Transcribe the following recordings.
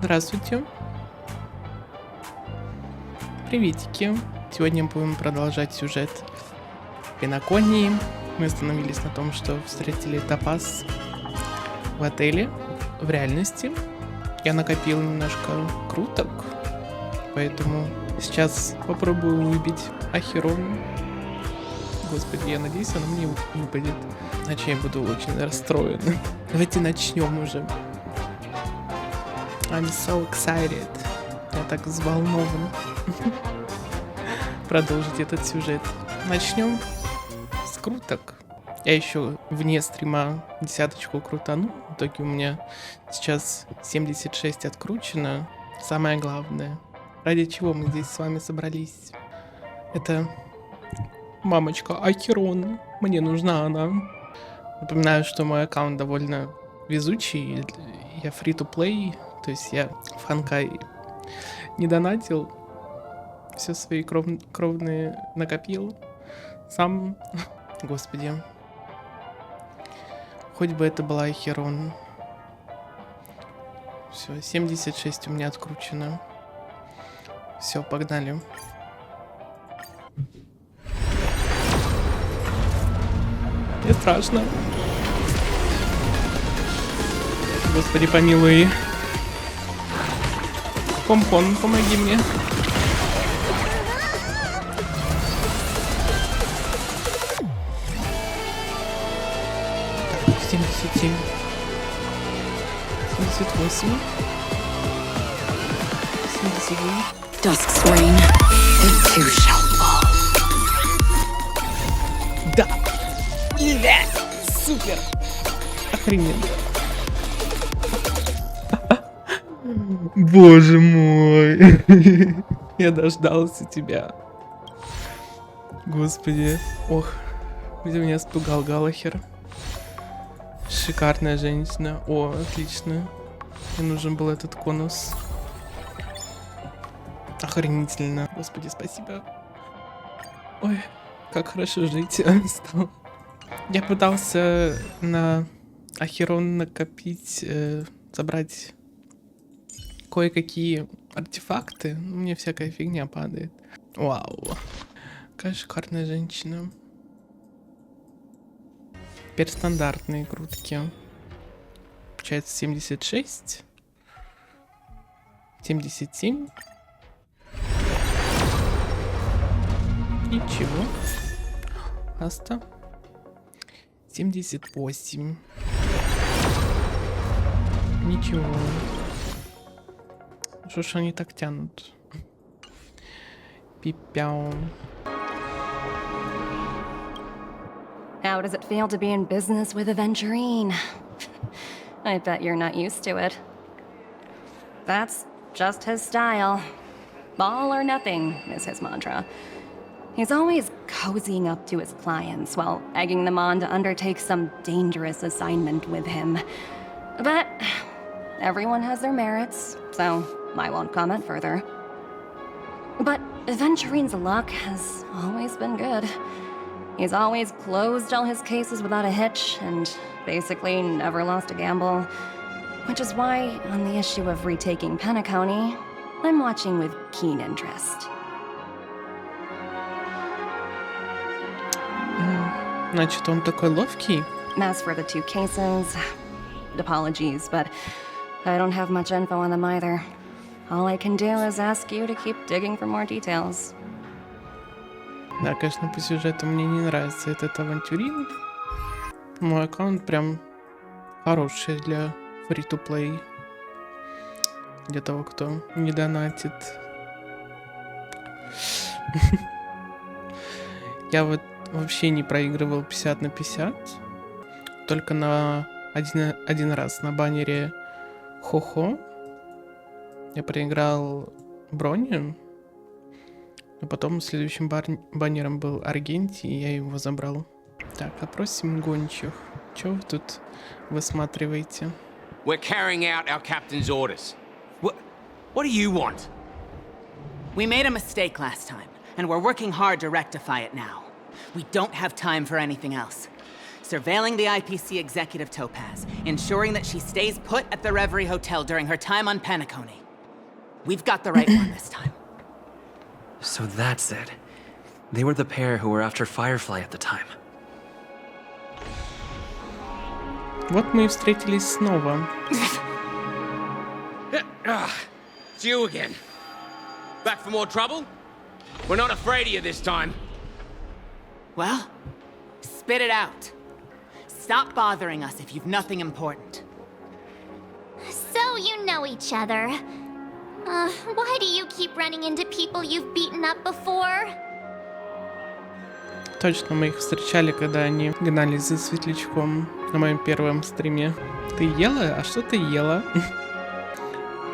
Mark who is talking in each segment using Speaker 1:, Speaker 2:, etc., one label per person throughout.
Speaker 1: Здравствуйте. Приветики. Сегодня будем продолжать сюжет Пиноконии. Мы остановились на том, что встретили топаз в отеле, в реальности. Я накопил немножко круток, поэтому сейчас попробую выбить Ахерон. Господи, я надеюсь, она мне выпадет. Иначе я буду очень расстроен. Давайте начнем уже. I'm so excited. Я так взволнован продолжить этот сюжет. Начнем с круток. Я еще вне стрима десяточку крутану. В итоге у меня сейчас 76 откручено. Самое главное, ради чего мы здесь с вами собрались, это мамочка Ахерон. Мне нужна она. Напоминаю, что мой аккаунт довольно везучий. Я free-to-play. То есть я в Honkai не донатил. Все свои кровные накопил. Сам. Господи. Хоть бы это была Ахерон. Все, 76 у меня откручено. Все, погнали. Мне страшно. Господи, помилуй. Помпон, помоги мне. Так, 77. 78. 79.
Speaker 2: Dusk's wane, it too shall fall.
Speaker 1: Да! Супер! Охрененно. Боже мой! Я дождался тебя. Господи. Ох, где меня испугал Галахер. Шикарная женщина. О, отлично. Мне нужен был этот конус. Охренительно. Господи, спасибо. Ой, как хорошо жить стало. Я пытался на Ахерон накопить, собрать кое-какие артефакты. Мне всякая фигня падает. Вау. Какая шикарная женщина. Теперь стандартные крутки. Получается 76. 77. Ничего. Аста. 78. Ничего. Что ж они так тянут? Пипяу.
Speaker 2: How does it feel to be in business with Aventurine? I bet you're not used to it. That's just his style. All or nothing is his mantra. He's always cozying up to his clients while egging them on to undertake some dangerous assignment with him. But everyone has their merits, so I won't comment further. But Aventurine's luck has always been good. He's always closed all his cases without a hitch and basically never lost a gamble. Which is why, on the issue of retaking Penacony, I'm watching with keen interest.
Speaker 1: Значит, он такой ловкий.
Speaker 2: As for the two cases, apologies, but I don't have much info on them either. All I can do is ask you to keep digging for more details.
Speaker 1: Да, конечно, по сюжету мне не нравится этот авантюрин. Мой аккаунт прям хороший для free-to-play. Для того, кто не донатит. Я вот вообще не проигрывал 50 на 50. Только на один раз на баннере Хо-Хо я проиграл броню. А потом следующим баннером был Аргентий, и я его забрал. Так, опросим гончих. Чё вы тут высматриваете?
Speaker 3: We're carrying out our captain's orders. What do you want?
Speaker 4: We made a mistake last time, and we're working hard to rectify it now. We don't have time for anything else. surveilling the IPC executive Topaz, ensuring that she stays put at the Reverie Hotel during her time on Penacony. We've got the right one this time.
Speaker 5: So that's it. They were the pair who were after Firefly at the time.
Speaker 1: Вот мы и встретились снова.
Speaker 3: It's you again. Back for more trouble? We're not afraid of you this time.
Speaker 4: Well, spit it out. Stop bothering us if you've nothing important.
Speaker 6: So you know each other. Why do you keep running into people you've beaten up before?
Speaker 1: Точно, мы их встречали, когда они гнались за светлячком на моем первом стриме. Ты ела? А что ты ела?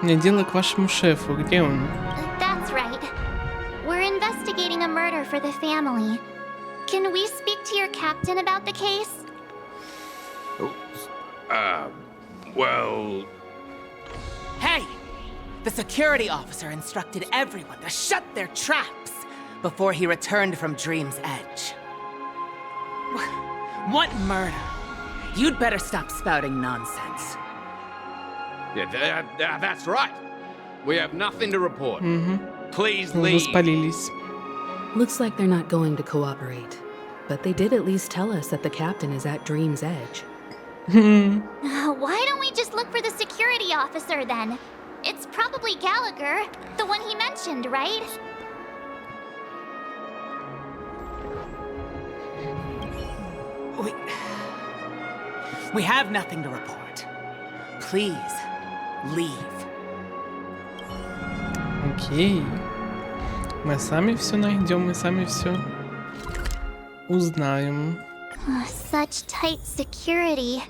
Speaker 1: У меня дело к вашему шефу. Где он?
Speaker 6: That's right. We're investigating a murder for the family. Can we speak to your captain about the case?
Speaker 3: Well...
Speaker 4: Hey! The security officer instructed everyone to shut their traps before he returned from Dream's Edge. What murder? You'd better stop spouting nonsense.
Speaker 3: Yeah, that's right. We have nothing to report. Please
Speaker 1: Уже
Speaker 3: leave.
Speaker 1: спалились.
Speaker 7: Looks like they're not going to cooperate. But they did at least tell us that the captain is at Dream's Edge.
Speaker 6: Why don't we just look for the security officer then? It's probably Gallagher, the one he mentioned, right?
Speaker 4: We have nothing to report. Please, leave.
Speaker 1: Окей. Мы сами все найдем, мы сами все узнаем.
Speaker 6: Such tight security.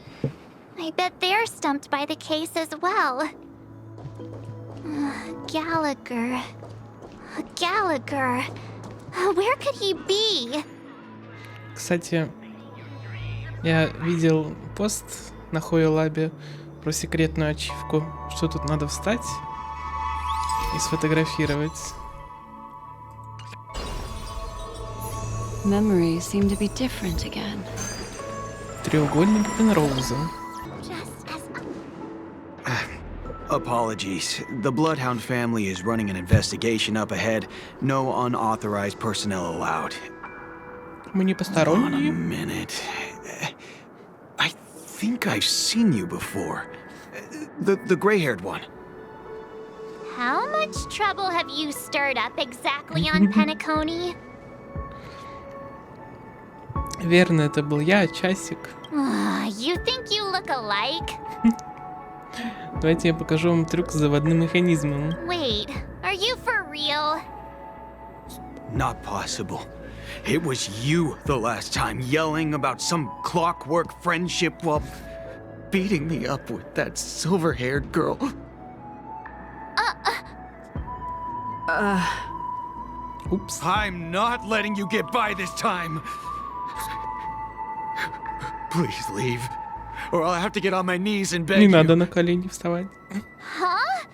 Speaker 6: I bet they're stumped by the case as well. Gallagher. Gallagher. Where could he be?
Speaker 1: Кстати, я видел пост на Hoyoverse про секретную ачивку, что тут надо встать и сфотографировать.
Speaker 2: Memories seem to be different again.
Speaker 1: Треугольник Пенроуза.
Speaker 8: Apologies. The Bloodhound family is running an investigation up ahead. No unauthorized personnel allowed.
Speaker 1: Мы не
Speaker 8: On a
Speaker 1: посторонние.
Speaker 8: minute. I think I've seen you before. The gray-haired one.
Speaker 6: How much trouble have you stirred up exactly on Penacony?
Speaker 1: Верно, это был я, Часик.
Speaker 6: You think you look alike?
Speaker 1: Давайте я покажу вам трюк с заводным механизмом.
Speaker 6: Wait, are you for real?
Speaker 8: Not possible. It was you the last time, yelling about some clockwork friendship while beating me up with that silver-haired girl.
Speaker 1: Упс.
Speaker 8: I'm not letting you get by this time. Please leave, or I'll have to get on my knees and
Speaker 1: Не
Speaker 8: beg
Speaker 1: надо
Speaker 8: you.
Speaker 1: на колени вставать.
Speaker 6: Huh?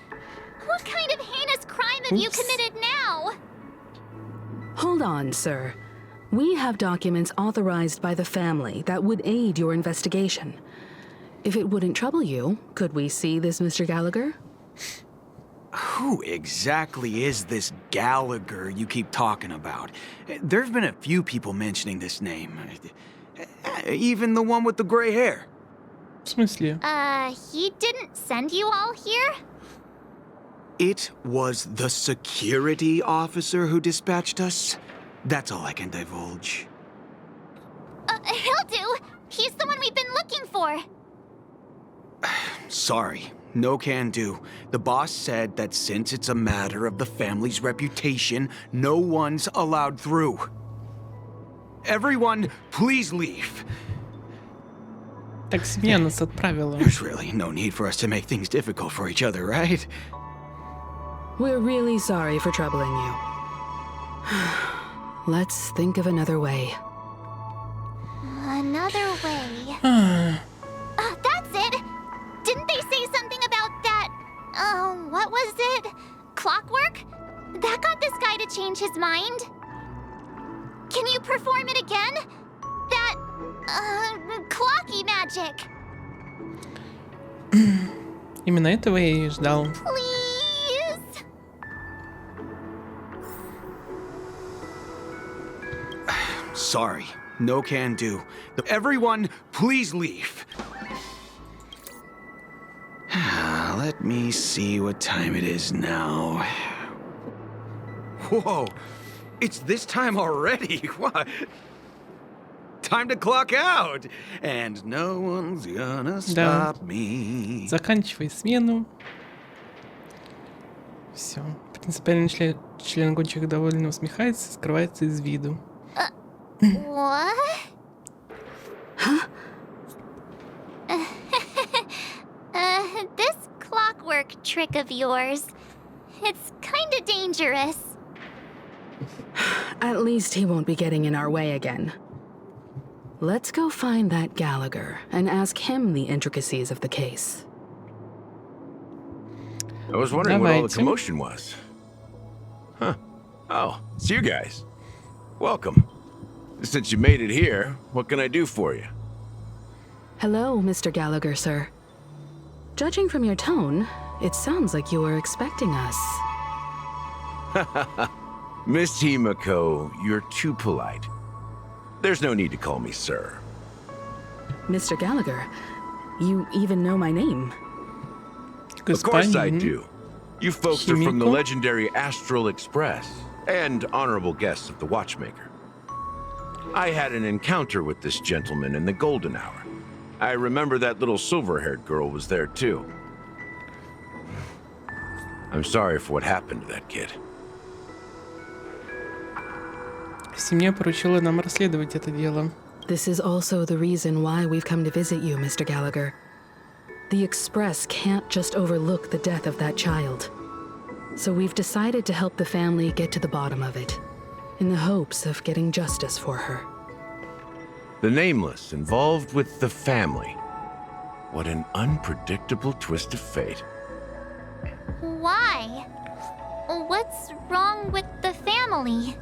Speaker 6: What kind of heinous crime have you
Speaker 1: Oops.
Speaker 6: committed now?
Speaker 7: Hold on, sir. We have documents authorized by the family that would aid your investigation. If it wouldn't trouble you, could we see this Mr. Gallagher?
Speaker 8: Who exactly is this Gallagher you keep talking about? There've been a few people mentioning this name. Even the one with the gray hair.
Speaker 1: В смысле?
Speaker 6: He didn't send you all here?
Speaker 8: It was the security officer who dispatched us. That's all I can divulge.
Speaker 6: He'll do. He's the one we've been looking for.
Speaker 8: Sorry, no can do. The boss said that since it's a matter of the family's reputation, no one's allowed through. Everyone, please leave.
Speaker 1: Так семья нас отправила.
Speaker 8: There's really no need for us to make things difficult for each other, right?
Speaker 7: We're really sorry for troubling you. Let's think of another way.
Speaker 6: Another way. That's it. Didn't they say something about that? What was it? Clockwork? That got this guy to change his mind. Can you perform it again? That Clocky magic.
Speaker 1: Именно этого я и ждал.
Speaker 6: Please.
Speaker 8: Sorry, no can do. Everyone, please leave. Let me see what time it is now. Whoa, it's this time already. What? Time to clock out, and no one's gonna stop me.
Speaker 1: Заканчивай смену. Все. Принципиальный член гонщика довольно усмехается и скрывается из виду.
Speaker 6: What? This clockwork trick of yours, it's kinda dangerous.
Speaker 7: At least he won't be getting in our way again. Let's go find that Gallagher and ask him the intricacies of the case.
Speaker 9: I was wondering what all the
Speaker 1: Давайте.
Speaker 9: commotion was. Huh. Oh, it's you guys. Welcome. Since you made it here, what can I do for you?
Speaker 7: Hello, Mr. Gallagher, sir. Judging from your tone, it sounds like you were expecting us.
Speaker 9: Miss Himiko, you're too polite. There's no need to call me sir.
Speaker 7: Mr. Gallagher, you even know my name.
Speaker 9: Of course I
Speaker 1: Господин
Speaker 9: do. You folks are from the
Speaker 1: Himiko?
Speaker 9: legendary Astral Express and honorable guests of the Watchmaker. I had an encounter with this gentleman in the Golden Hour. I remember that little silver-haired girl was there too. I'm sorry for what happened to that kid.
Speaker 1: Семья поручила нам расследовать это дело.
Speaker 7: This is also the reason why we've come to visit you, Mr. Gallagher. The Express can't just overlook the death of that child. So we've decided to help the family get to the bottom of it, in the hopes of getting justice for her.
Speaker 9: The Nameless involved with the family. What an unpredictable twist of fate.
Speaker 6: Why? What's wrong with the family?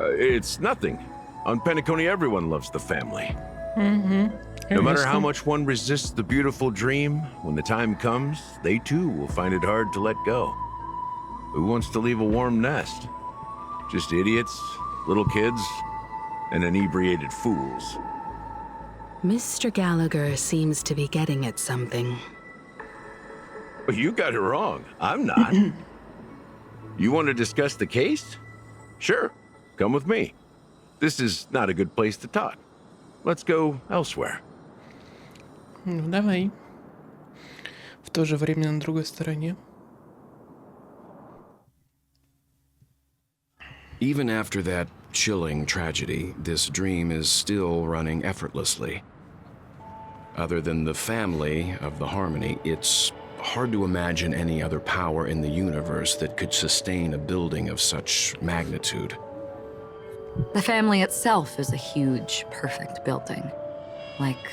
Speaker 9: It's nothing. On Penacony, everyone loves the family. No matter how much one resists the beautiful dream, when the time comes, they too will find it hard to let go. Who wants to leave a warm nest? Just idiots, little kids, and inebriated fools.
Speaker 7: Mr. Gallagher seems to be getting at something.
Speaker 9: You got it wrong. I'm not. You want to discuss the case? Sure. Come with me. This is not a good place to talk. Let's go elsewhere.
Speaker 1: Ну, давай. В то же время на другой стороне.
Speaker 10: Even after that chilling tragedy, this dream is still running effortlessly. Other than the family of the Harmony, it's hard to imagine any other power in the universe that could sustain a building of such magnitude.
Speaker 2: The family itself is a huge, perfect building, like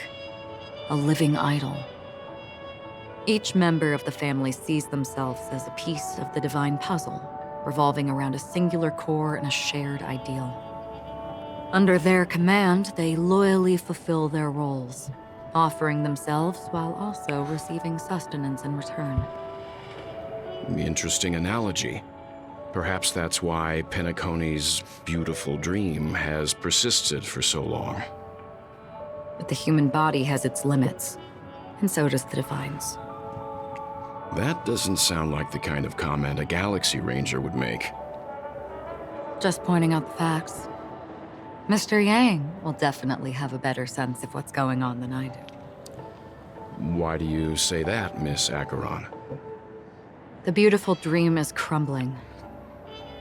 Speaker 2: a living idol. Each member of the family sees themselves as a piece of the divine puzzle, revolving around a singular core and a shared ideal. Under their command, they loyally fulfill their roles, offering themselves while also receiving sustenance in return.
Speaker 10: Interesting analogy. Perhaps that's why Penacony's beautiful dream has persisted for so long.
Speaker 2: But the human body has its limits, and so does the divine's.
Speaker 10: That doesn't sound like the kind of comment a Galaxy Ranger would make.
Speaker 2: Just pointing out the facts. Mr. Yang will definitely have a better sense of what's going on than I do.
Speaker 10: Why do you say that, Miss Acheron?
Speaker 2: The beautiful dream is crumbling.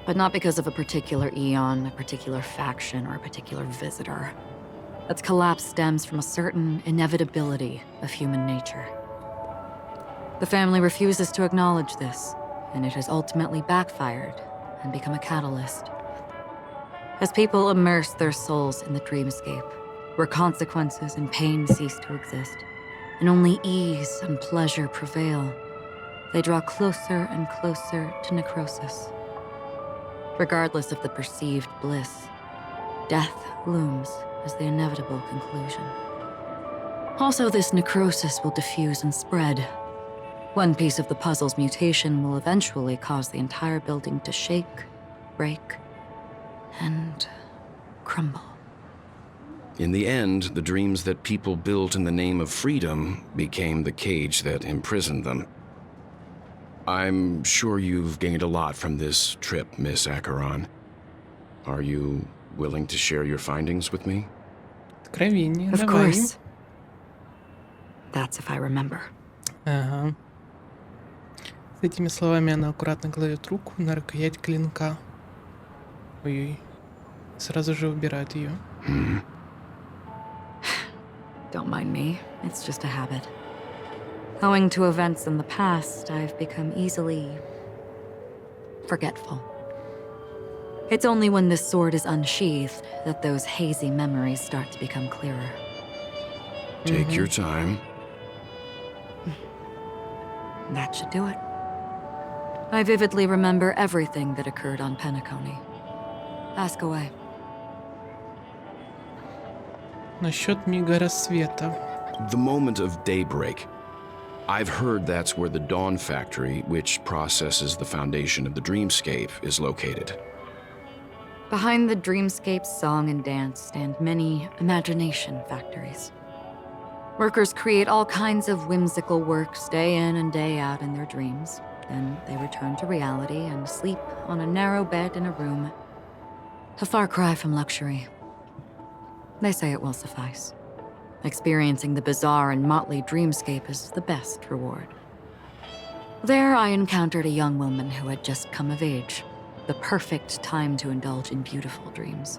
Speaker 2: But not because of a particular eon, a particular faction, or a particular visitor. Its collapse stems from a certain inevitability of human nature. The family refuses to acknowledge this, and it has ultimately backfired and become a catalyst. As people immerse their souls in the dreamscape, where consequences and pain cease to exist, and only ease and pleasure prevail, they draw closer and closer to necrosis. Regardless of the perceived bliss, death looms as the inevitable conclusion. Also, this necrosis will diffuse and spread. One piece of the puzzle's mutation will eventually cause the entire building to shake, break, and crumble.
Speaker 10: In the end, the dreams that people built in the name of freedom became the cage that imprisoned them. I'm sure you've gained a lot from this trip, Miss Acheron. Are you willing to share your findings with me?
Speaker 1: Откровение,
Speaker 2: Of
Speaker 1: давай.
Speaker 2: course. That's if I remember.
Speaker 1: Ага. С этими словами она аккуратно кладет руку на рукоять клинка. Ой-ой. Сразу же убирает ее.
Speaker 2: Don't mind me, it's just a habit. Owing to events in the past, I've become easily forgetful. It's only when this sword is unsheathed that those hazy memories start to become clearer.
Speaker 10: Take your time.
Speaker 2: That should do it. I vividly remember everything that occurred on Penacony. Ask away.
Speaker 1: Насчет мига рассвета.
Speaker 10: The moment of daybreak. I've heard that's where the Dawn Factory, which processes the foundation of the dreamscape, is located.
Speaker 2: Behind the dreamscape's song and dance stand many imagination factories. Workers create all kinds of whimsical works day in and day out in their dreams. Then they return to reality and sleep on a narrow bed in a room. A far cry from luxury. They say it will suffice. Experiencing the bizarre and motley dreamscape is the best reward. There I encountered a young woman who had just come of age. The perfect time to indulge in beautiful dreams.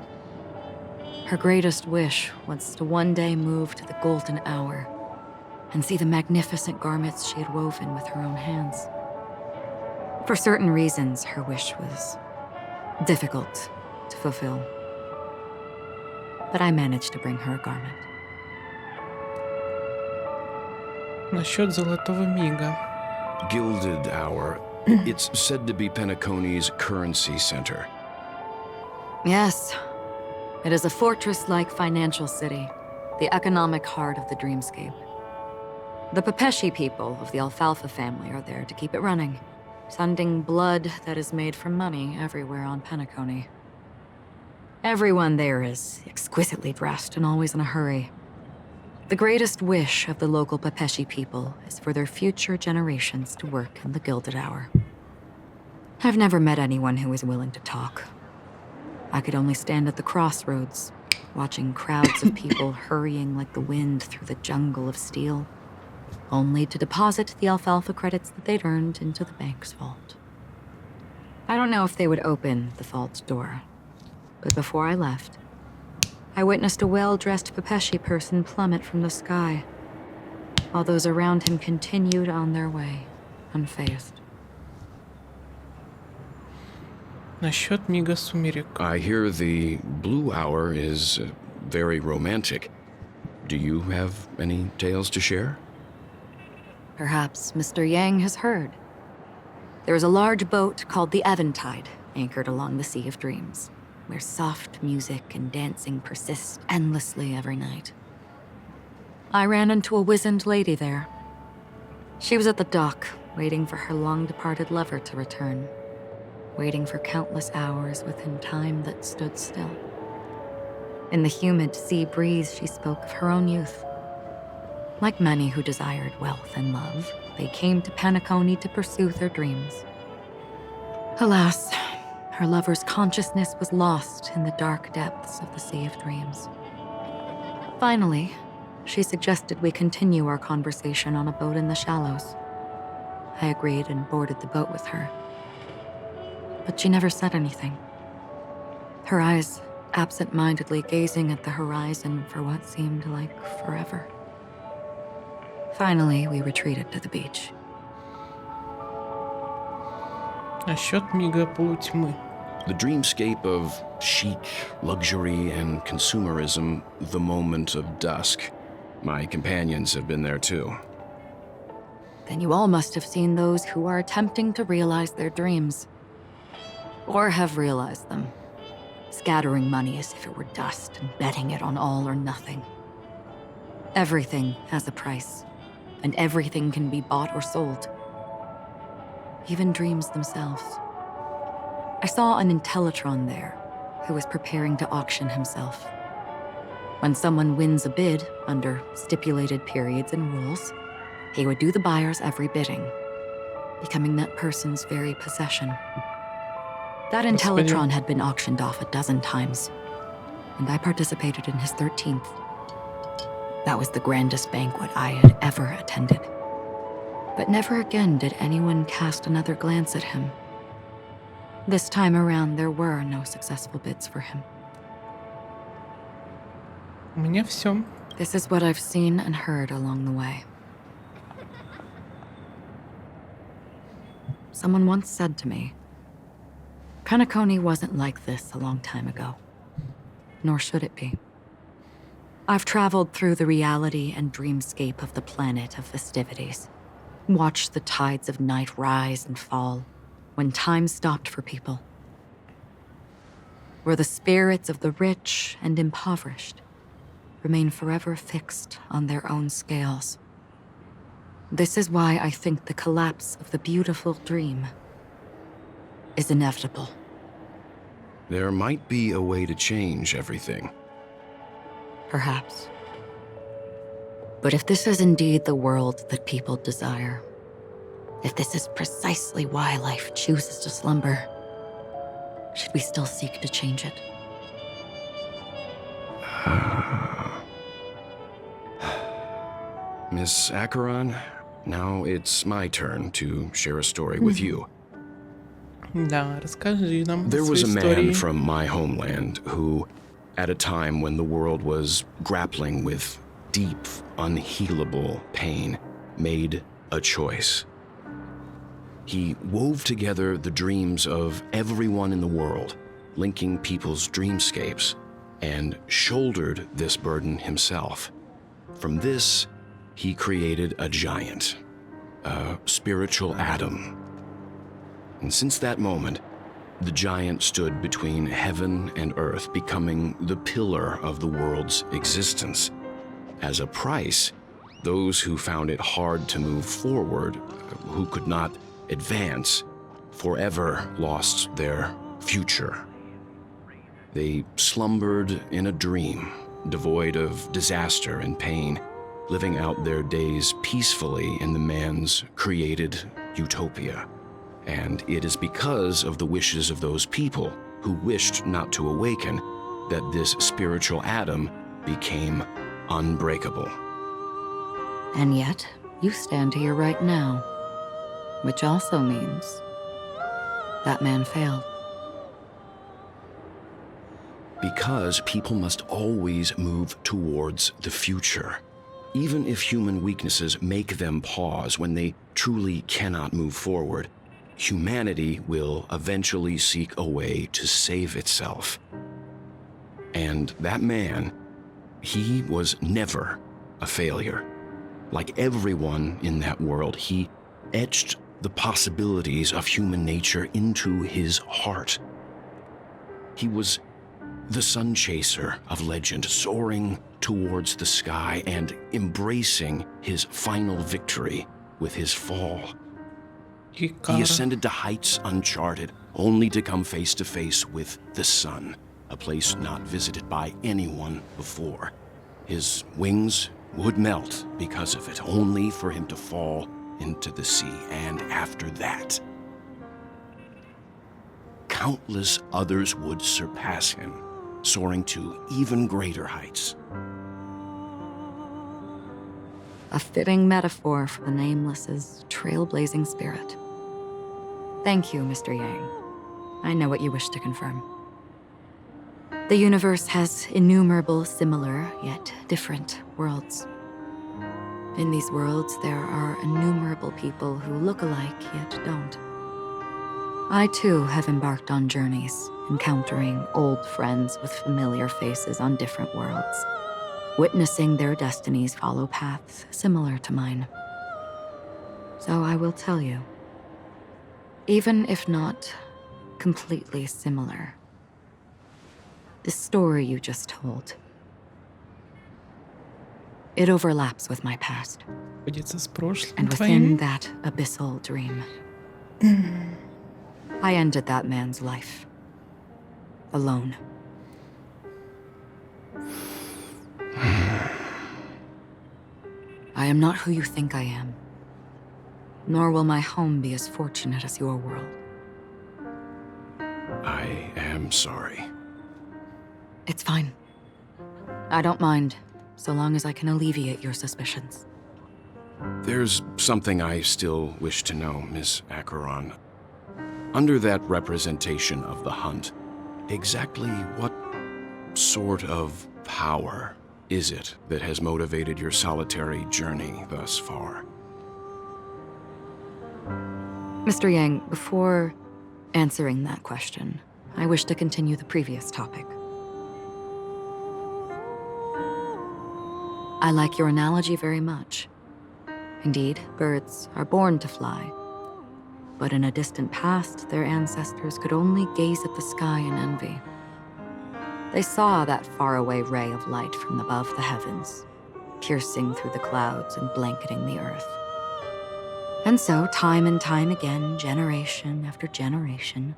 Speaker 2: Her greatest wish was to one day move to the golden hour and see the magnificent garments she had woven with her own hands. For certain reasons, her wish was difficult to fulfill. But I managed to bring her a garment.
Speaker 1: Насчет золотого мига.
Speaker 10: Gilded Hour. It's said to be Penacony's currency center.
Speaker 2: Yes, it is a fortress-like financial city, the economic heart of the dreamscape. The Pepeshi people of the Alfalfa family are there to keep it running, sending blood that is made from money everywhere on Penacony. Everyone there is exquisitely dressed and always in a hurry. The greatest wish of the local Pepeshi people is for their future generations to work in the Gilded Hour. I've never met anyone who is willing to talk. I could only stand at the crossroads, watching crowds of people hurrying like the wind through the jungle of steel, only to deposit the alfalfa credits that they'd earned into the bank's vault. I don't know if they would open the vault's door, but before I left, I witnessed a well-dressed Pepeshi person plummet from the sky, while those around him continued on their way, unfazed.
Speaker 1: Насчет мига сумерек.
Speaker 10: I hear the Blue Hour is very romantic. Do you have any tales to share?
Speaker 2: Perhaps Mr. Yang has heard. There is a large boat called the Eventide, anchored along the Sea of Dreams, where soft music and dancing persist endlessly every night. I ran into a wizened lady there. She was at the dock, waiting for her long-departed lover to return, waiting for countless hours within time that stood still. In the humid sea breeze, she spoke of her own youth. Like many who desired wealth and love, they came to Penacony to pursue their dreams. Alas, her lover's consciousness was lost in the dark depths of the Sea of Dreams. Finally, she suggested we continue our conversation on a boat in the shallows. I agreed and boarded the boat with her. But she never said anything. Her eyes absent-mindedly gazing at the horizon for what seemed like forever. Finally, we retreated to the beach.
Speaker 1: Насчет мига полутьмы.
Speaker 10: The dreamscape of chic, luxury, and consumerism, the moment of dusk. My companions have been there too.
Speaker 2: Then you all must have seen those who are attempting to realize their dreams. Or have realized them. scattering money as if it were dust and betting it on all or nothing. Everything has a price, and everything can be bought or sold. Even dreams themselves. I saw an Intellitron there who was preparing to auction himself. When someone wins a bid under stipulated periods and rules, he would do the buyer's every bidding, becoming that person's very possession. That Intellitron had been auctioned off a dozen times, and I participated in his 13th. That was the grandest banquet I had ever attended. But never again did anyone cast another glance at him. This time around, there were no successful bids for him.
Speaker 1: У меня все.
Speaker 2: This is what I've seen and heard along the way. Someone once said to me, Penacony wasn't like this a long time ago, nor should it be. I've traveled through the reality and dreamscape of the planet of festivities, watched the tides of night rise and fall when time stopped for people, where the spirits of the rich and impoverished remain forever fixed on their own scales. This is why I think the collapse of the beautiful dream is inevitable.
Speaker 10: There might be a way to change everything.
Speaker 2: Perhaps. But if this is indeed the world that people desire, if this is precisely why life chooses to slumber, should we still seek to change it?
Speaker 10: Miss Acheron, now it's my turn to share a story with you.
Speaker 1: Да, расскажи нам
Speaker 10: There was a
Speaker 1: свою
Speaker 10: man
Speaker 1: историю.
Speaker 10: from my homeland who, at a time when the world was grappling with deep, unhealable pain, made a choice. He wove together the dreams of everyone in the world, linking people's dreamscapes, and shouldered this burden himself. From this, he created a giant, a spiritual atom. And since that moment, the giant stood between heaven and earth, becoming the pillar of the world's existence. As a price, those who found it hard to move forward, who could not advance, forever lost their future. They slumbered in a dream, devoid of disaster and pain, living out their days peacefully in the man's created utopia. And it is because of the wishes of those people who wished not to awaken that this spiritual atom became unbreakable.
Speaker 2: And yet, you stand here right now, which also means that man failed.
Speaker 10: Because people must always move towards the future. Even if human weaknesses make them pause when they truly cannot move forward, humanity will eventually seek a way to save itself. And that man, he was never a failure. Like everyone in that world, he etched the possibilities of human nature into his heart. He was the sun chaser of legend, soaring towards the sky and embracing his final victory with his fall. He ascended to heights uncharted, only to come face to face with the sun, a place not visited by anyone before. His wings would melt because of it, only for him to fall into the sea. And after that, countless others would surpass him, soaring to even greater heights.
Speaker 2: A fitting metaphor for the Nameless's trailblazing spirit. Thank you, Mr. Yang. I know what you wish to confirm. The universe has innumerable similar, yet different worlds. In these worlds, there are innumerable people who look alike, yet don't. I too have embarked on journeys, encountering old friends with familiar faces on different worlds, witnessing their destinies follow paths similar to mine. So I will tell you, even if not completely similar, the story you just told, it overlaps with my past.
Speaker 1: Сходится с прошлым
Speaker 2: And within
Speaker 1: твоим.
Speaker 2: that abyssal dream, I ended that man's life. Alone. I am not who you think I am. Nor will my home be as fortunate as your world.
Speaker 10: I am sorry.
Speaker 2: It's fine. I don't mind, so long as I can alleviate your suspicions.
Speaker 10: There's something I still wish to know, Miss Acheron. Under that representation of the hunt, exactly what sort of power is it that has motivated your solitary journey thus far?
Speaker 2: Mr. Yang, before answering that question, I wish to continue the previous topic. I like your analogy very much. Indeed, birds are born to fly. But in a distant past, their ancestors could only gaze at the sky in envy. They saw that faraway ray of light from above the heavens, piercing through the clouds and blanketing the earth. And so, time and time again, generation after generation,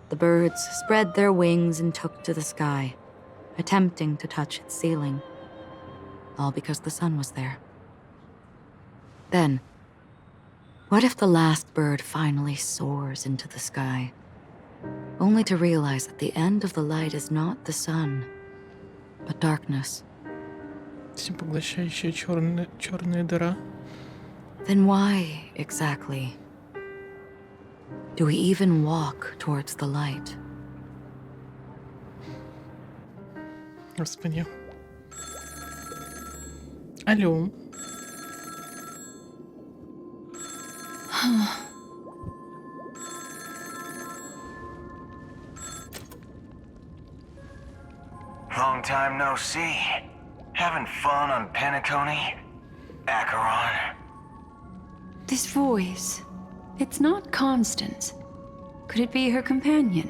Speaker 2: the birds spread their wings and took to the sky, attempting to touch its ceiling, all because the sun was there. Then, what if the last bird finally soars into the sky, only to realize that the end of the light is not the sun, but darkness?
Speaker 1: Всепоглощающая черная дыра.
Speaker 2: Then why, exactly, do we even walk towards the light?
Speaker 1: Господи. Алло.
Speaker 8: Long time no see. Having fun on Penacony? Acheron?
Speaker 11: This voice, it's not Constance. Could it be her companion?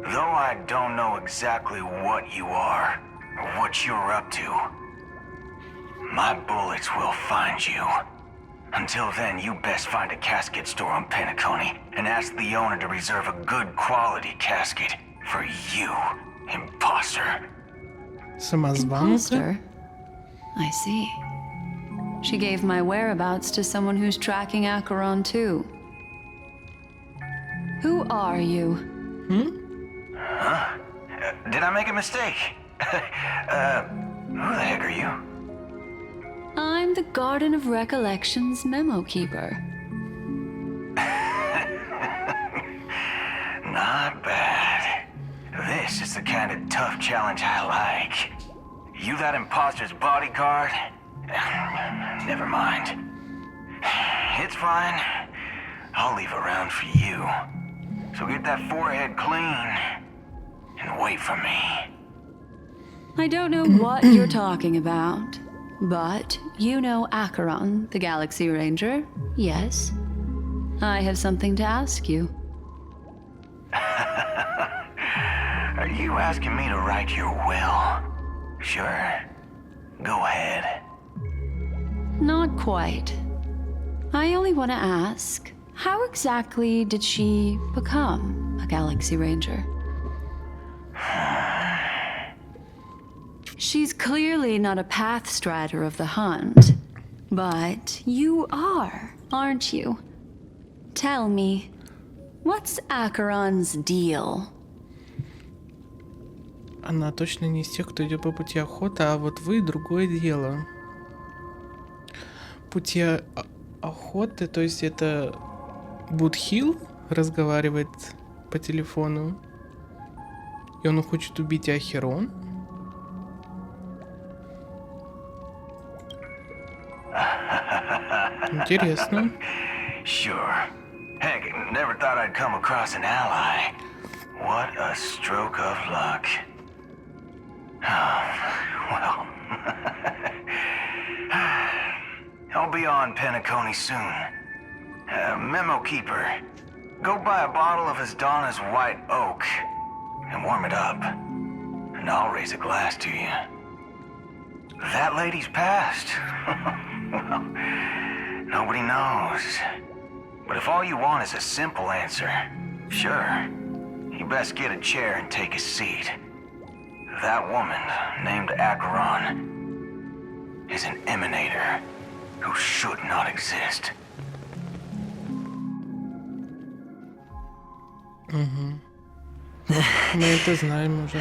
Speaker 8: Though I don't know exactly what you are, or what you're up to, my bullets will find you. Until then, you best find a casket store on Penacony and ask the owner to reserve a good quality casket for you, imposter.
Speaker 1: Самозванка.
Speaker 11: Imposter? I see. She gave my whereabouts to someone who's tracking Acheron too. Who are you?
Speaker 8: Huh? Did I make a mistake? Who the heck are you?
Speaker 11: I'm the Garden of Recollection's memo keeper.
Speaker 8: Not bad. This is the kind of tough challenge I like. You that imposter's bodyguard? Never mind. It's fine. I'll leave a round for you. So get that forehead clean and wait for me.
Speaker 11: I don't know what you're talking about, but you know Acheron, the Galaxy Ranger, yes? I have something to ask you.
Speaker 8: Are you asking me to write your will? Sure. Go ahead.
Speaker 11: Not quite. I only want to ask, how exactly did she become a Galaxy Ranger? She's clearly not a path strider of the hunt, but you are, aren't you? Tell me, what's Acheron's deal?
Speaker 1: Она точно не из тех, кто идет по пути охоты, а вот вы другое дело. Пути охоты, то есть это Будхил разговаривает по телефону, и он хочет убить Ахерон. Интересно.
Speaker 8: Sure. Heck, never thought I'd come across an ally. What a stroke of luck. Well, I'll be on Penacony soon. Memo keeper, go buy a bottle of His Donna's White Oak.
Speaker 12: and warm it up. And I'll raise a glass to you. That lady's passed. Well, nobody knows. But if all you want is a simple answer, sure, you best get a chair and take a seat. That woman, named Acheron, is an emanator who should not exist.
Speaker 1: Мы это знаем уже.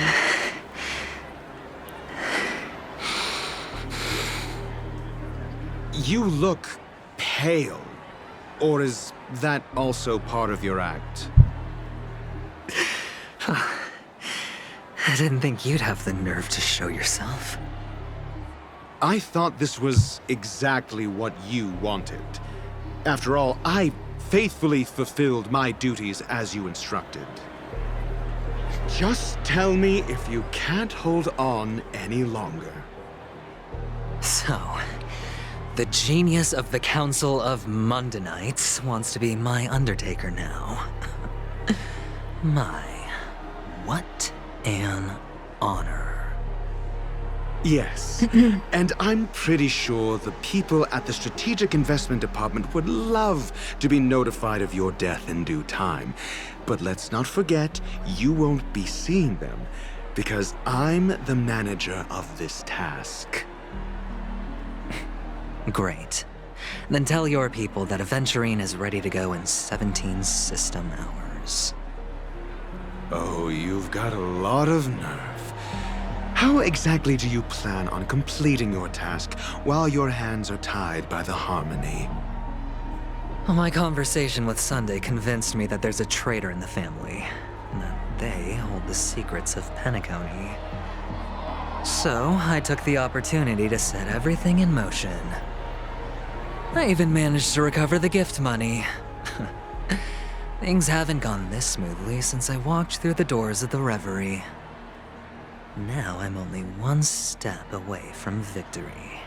Speaker 8: You look pale. Or is that also part of your act?
Speaker 5: I didn't think you'd have the nerve to show yourself.
Speaker 8: I thought this was exactly what you wanted. After all, I faithfully fulfilled my duties as you instructed. Just tell me if you can't hold on any longer.
Speaker 5: So, the genius of the Council of Mundanites wants to be my Undertaker now. My, what an honor.
Speaker 8: Yes, and I'm pretty sure the people at the Strategic Investment Department would love to be notified of your death in due time. But let's not forget, you won't be seeing them, because I'm the manager of this task.
Speaker 5: Great. Then tell your people that Aventurine is ready to go in 17 system hours.
Speaker 8: Oh, you've got a lot of nerve. How exactly do you plan on completing your task while your hands are tied by the Harmony?
Speaker 5: My conversation with Sunday convinced me that there's a traitor in the family, and that they hold the secrets of Penacony. So, I took the opportunity to set everything in motion. I even managed to recover the gift money. Things haven't gone this smoothly since I walked through the doors of the Reverie. Now I'm only one step away from victory.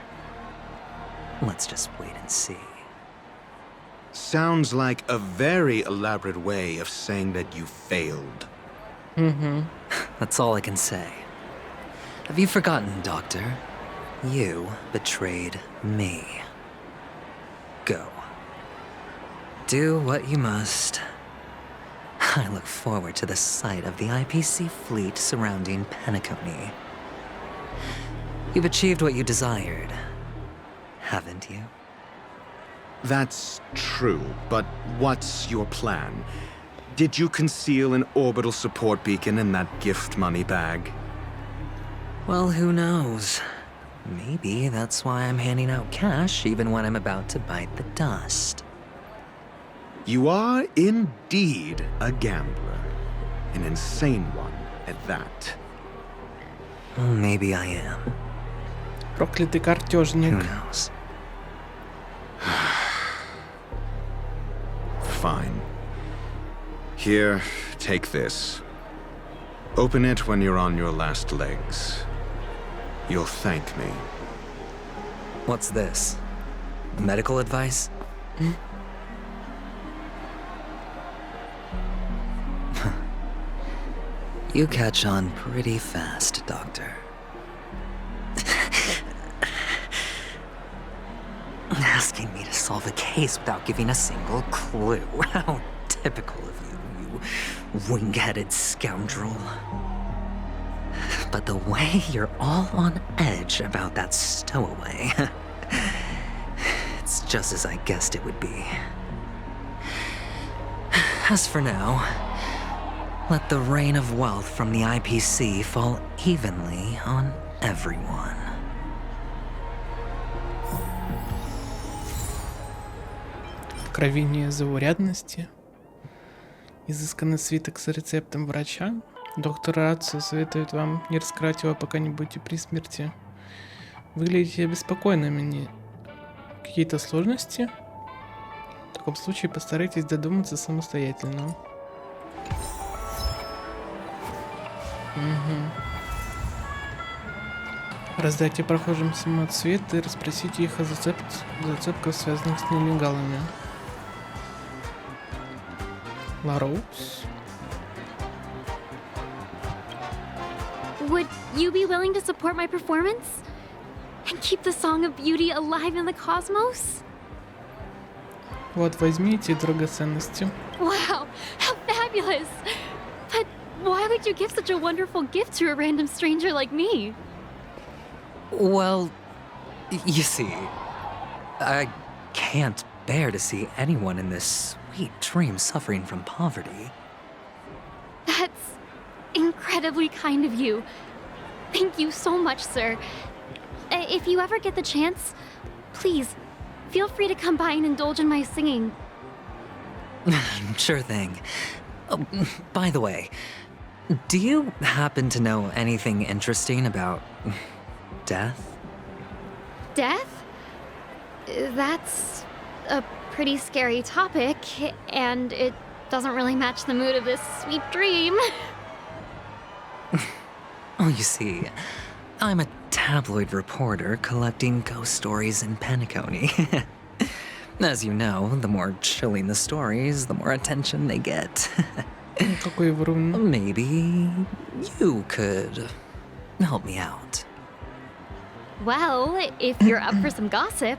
Speaker 5: Let's just wait and see.
Speaker 8: Sounds like a very elaborate way of saying that you failed.
Speaker 5: That's all I can say. Have you forgotten, Doctor? You betrayed me. Go. Do what you must. I look forward to the sight of the IPC fleet surrounding Penacony. You've achieved what you desired, haven't you?
Speaker 8: That's true, but what's your plan? Did you conceal an orbital support beacon in that gift money bag?
Speaker 5: Well, who knows? Maybe that's why I'm handing out cash even when I'm about to bite the dust.
Speaker 8: You are indeed a gambler. An insane one at that.
Speaker 5: Maybe I am.
Speaker 1: Проклятый картежник.
Speaker 5: Who knows?
Speaker 8: Fine. Here, take this. Open it when you're on your last legs. You'll thank me.
Speaker 5: What's this? Medical advice? You catch on pretty fast, Doctor. Asking me to solve a case without giving a single clue. How typical of you, you wing-headed scoundrel. But the way you're all on edge about that stowaway, it's just as I guessed it would be. As for now, let the rain of wealth from the IPC fall evenly on everyone.
Speaker 1: Откровение заурядности. Изысканный свиток с рецептом врача. Доктор Рацию советует вам не раскрывать его, пока не будете при смерти. Выглядите обеспокоенными. Какие-то сложности? В таком случае постарайтесь додуматься самостоятельно. Раздайте прохожим самоцвет и расспросите их о зацепках, связанных с нелегалами. Лароус.
Speaker 13: would you be willing to support my performance? And keep the Song of Beauty alive in the cosmos?
Speaker 1: Вот, возьми эти драгоценности.
Speaker 13: Wow, how fabulous! But why would you give such a wonderful gift to a random stranger like me?
Speaker 5: Well, you see, I can't bear to see anyone in this sweet dream suffering from poverty.
Speaker 13: That's incredibly kind of you. Thank you so much, sir. If you ever get the chance, please, feel free to come by and indulge in my singing.
Speaker 5: Sure thing. Oh, by the way, do you happen to know anything interesting about death?
Speaker 13: Death? That's a pretty scary topic, and it doesn't really match the mood of this sweet dream.
Speaker 5: Oh, you see, I'm a tabloid reporter collecting ghost stories in Penacony. As you know, the more chilling the stories, the more attention they get.
Speaker 1: Какой врун.
Speaker 5: Maybe you could help me out.
Speaker 13: Well, if you're up for some gossip,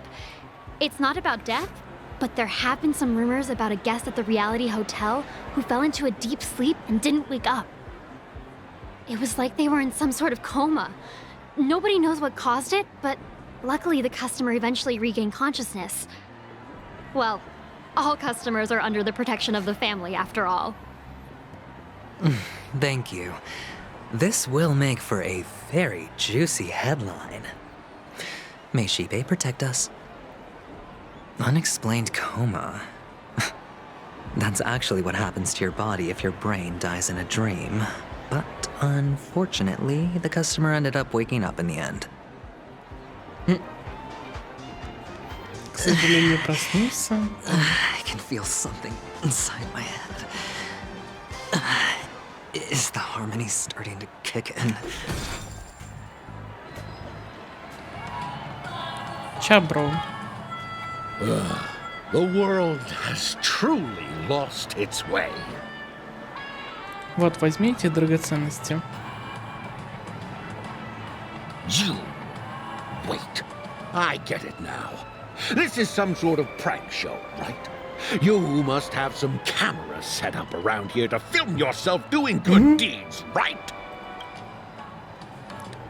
Speaker 13: it's not about death, but there have been some rumors about a guest at the reality hotel who fell into a deep sleep and didn't wake up. It was like they were in some sort of coma. Nobody knows what caused it, but luckily the customer eventually regained consciousness. Well, all customers are under the protection of the family after all.
Speaker 5: Thank you. This will make for a very juicy headline. May Shibe protect us. Unexplained coma. That's actually what happens to your body if your brain dies in a dream. But unfortunately, the customer ended up waking up in the end.
Speaker 1: К сожалению, проснулся.
Speaker 5: I can feel something inside my head. Is the harmony starting to kick in?
Speaker 1: Чабро.
Speaker 14: The world has truly lost its way.
Speaker 1: Вот, возьми эти драгоценности.
Speaker 14: You. Wait. I get it now. This is some sort of prank show, right? You must have some cameras set up around here to film yourself doing good deeds, right?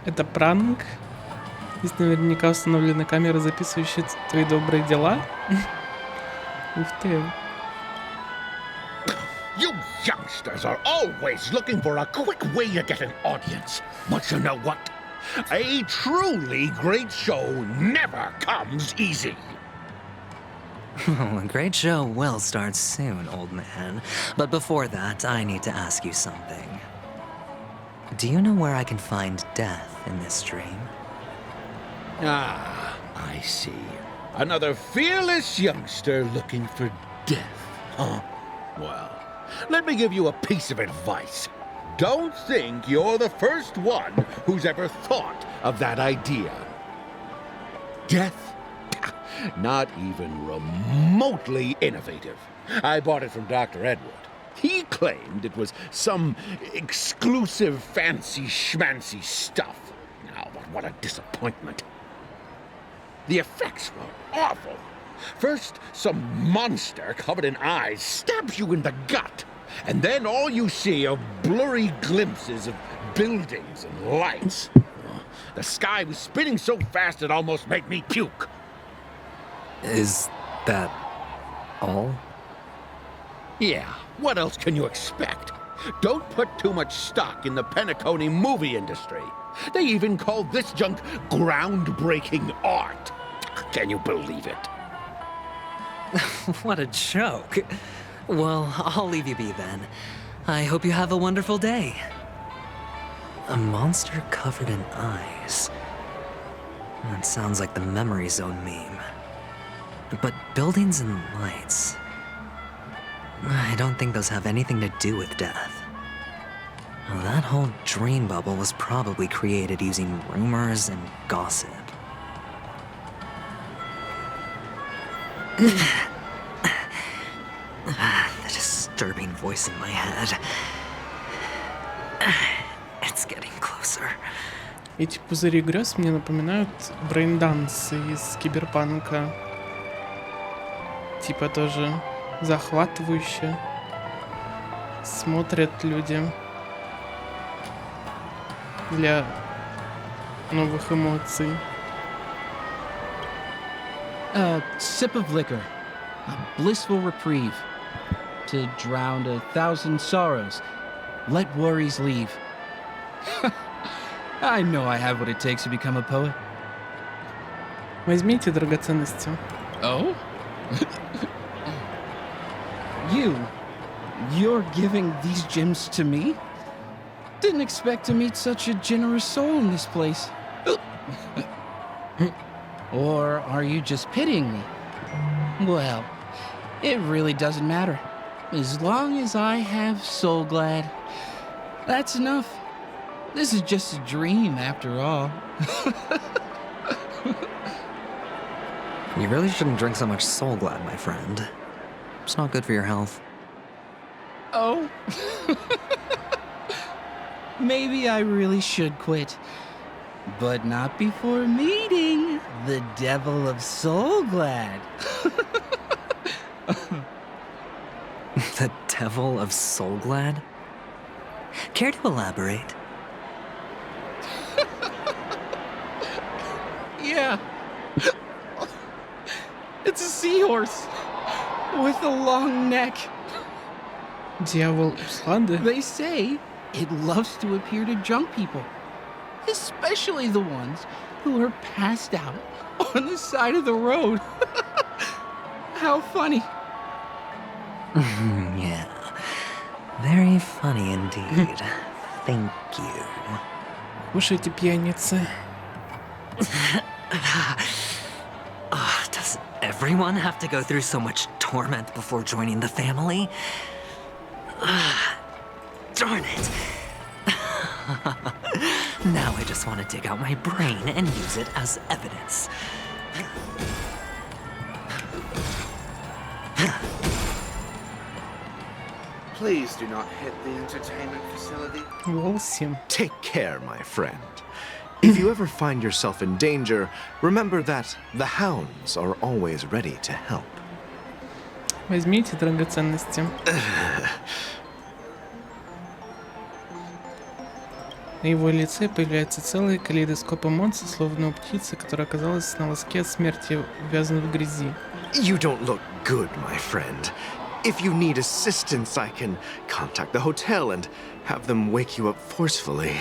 Speaker 1: Это пранк. Здесь наверняка установлены камеры, записывающие твои добрые дела. Ух ты.
Speaker 14: You youngsters are always looking for a quick way to get an audience. But you know what? A truly great show never comes easy.
Speaker 5: A great show will start soon, old man. But before that, I need to ask you something. Do you know where I can find death in this dream?
Speaker 14: Ah, I see. Another fearless youngster looking for death, huh? Well, let me give you a piece of advice. Don't think you're the first one who's ever thought of that idea. Death? Not even remotely innovative. I bought it from Dr. Edward. He claimed it was some exclusive fancy schmancy stuff. Now, but what a disappointment. The effects were awful. First, some monster covered in eyes stabs you in the gut. And then all you see are blurry glimpses of buildings and lights. The sky was spinning so fast it almost made me puke.
Speaker 5: Is that all?
Speaker 14: Yeah, what else can you expect? Don't put too much stock in the Penacony movie industry. They even call this junk groundbreaking art. Can you believe it?
Speaker 5: What a joke. Well, I'll leave you be then. I hope you have a wonderful day. A monster covered in eyes. That sounds like the Memory Zone meme. But buildings and lights... I don't think those have anything to do with death. Well, that whole dream bubble was probably created using rumors and gossip. The disturbing voice in my head. It's getting closer. closer.
Speaker 1: Эти пузыри грез мне напоминают брейндансы из Киберпанка. Типа тоже захватывающе. Смотрят люди для новых эмоций.
Speaker 15: A sip of liquor, a blissful reprieve, to drown 1,000 sorrows. Let worries leave. I know I have what it takes to become a poet.
Speaker 1: Возьмите драгоценности.
Speaker 15: Oh? You're giving these gems to me? Didn't expect to meet such a generous soul in this place. Or are you just pitying me? Well, it really doesn't matter. As long as I have Soul Glad, that's enough. This is just a dream after all.
Speaker 5: You really shouldn't drink so much Soul Glad, my friend. It's not good for your health.
Speaker 15: Oh? Maybe I really should quit. But not before meeting the Devil of Soul Glad.
Speaker 5: The Devil of Soul Glad? Care to elaborate?
Speaker 15: Yeah. It's a seahorse with a long neck.
Speaker 1: Дьявол Услады?
Speaker 15: They say it loves to appear to drunk people, especially the ones who are passed out on the side of the road. How funny.
Speaker 5: Yeah. Very funny indeed. Thank you.
Speaker 1: Кушайте, пьяницы.
Speaker 5: Does everyone have to go through so much torment before joining the family? Darn it. Now I just want to dig out my brain and use it as evidence.
Speaker 16: Please do not hit the entertainment facility.
Speaker 1: Волси.
Speaker 17: Take care, my friend. If you ever find yourself in danger, remember that the hounds are always ready to help.
Speaker 1: Возьмите драгоценности. На его лице появляется целый калейдоскоп эмоций, словно у птицы, которая оказалась на волоске от смерти, увязанной в грязи.
Speaker 17: You don't look good, my friend. If you need assistance, I can contact the hotel and have them wake you up forcefully.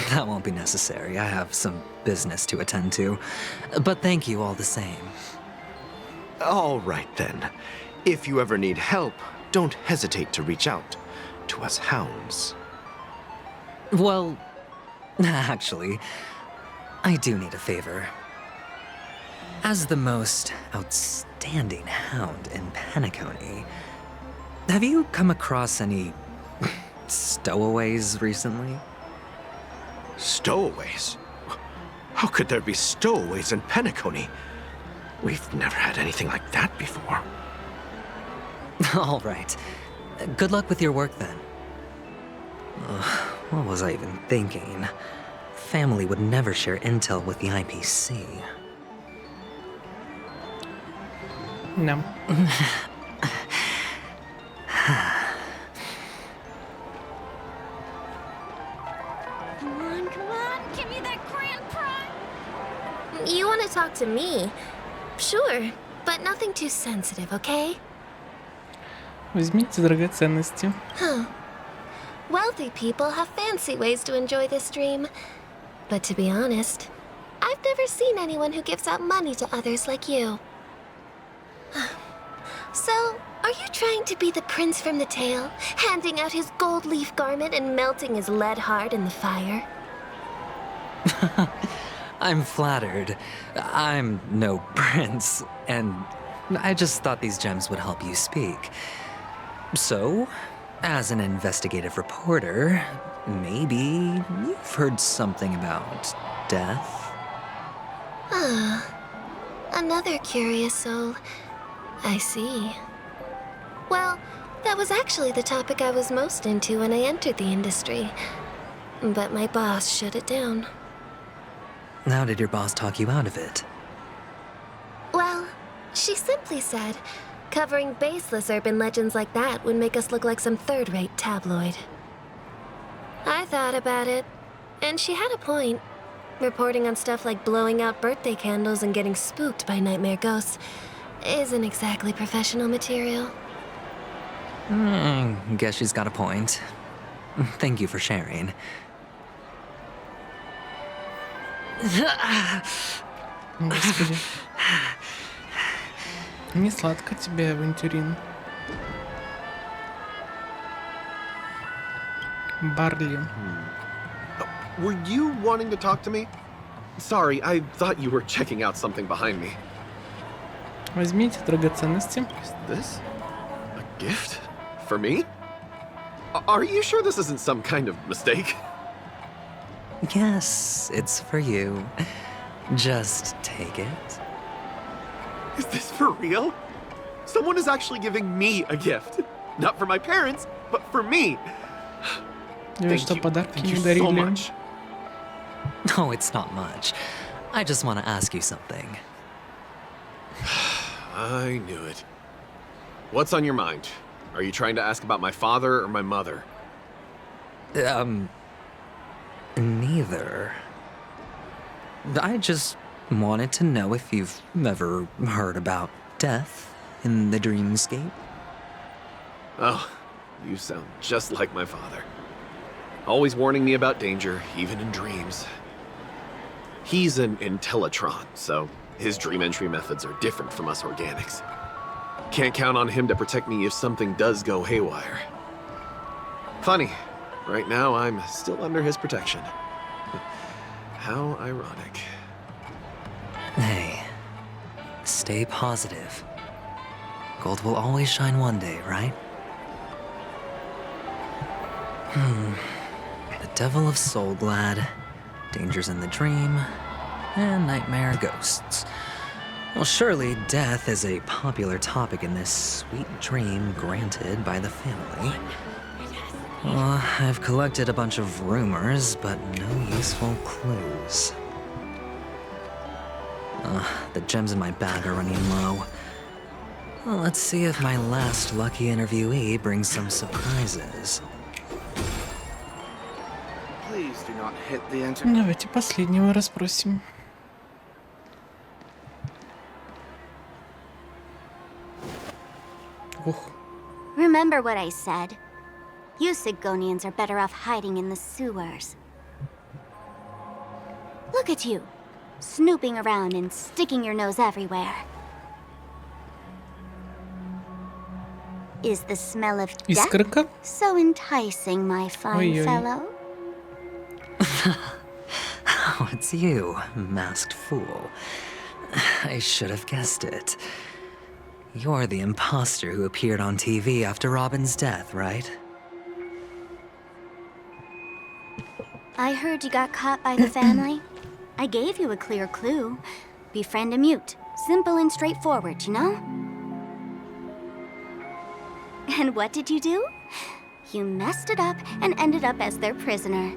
Speaker 5: That won't be necessary. I have some business to attend to. But thank you all the same.
Speaker 17: All right, then. If you ever need help, don't hesitate to reach out to us hounds.
Speaker 5: Well, actually, I do need a favor. As the most outstanding hound in Penacony, have you come across any stowaways recently?
Speaker 17: Stowaways? How could there be stowaways in Penacony? We've never had anything like that before.
Speaker 5: All right. Good luck with your work, then. What was I even thinking? Family would never share intel with the IPC.
Speaker 1: No.
Speaker 18: You want to talk to me? Sure, but nothing too sensitive, okay?
Speaker 1: Возьмите драгоценности.
Speaker 18: Huh. Wealthy people have fancy ways to enjoy this dream. But to be honest, I've never seen anyone who gives out money to others like you. So, are you trying to be the prince from the tale, handing out his gold leaf garment and melting his lead heart in the fire?
Speaker 5: I'm flattered. I'm no prince, and I just thought these gems would help you speak. So, as an investigative reporter, maybe you've heard something about death?
Speaker 18: Ah, another curious soul. I see. Well, that was actually the topic I was most into when I entered the industry. but my boss shut it down.
Speaker 5: How did your boss talk you out of it?
Speaker 18: Well, she simply said, covering baseless urban legends like that would make us look like some third-rate tabloid. I thought about it, and she had a point. Reporting on stuff like blowing out birthday candles and getting spooked by nightmare ghosts isn't exactly professional material.
Speaker 5: Guess she's got a point. Thank you for sharing.
Speaker 1: Господи. Не сладко тебе, авантюрин. Барли.
Speaker 19: Were you wanting to talk to me? Sorry, I thought you were checking out something behind me.
Speaker 1: Возьмите драгоценности.
Speaker 19: Is this a gift? For me? Are you sure this isn't some kind of mistake?
Speaker 5: Yes, it's for you. Just take it.
Speaker 19: Is this for real? Someone is actually giving me a gift. Not for my parents, but for me.
Speaker 1: Что подарки не
Speaker 19: so
Speaker 1: дарили.
Speaker 19: much.
Speaker 5: Oh, it's not much. I just want to ask you something.
Speaker 19: I knew it. What's on your mind? Are you trying to ask about my father or my mother?
Speaker 5: Neither. I just wanted to know if you've ever heard about death in the dreamscape.
Speaker 19: Oh, you sound just like my father. Always warning me about danger, even in dreams. He's an Intellitron, so his dream entry methods are different from us organics. Can't count on him to protect me if something does go haywire. Funny, right now I'm still under his protection. How ironic.
Speaker 5: Hey, stay positive. Gold will always shine one day, right? The Devil of Soulglad, Dangers in the Dream, and Nightmare Ghosts. Well, surely death is a popular topic in this sweet dream granted by the family. Well, I've collected a bunch of rumors, but no useful clues. The gems in my bag are running low. Well, let's see if my last lucky interviewee brings some surprises.
Speaker 16: Please do not hit the enter.
Speaker 1: Давайте последнего расспросим. Ух.
Speaker 6: Remember what I said. You Sigonians are better off hiding in the sewers. Look at you, snooping around and sticking your nose everywhere. Is the smell of death
Speaker 1: Искорка?
Speaker 6: so enticing, my fine
Speaker 1: Ой-ой.
Speaker 6: fellow?
Speaker 5: Oh, it's you, masked fool. I should have guessed it. You're the imposter who appeared on TV after Robin's death, right?
Speaker 6: I heard you got caught by the family. I gave you a clear clue. Befriend a mute. Simple and straightforward, you know? And what did you do? You messed it up and ended up as their prisoner.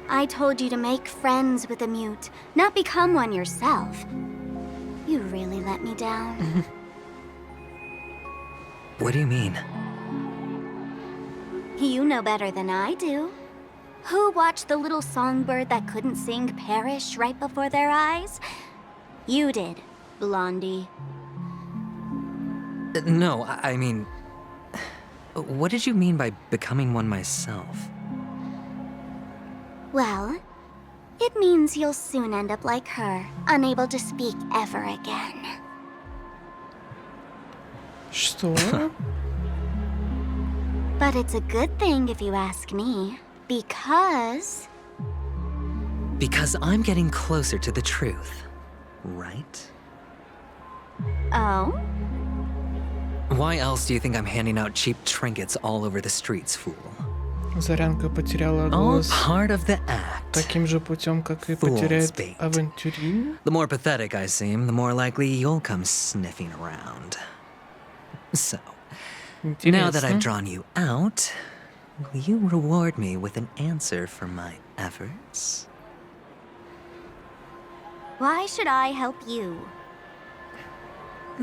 Speaker 6: I told you to make friends with a mute, not become one yourself. You really let me down.
Speaker 5: What do you mean?
Speaker 6: You know better than I do. Who watched the little songbird that couldn't sing perish right before their eyes? You did, Blondie.
Speaker 5: No, I mean... What did you mean by becoming one myself?
Speaker 6: Well, it means you'll soon end up like her, unable to speak ever again.
Speaker 1: Что?
Speaker 6: But it's a good thing if you ask me, because...
Speaker 5: Because I'm getting closer to the truth, right?
Speaker 6: Oh?
Speaker 5: Why else do you think I'm handing out cheap trinkets all over the streets, fool?
Speaker 1: Зарянка потеряла
Speaker 5: All
Speaker 1: голос
Speaker 5: part of the act.
Speaker 1: таким же путем, как и
Speaker 5: Fool's
Speaker 1: потеряет
Speaker 5: bait.
Speaker 1: авантюрин.
Speaker 5: The more pathetic I seem, the more likely you'll come sniffing around. So, now that I've drawn you out, will you reward me with an answer for my efforts?
Speaker 6: Why should I help you?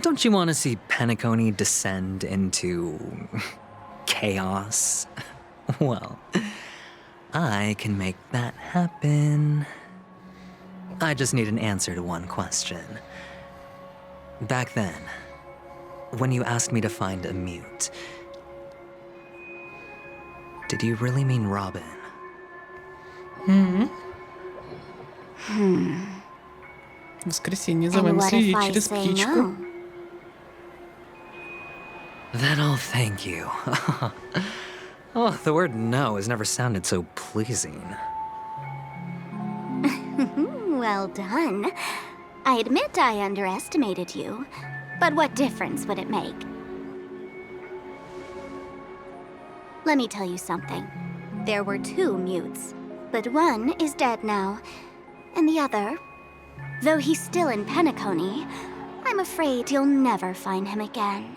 Speaker 5: Don't you want to see Penacony descend into chaos? Well, I can make that happen. I just need an answer to one question. Back then, when you asked me to find a mute, did you really mean Robin?
Speaker 1: В воскресенье за вами следить через птичку.
Speaker 5: Then I'll thank you. Oh, the word no has never sounded so pleasing.
Speaker 6: Well done. I admit I underestimated you, but what difference would it make? Let me tell you something. There were 2 mutes, but one is dead now, and the other, though he's still in Penacony, I'm afraid you'll never find him again.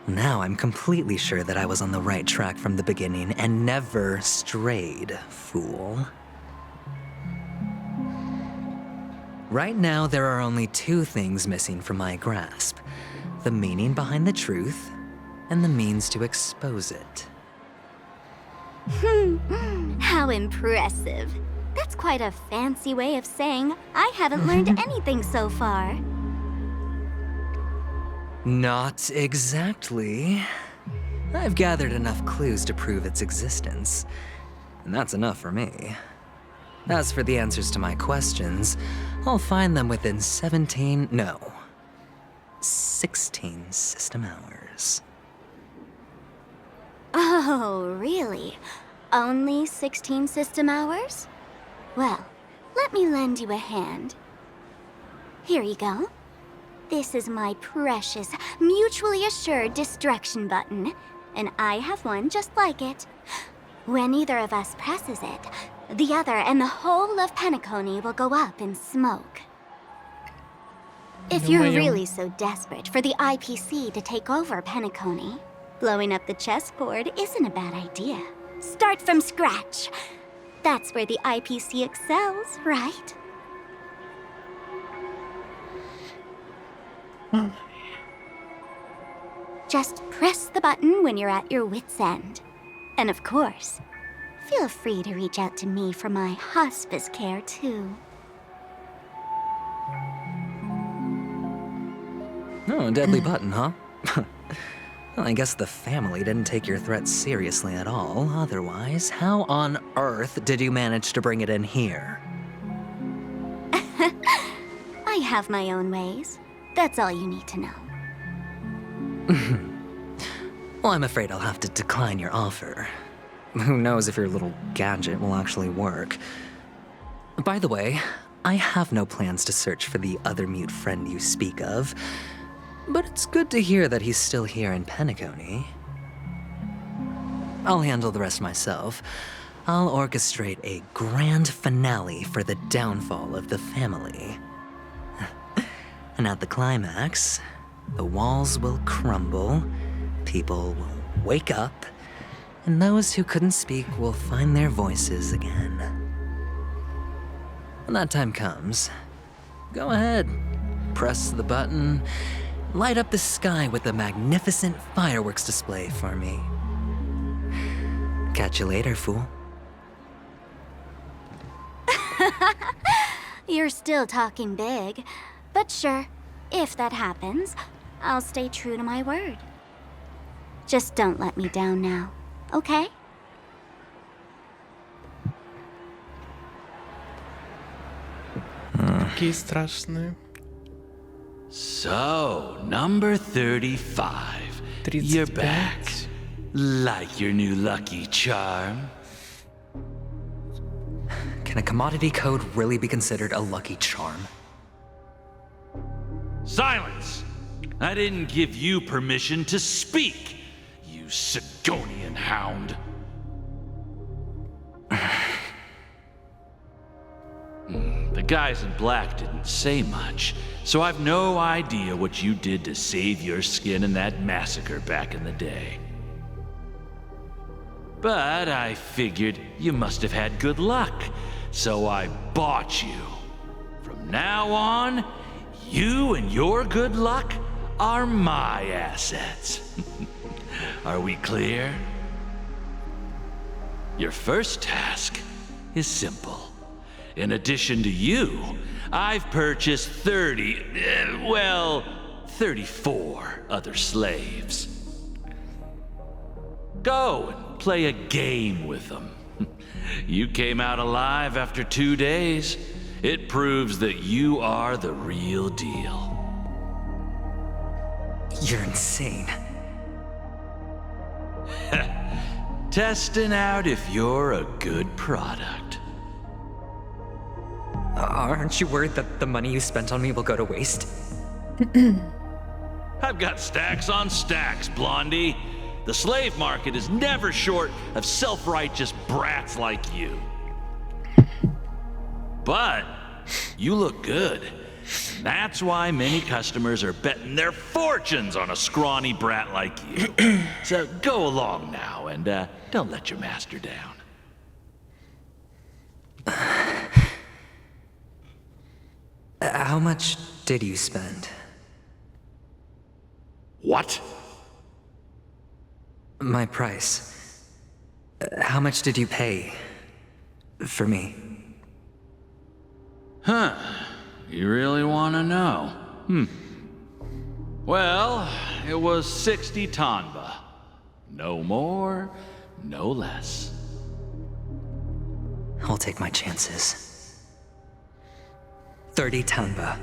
Speaker 5: Now I'm completely sure that I was on the right track from the beginning and never strayed, fool. Right now, there are only 2 things missing from my grasp: the meaning behind the truth and the means to expose it.
Speaker 6: How impressive. That's quite a fancy way of saying I haven't learned anything so far.
Speaker 5: Not exactly. I've gathered enough clues to prove its existence, and that's enough for me. As for the answers to my questions, I'll find them within 16 system hours.
Speaker 6: Oh, really? Only 16 system hours? Well, let me lend you a hand. Here you go. This is my precious, mutually assured destruction button, and I have one just like it. When either of us presses it, the other and the whole of Penacony will go up in smoke. If you're really so desperate for the IPC to take over Penacony, blowing up the chessboard isn't a bad idea. Start from scratch. That's where the IPC excels, right? Just press the button when you're at your wit's end. And of course, feel free to reach out to me for my hospice care, too.
Speaker 5: Oh, a deadly button, huh? Well, I guess the family didn't take your threat seriously at all. Otherwise, how on earth did you manage to bring it in here?
Speaker 6: I have my own ways. That's all you need to know.
Speaker 5: Well, I'm afraid I'll have to decline your offer. Who knows if your little gadget will actually work. By the way, I have no plans to search for the other mute friend you speak of, but it's good to hear that he's still here in Penacony. I'll handle the rest myself. I'll orchestrate a grand finale for the downfall of the family. And at the climax, the walls will crumble, people will wake up, and those who couldn't speak will find their voices again. When that time comes, go ahead, press the button, light up the sky with a magnificent fireworks display for me. Catch you later, fool.
Speaker 6: You're still talking big, but sure, if that happens, I'll stay true to my word. Just don't let me down now, okay?
Speaker 1: Какие страшные.
Speaker 20: So, number 35. You're back. Like your new lucky charm?
Speaker 5: Can a commodity code really be considered a lucky charm?
Speaker 20: Silence! I didn't give you permission to speak, you Sigonian hound. The guys in black didn't say much, so I've no idea what you did to save your skin in that massacre back in the day. But I figured you must have had good luck, so I bought you. From now on, you and your good luck are my assets. Are we clear? Your first task is simple. In addition to you, I've purchased 34 other slaves. Go and play a game with them. You came out alive after 2 days. It proves that you are the real deal.
Speaker 5: You're insane.
Speaker 20: Testing out if you're a good product.
Speaker 5: Aren't you worried that the money you spent on me will go to waste?
Speaker 20: I've got stacks on stacks, Blondie. The slave market is never short of self-righteous brats like you. But you look good. And that's why many customers are betting their fortunes on a scrawny brat like you. So go along now and don't let your master down.
Speaker 5: How much did you spend?
Speaker 20: What?
Speaker 5: My price. How much did you pay for me?
Speaker 20: Huh. You really want to know? Well, it was 60 tanba. No more, no less.
Speaker 5: I'll take my chances. 30 tanba.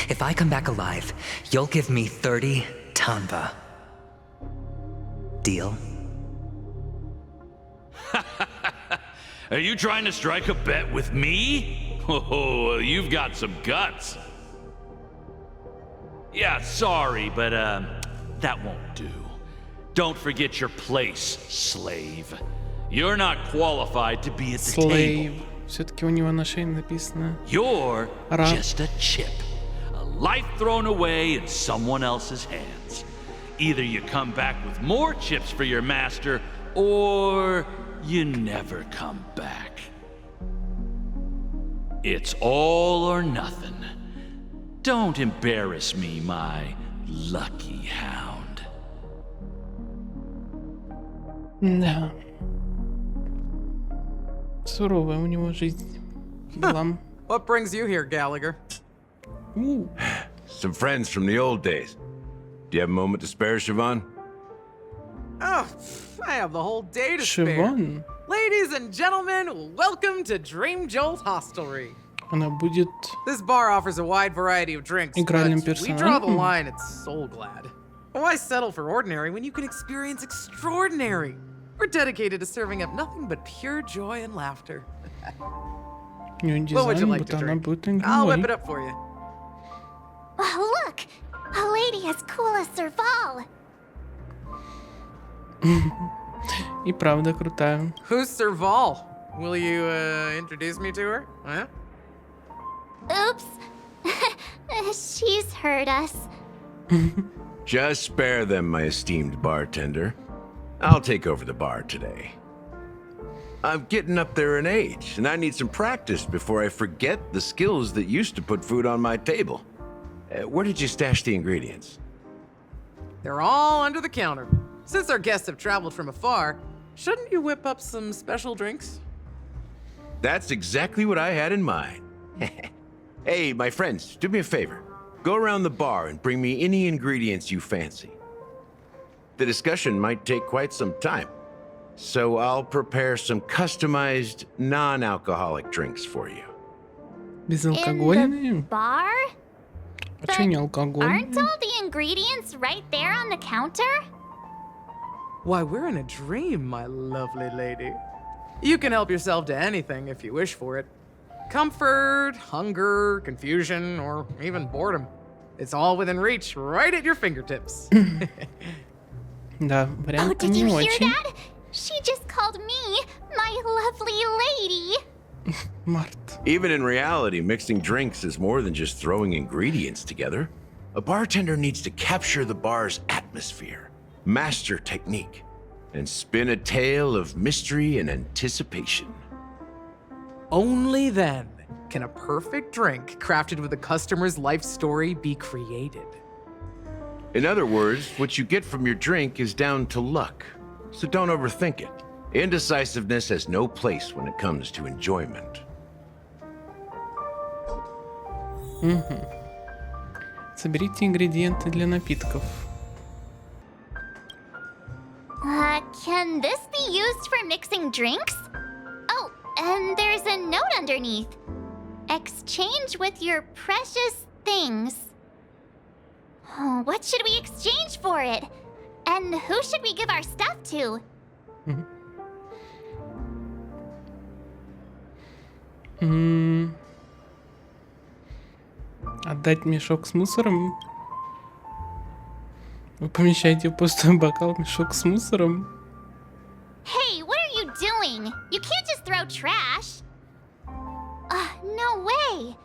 Speaker 5: If I come back alive, you'll give me 30 tanba. Deal?
Speaker 20: Are you trying to strike a bet with me? Oh, you've got some guts. Yeah, sorry, but that won't do. Don't forget your place, slave. You're not qualified to be at the table.
Speaker 1: Все-таки у него на шее написано.
Speaker 20: You're
Speaker 1: Раб.
Speaker 20: just a chip. A life thrown away in someone else's hands. Either you come back with more chips for your master, or you never come back. It's all or nothing. Don't embarrass me, my lucky hound.
Speaker 1: Да. Суровая у него жизнь. Делам.
Speaker 21: What brings you here, Gallagher?
Speaker 9: Some friends from the old days. Do you have a moment to spare, Siobhan?
Speaker 21: Oh, I have the whole day to spare.
Speaker 1: Siobhan.
Speaker 21: Ladies and gentlemen, welcome to Dream Jolt Hostelry.
Speaker 1: Она будет
Speaker 21: This bar offers a wide variety of drinks,
Speaker 1: игральным
Speaker 21: but we draw the
Speaker 1: персонажем.
Speaker 21: line at Soul Glad. Why settle for ordinary when you can experience extraordinary? We're dedicated to serving up nothing but pure joy and laughter.
Speaker 1: У нее
Speaker 21: What would you
Speaker 1: дизайн,
Speaker 21: like
Speaker 1: будто
Speaker 21: to
Speaker 1: она
Speaker 21: drink?
Speaker 1: будет
Speaker 21: I'll whip
Speaker 1: игровой.
Speaker 21: it up for you.
Speaker 6: Oh, look! A lady as cool as Serval.
Speaker 1: И правда крутая.
Speaker 21: Who's Serval? Will you introduce me to her? Huh?
Speaker 6: Oops. She's heard us.
Speaker 9: Just spare them, my esteemed bartender. I'll take over the bar today. I'm getting up there in age, and I need some practice before I forget the skills that used to put food on my table. Where did you stash the ingredients?
Speaker 21: They're all under the counter. Since our guests have traveled from afar, shouldn't you whip up some special drinks?
Speaker 9: That's exactly what I had in mind. Hey, my friends, do me a favor. Go around the bar and bring me any ingredients you fancy. The discussion might take quite some time, so I'll prepare some customized, non-alcoholic drinks for you.
Speaker 1: Безалкогольные?
Speaker 6: Bar?
Speaker 1: А чё не
Speaker 6: Aren't
Speaker 1: алкогольные?
Speaker 6: all the ingredients right there on the counter?
Speaker 21: Why, we're in a dream, my lovely lady. You can help yourself to anything if you wish for it. Comfort, hunger, confusion, or even boredom. It's all within reach, right at your fingertips.
Speaker 1: Да,
Speaker 6: Oh,
Speaker 1: вариант
Speaker 6: did
Speaker 1: не
Speaker 6: you hear
Speaker 1: очень.
Speaker 6: that? She just called me my lovely lady.
Speaker 1: Март.
Speaker 9: Even in reality, mixing drinks is more than just throwing ingredients together. A bartender needs to capture the bar's atmosphere, master technique, and spin a tale of mystery and anticipation.
Speaker 21: Only then can a perfect drink crafted with a customer's life story be created.
Speaker 9: In other words, what you get from your drink is down to luck, so don't overthink it. Indecisiveness has no place when it comes to enjoyment.
Speaker 1: Соберите ингредиенты для напитков.
Speaker 13: Can this be used for mixing drinks? Oh, and there's a note underneath. Exchange with your precious things. Oh, what should we exchange for it? And who should we give our stuff to?
Speaker 1: Отдать мешок с мусором? Вы помещаете в пустой бокал мешок с мусором?
Speaker 13: Hey, what are you doing? You can't just throw trash. No way.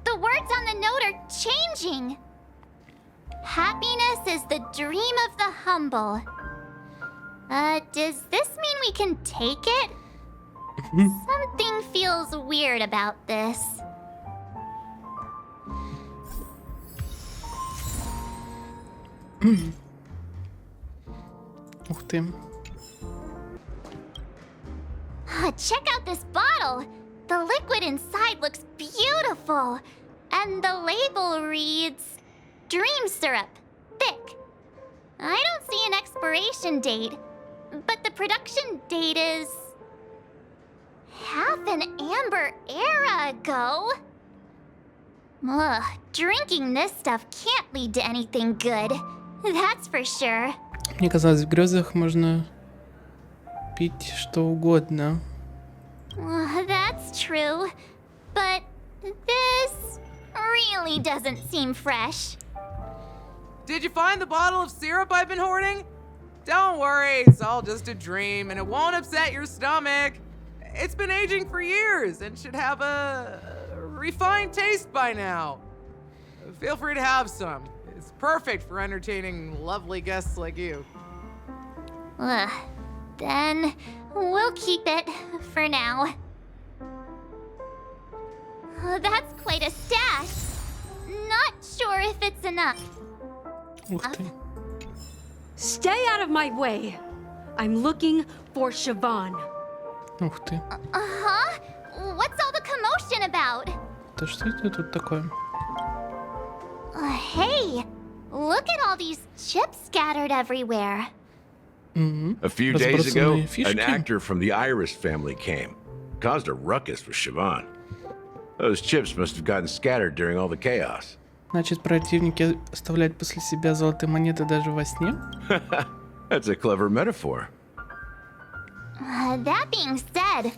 Speaker 13: The words on the note are changing. Happiness is the dream of the humble. Does this mean we can take it? Something feels weird about this.
Speaker 1: Ух ты.
Speaker 13: Check out this bottle. The liquid inside looks beautiful. And the label reads, Dream Syrup, thick. I don't see an expiration date, but the production date is half an amber era ago. Ugh, drinking this stuff can't lead to anything good. That's for sure.
Speaker 1: Мне казалось, в грезах можно пить что угодно.
Speaker 13: That's true, but this really doesn't seem fresh.
Speaker 21: Did you find the bottle of syrup I've been hoarding? Don't worry, it's all just a dream and it won't upset your stomach. It's been aging for years and should have a refined taste by now. Feel free to have some. It's perfect for entertaining lovely guests like you.
Speaker 13: Then we'll keep it for now. That's quite a stash. Not sure if it's enough.
Speaker 3: Stay out of my way. I'm looking for Siobhan.
Speaker 1: Ух ты.
Speaker 13: Huh? What's all the commotion about?
Speaker 1: Да что это тут такое?
Speaker 13: Hey, look at all these chips scattered everywhere.
Speaker 9: A few days ago, an actor from the Iris family came. Caused a ruckus with Siobhan. Those chips must have gotten scattered during all the chaos.
Speaker 1: Значит, противники оставляют после себя золотые монеты даже во сне?
Speaker 9: That's a clever metaphor.
Speaker 13: That being said,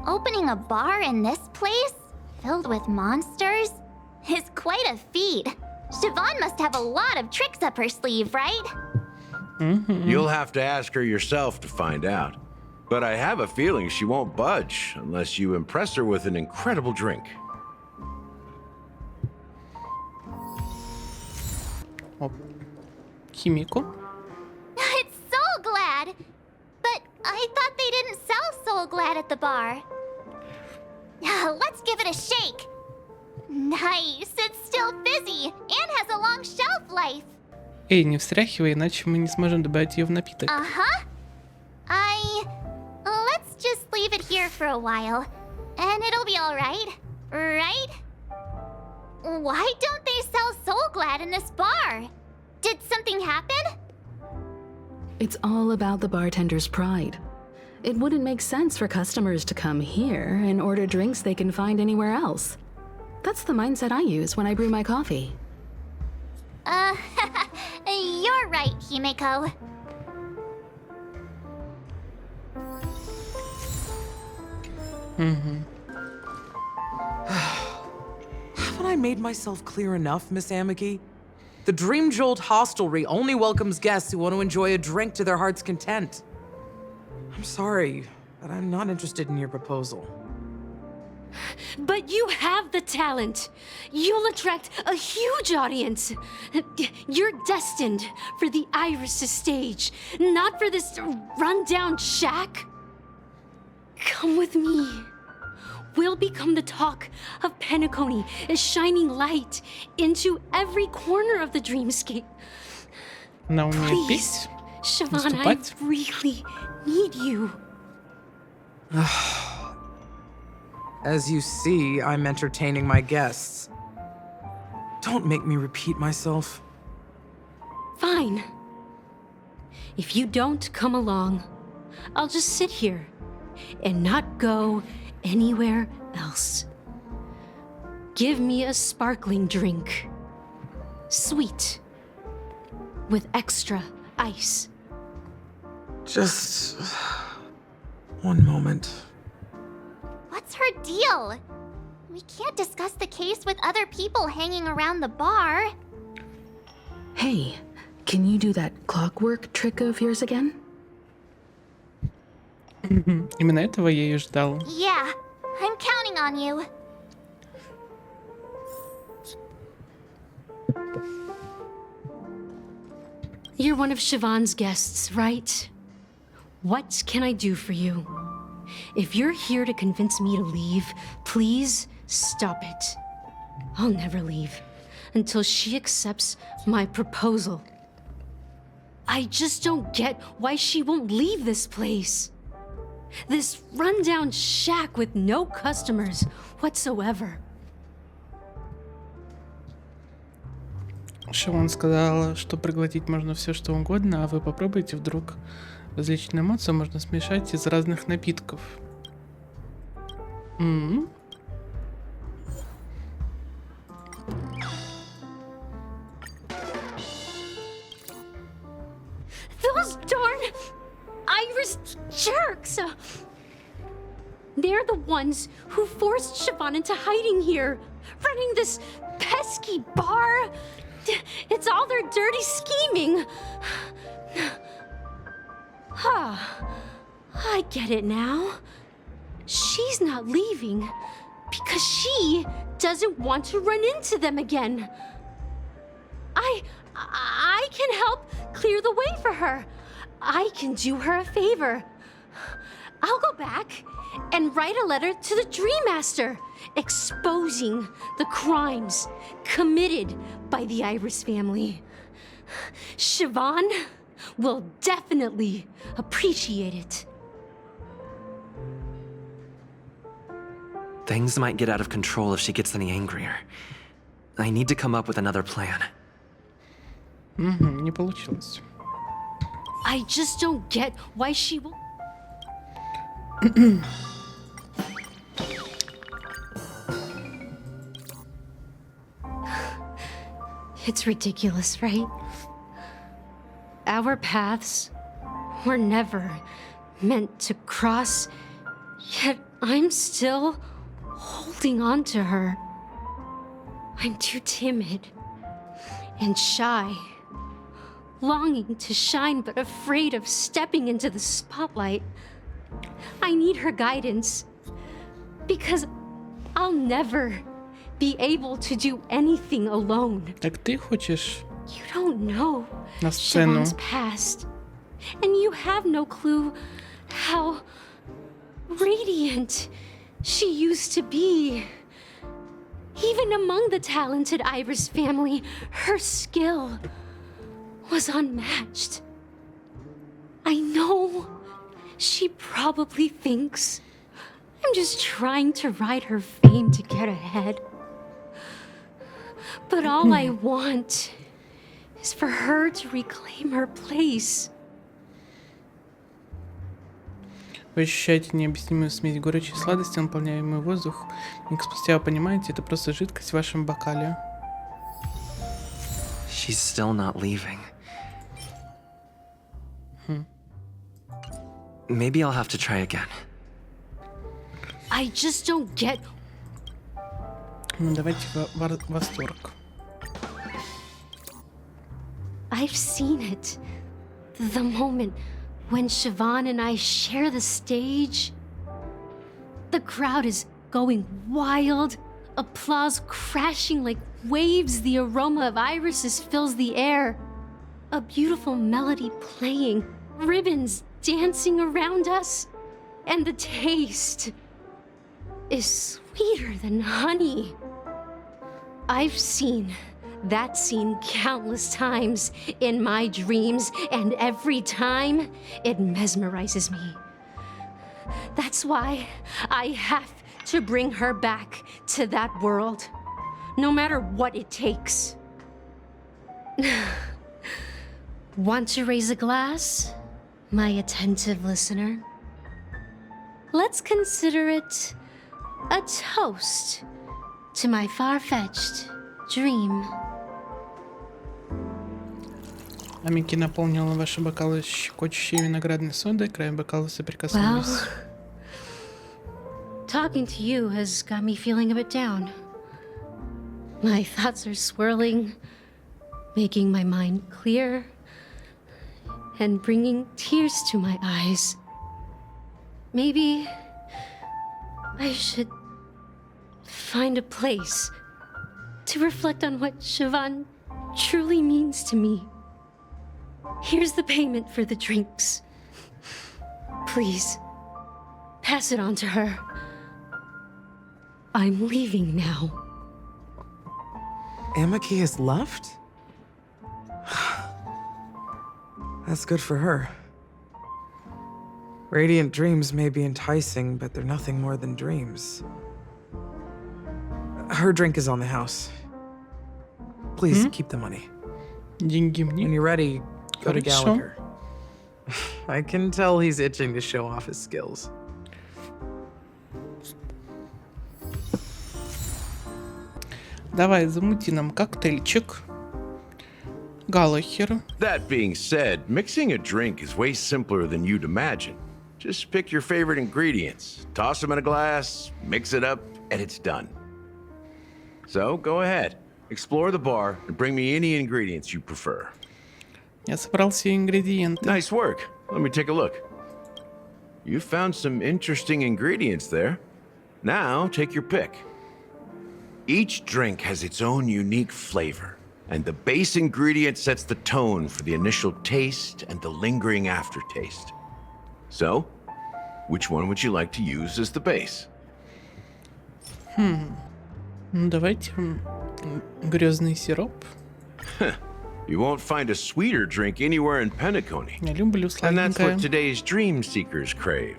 Speaker 13: opening a bar in this place, filled with monsters, is quite a feat. Siobhan must have a lot of tricks up her sleeve, right?
Speaker 9: You'll have to ask her yourself to find out. But I have a feeling she won't budge unless you impress her with an incredible drink.
Speaker 1: Химику?
Speaker 13: It's Soul Glad! But I thought they didn't sell Soul Glad at the bar. Let's give it a shake. Nice, it's still fizzy and has a long shelf life.
Speaker 1: Эй, не встряхивай, иначе мы не сможем добавить ее в напиток.
Speaker 13: Let's just leave it here for a while, and it'll be all right, right? Why don't they sell Soul Glad in this bar? Did something happen?
Speaker 7: It's all about the bartender's pride. It wouldn't make sense for customers to come here and order drinks they can find anywhere else. That's the mindset I use when I brew my coffee.
Speaker 13: You're right, Himeko.
Speaker 21: Haven't I made myself clear enough, Miss Amiki? The Dream Jolt hostelry only welcomes guests who want to enjoy a drink to their heart's content. I'm sorry, but I'm not interested in your proposal.
Speaker 3: But you have the talent. You'll attract a huge audience. You're destined for the Iris' stage, not for this rundown shack. Come with me. We'll become the talk of Penacony, shining light into every corner of the dreamscape. Please, Siobhan, I really need you.
Speaker 21: As you see, I'm entertaining my guests. Don't make me repeat myself.
Speaker 3: Fine. If you don't come along, I'll just sit here and not go anywhere else. Give me a sparkling drink. Sweet. With extra ice.
Speaker 21: Just one moment.
Speaker 6: What's her deal? We can't discuss the case with other people hanging around the bar.
Speaker 7: Hey, can you do that clockwork trick of yours again?
Speaker 1: Именно этого я и ждал.
Speaker 6: Yeah, I'm counting on you.
Speaker 3: You're one of Siobhan's guests, right? What can I do for you? If you're here to convince me to leave, please stop it. I'll never leave until she accepts my proposal. I just don't get why she won't leave this place. This rundown shack with no customers whatsoever.
Speaker 1: Шивон сказала, что проглотить можно все, что угодно, а вы попробуйте вдруг. Различные эмоции можно смешать из разных напитков.
Speaker 3: Those darn Iris jerks! They're the ones who forced Siobhan into hiding here, running this pesky bar. It's all their dirty scheming. I get it now. She's not leaving because she doesn't want to run into them again. I can help clear the way for her. I can do her a favor. I'll go back and write a letter to the Dream Master exposing the crimes committed by the Iris family. Siobhan will definitely appreciate it.
Speaker 4: Things might get out of control if she gets any angrier. I need to come up with another plan.
Speaker 1: Не получилось.
Speaker 3: I just don't get why she will. It's ridiculous, right? Our paths were never meant to cross, yet I'm still holding on to her. I'm too timid and shy, longing to shine but afraid of stepping into the spotlight. I need her guidance because I'll never be able to do anything alone.
Speaker 1: Так ты хочешь
Speaker 3: You don't know
Speaker 1: на сцену?
Speaker 3: Siobhan's past, and you have no clue how radiant she used to be. Even among the talented Iris family, her skill was unmatched. I know she probably thinks I'm just trying to ride her fame to get ahead. But all I want is for her to reclaim her place.
Speaker 1: Вы ощущаете необъяснимую смесь горечи и сладости, наполняемый воздух. Миг спустя вы понимаете, это просто жидкость в вашем бокале.
Speaker 4: She's still not leaving. Maybe I'll have to try again.
Speaker 3: I just don't get.
Speaker 1: Ну, давайте восторг.
Speaker 3: I've seen it. The moment when Siobhan and I share the stage. The crowd is going wild, applause crashing like waves, the aroma of irises fills the air. A beautiful melody playing, ribbons dancing around us, and the taste is sweeter than honey. I've seen that scene countless times in my dreams, and every time it mesmerizes me. That's why I have to bring her back to that world, no matter what it takes. Want to raise a glass, my attentive listener? Let's consider it a toast to my far-fetched dream.
Speaker 1: Амики наполнила ваши бокалы щекочущей виноградной содой, края бокала соприкоснулись.
Speaker 3: Talking to you has got me feeling a bit down. My thoughts are swirling, making my mind clear, and bringing tears to my eyes. Maybe I should find a place to reflect on what Siobhan truly means to me. Here's the payment for the drinks. Please, pass it on to her. I'm leaving now.
Speaker 21: Amiki has left? That's good for her. Radiant dreams may be enticing, but they're nothing more than dreams. Her drink is on the house. Please keep the money.
Speaker 1: Деньги мне.
Speaker 21: When you're ready, go to
Speaker 1: Хорошо.
Speaker 21: Gallagher. I can tell he's itching to show off his skills.
Speaker 1: Давай, замути нам коктейльчик. Галахер.
Speaker 9: That being said, mixing a drink is way simpler than you'd imagine. Just pick your favorite ingredients, toss them in a glass, mix it up, and it's done. So, go ahead. Explore the bar and bring me any ingredients you prefer.
Speaker 1: Я собрал все ингредиенты.
Speaker 9: Nice work. Let me take a look. You found some interesting ingredients there. Now, take your pick. Each drink has its own unique flavor, and the base ingredient sets the tone for the initial taste and the lingering aftertaste. So, which one would you like to use as the base?
Speaker 1: Ну, давайте грёзный сироп.
Speaker 9: You won't find a sweeter drink anywhere in Penacony.
Speaker 1: Я люблю
Speaker 9: And that's
Speaker 1: сладенькое.
Speaker 9: what today's dream seekers crave.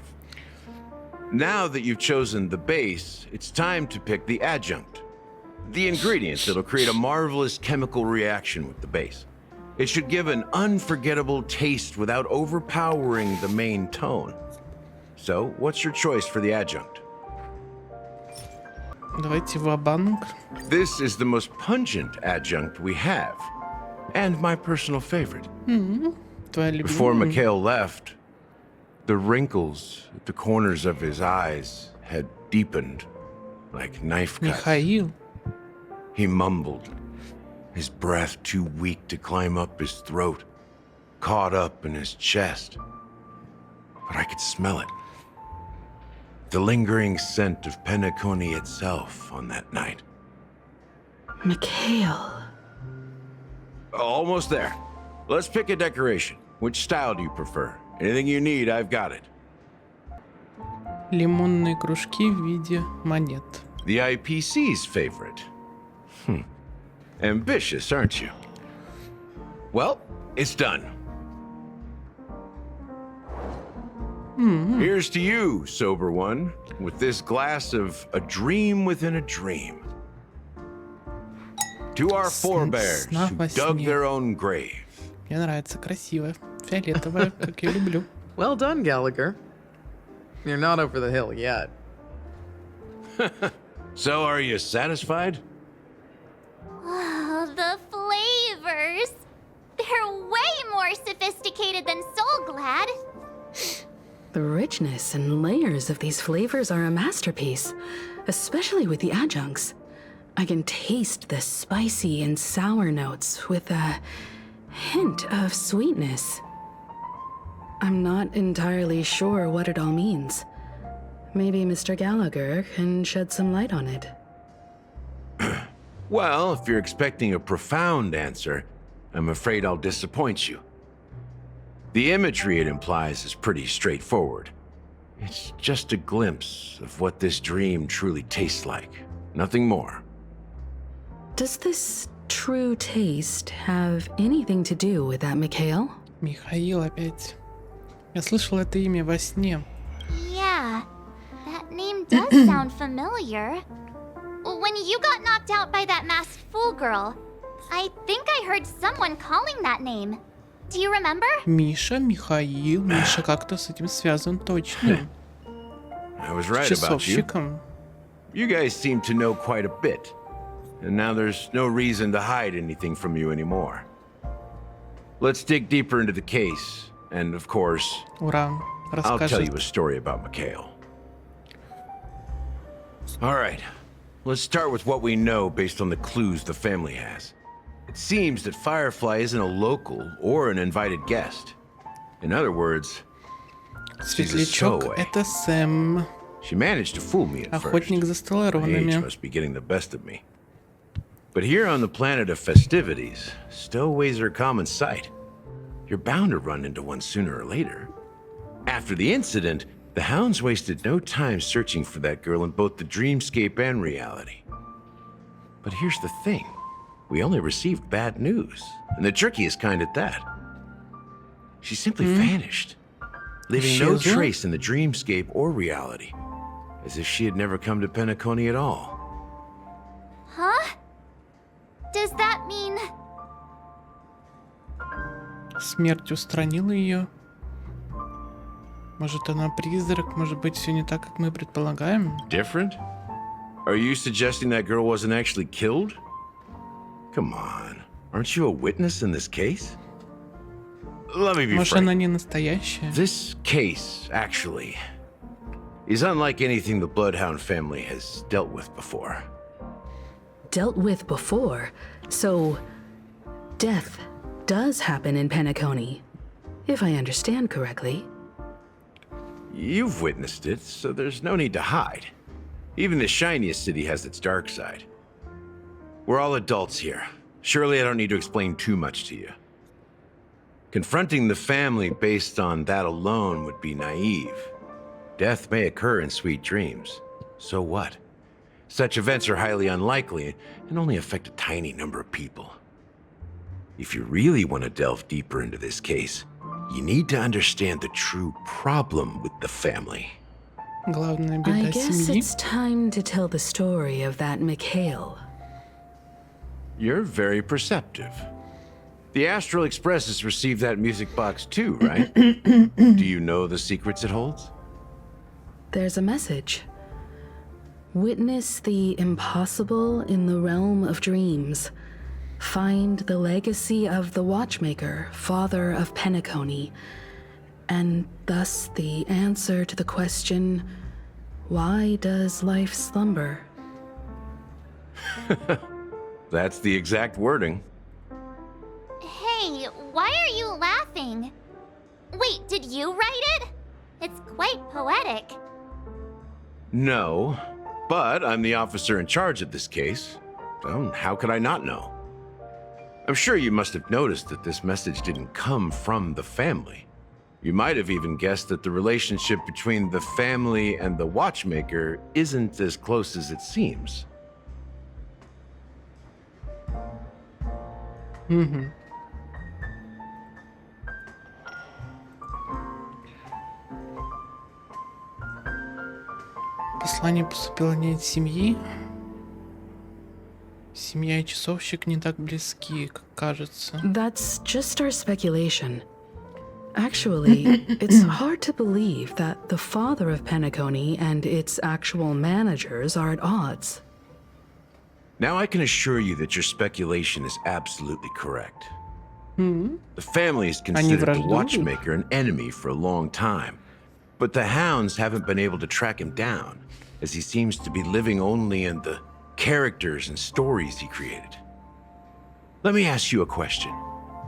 Speaker 9: Now that you've chosen the base, it's time to pick the adjunct. The ingredient that'll create a marvelous chemical reaction with the base. It should give an unforgettable taste without overpowering the main tone. So, what's your choice for the adjunct?
Speaker 1: Давайте ва-банк.
Speaker 9: This is the most pungent adjunct we have, and my personal favorite.
Speaker 1: Твоя
Speaker 9: Before
Speaker 1: любимая.
Speaker 9: Mikhail left, the wrinkles at the corners of his eyes had deepened like knife cuts.
Speaker 1: Михаил.
Speaker 9: He mumbled, his breath too weak to climb up his throat, caught up in his chest. But I could smell it. The lingering scent of Penacony itself on that night.
Speaker 7: Mikhail.
Speaker 9: Almost there. Let's pick a decoration. Which style do you prefer? Anything you need, I've got it.
Speaker 1: Лимонные кружки в виде монет.
Speaker 9: The IPC's favorite. Ambitious, aren't you? Well, it's done. Here's to you, sober one, with this glass of a dream within a dream. To our forebears
Speaker 1: Сна
Speaker 9: who
Speaker 1: во
Speaker 9: dug
Speaker 1: сне.
Speaker 9: their own grave.
Speaker 1: Мне нравится, красиво. Фиолетовое, как я люблю.
Speaker 21: Well done, Gallagher. You're not over the hill yet.
Speaker 9: So, are you satisfied?
Speaker 13: Oh, the flavors! They're way more sophisticated than Soulglad.
Speaker 7: The richness and layers of these flavors are a masterpiece, especially with the adjuncts. I can taste the spicy and sour notes with a hint of sweetness. I'm not entirely sure what it all means. Maybe Mr. Gallagher can shed some light on it.
Speaker 9: Well, if you're expecting a profound answer, I'm afraid I'll disappoint you. The imagery it implies is pretty straightforward. It's just a glimpse of what this dream truly tastes like. Nothing more.
Speaker 7: Does this true taste have anything to do with that Mikhail?
Speaker 1: Михаил опять. Я слышал это имя во сне.
Speaker 10: Yeah, that name does sound familiar. When you got knocked out by that masked fool girl, I think I heard someone calling that name. Do you remember?
Speaker 1: Миша, Михаил. Миша как-то с этим связан точно.
Speaker 9: I was right about you.
Speaker 1: Часовщиком.
Speaker 9: You guys seem to know quite a bit. And now there's no reason to hide anything from you anymore. Let's dig deeper into the case. And of course,
Speaker 1: Ура.
Speaker 9: I'll tell
Speaker 1: Расскажи.
Speaker 9: you a story about Mikhail. All right, let's start with what we know based on the clues the family has. It seems that Firefly isn't a local or an invited guest. In other words, she's a
Speaker 1: Светлячок
Speaker 9: stowaway.
Speaker 1: это Сэм.
Speaker 9: She managed to fool me at first.
Speaker 1: Охотник за
Speaker 9: My age
Speaker 1: стелларонами.
Speaker 9: must be getting the best of me. But here on the planet of festivities, stowaways are a common sight. You're bound to run into one sooner or later. After the incident, the hounds wasted no time searching for that girl in both the dreamscape and reality. But here's the thing. We only received bad news, and the trickiest kind at that. She simply vanished, leaving no
Speaker 1: Исчезла?
Speaker 9: trace in the dreamscape or reality, as if she had never come to Penacony at all.
Speaker 10: Huh? Does that mean...
Speaker 1: Смерть устранила ее. Может, она призрак? Может быть, все не так, как мы предполагаем?
Speaker 9: Different? Are you suggesting that girl wasn't actually killed? Come on, aren't you a witness in this case? Let me be
Speaker 1: Может,
Speaker 9: frank.
Speaker 1: она не настоящая?
Speaker 9: This case, actually, is unlike anything the Bloodhound family has dealt with before.
Speaker 7: Dealt with before, so death does happen in Penacony, if I understand correctly.
Speaker 9: You've witnessed it, so there's no need to hide. Even the shiniest city has its dark side. We're all adults here. Surely I don't need to explain too much to you. Confronting the family based on that alone would be naive. Death may occur in sweet dreams. So what? Such events are highly unlikely and only affect a tiny number of people. If you really want to delve deeper into this case, you need to understand the true problem with the family.
Speaker 1: Главная
Speaker 7: I
Speaker 1: беда
Speaker 7: guess
Speaker 1: семьи.
Speaker 7: it's time to tell the story of that Mikhail.
Speaker 9: You're very perceptive. The Astral Express has received that music box too, right? Do you know the secrets it holds?
Speaker 7: There's a message. Witness the impossible in the realm of dreams. Find the legacy of the Watchmaker, father of Penacony, and thus the answer to the question, why does life slumber?
Speaker 9: That's the exact wording.
Speaker 10: Hey, why are you laughing? Wait, did you write it? It's quite poetic.
Speaker 9: No, but I'm the officer in charge of this case. So how could I not know? I'm sure you must have noticed that this message didn't come from the family. You might have even guessed that the relationship between the family and the Watchmaker isn't as close as it seems.
Speaker 1: Послание поступило не от семьи. Семья и часовщик не так близки, как кажется.
Speaker 7: That's just our speculation. Actually, it's hard to believe that the father of Penacony and its actual managers are at odds.
Speaker 9: Now I can assure you that your speculation is absolutely correct. The family has considered the
Speaker 1: враждуют?
Speaker 9: Watchmaker an enemy for a long time, but the hounds haven't been able to track him down, as he seems to be living only in the characters and stories he created. Let me ask you a question.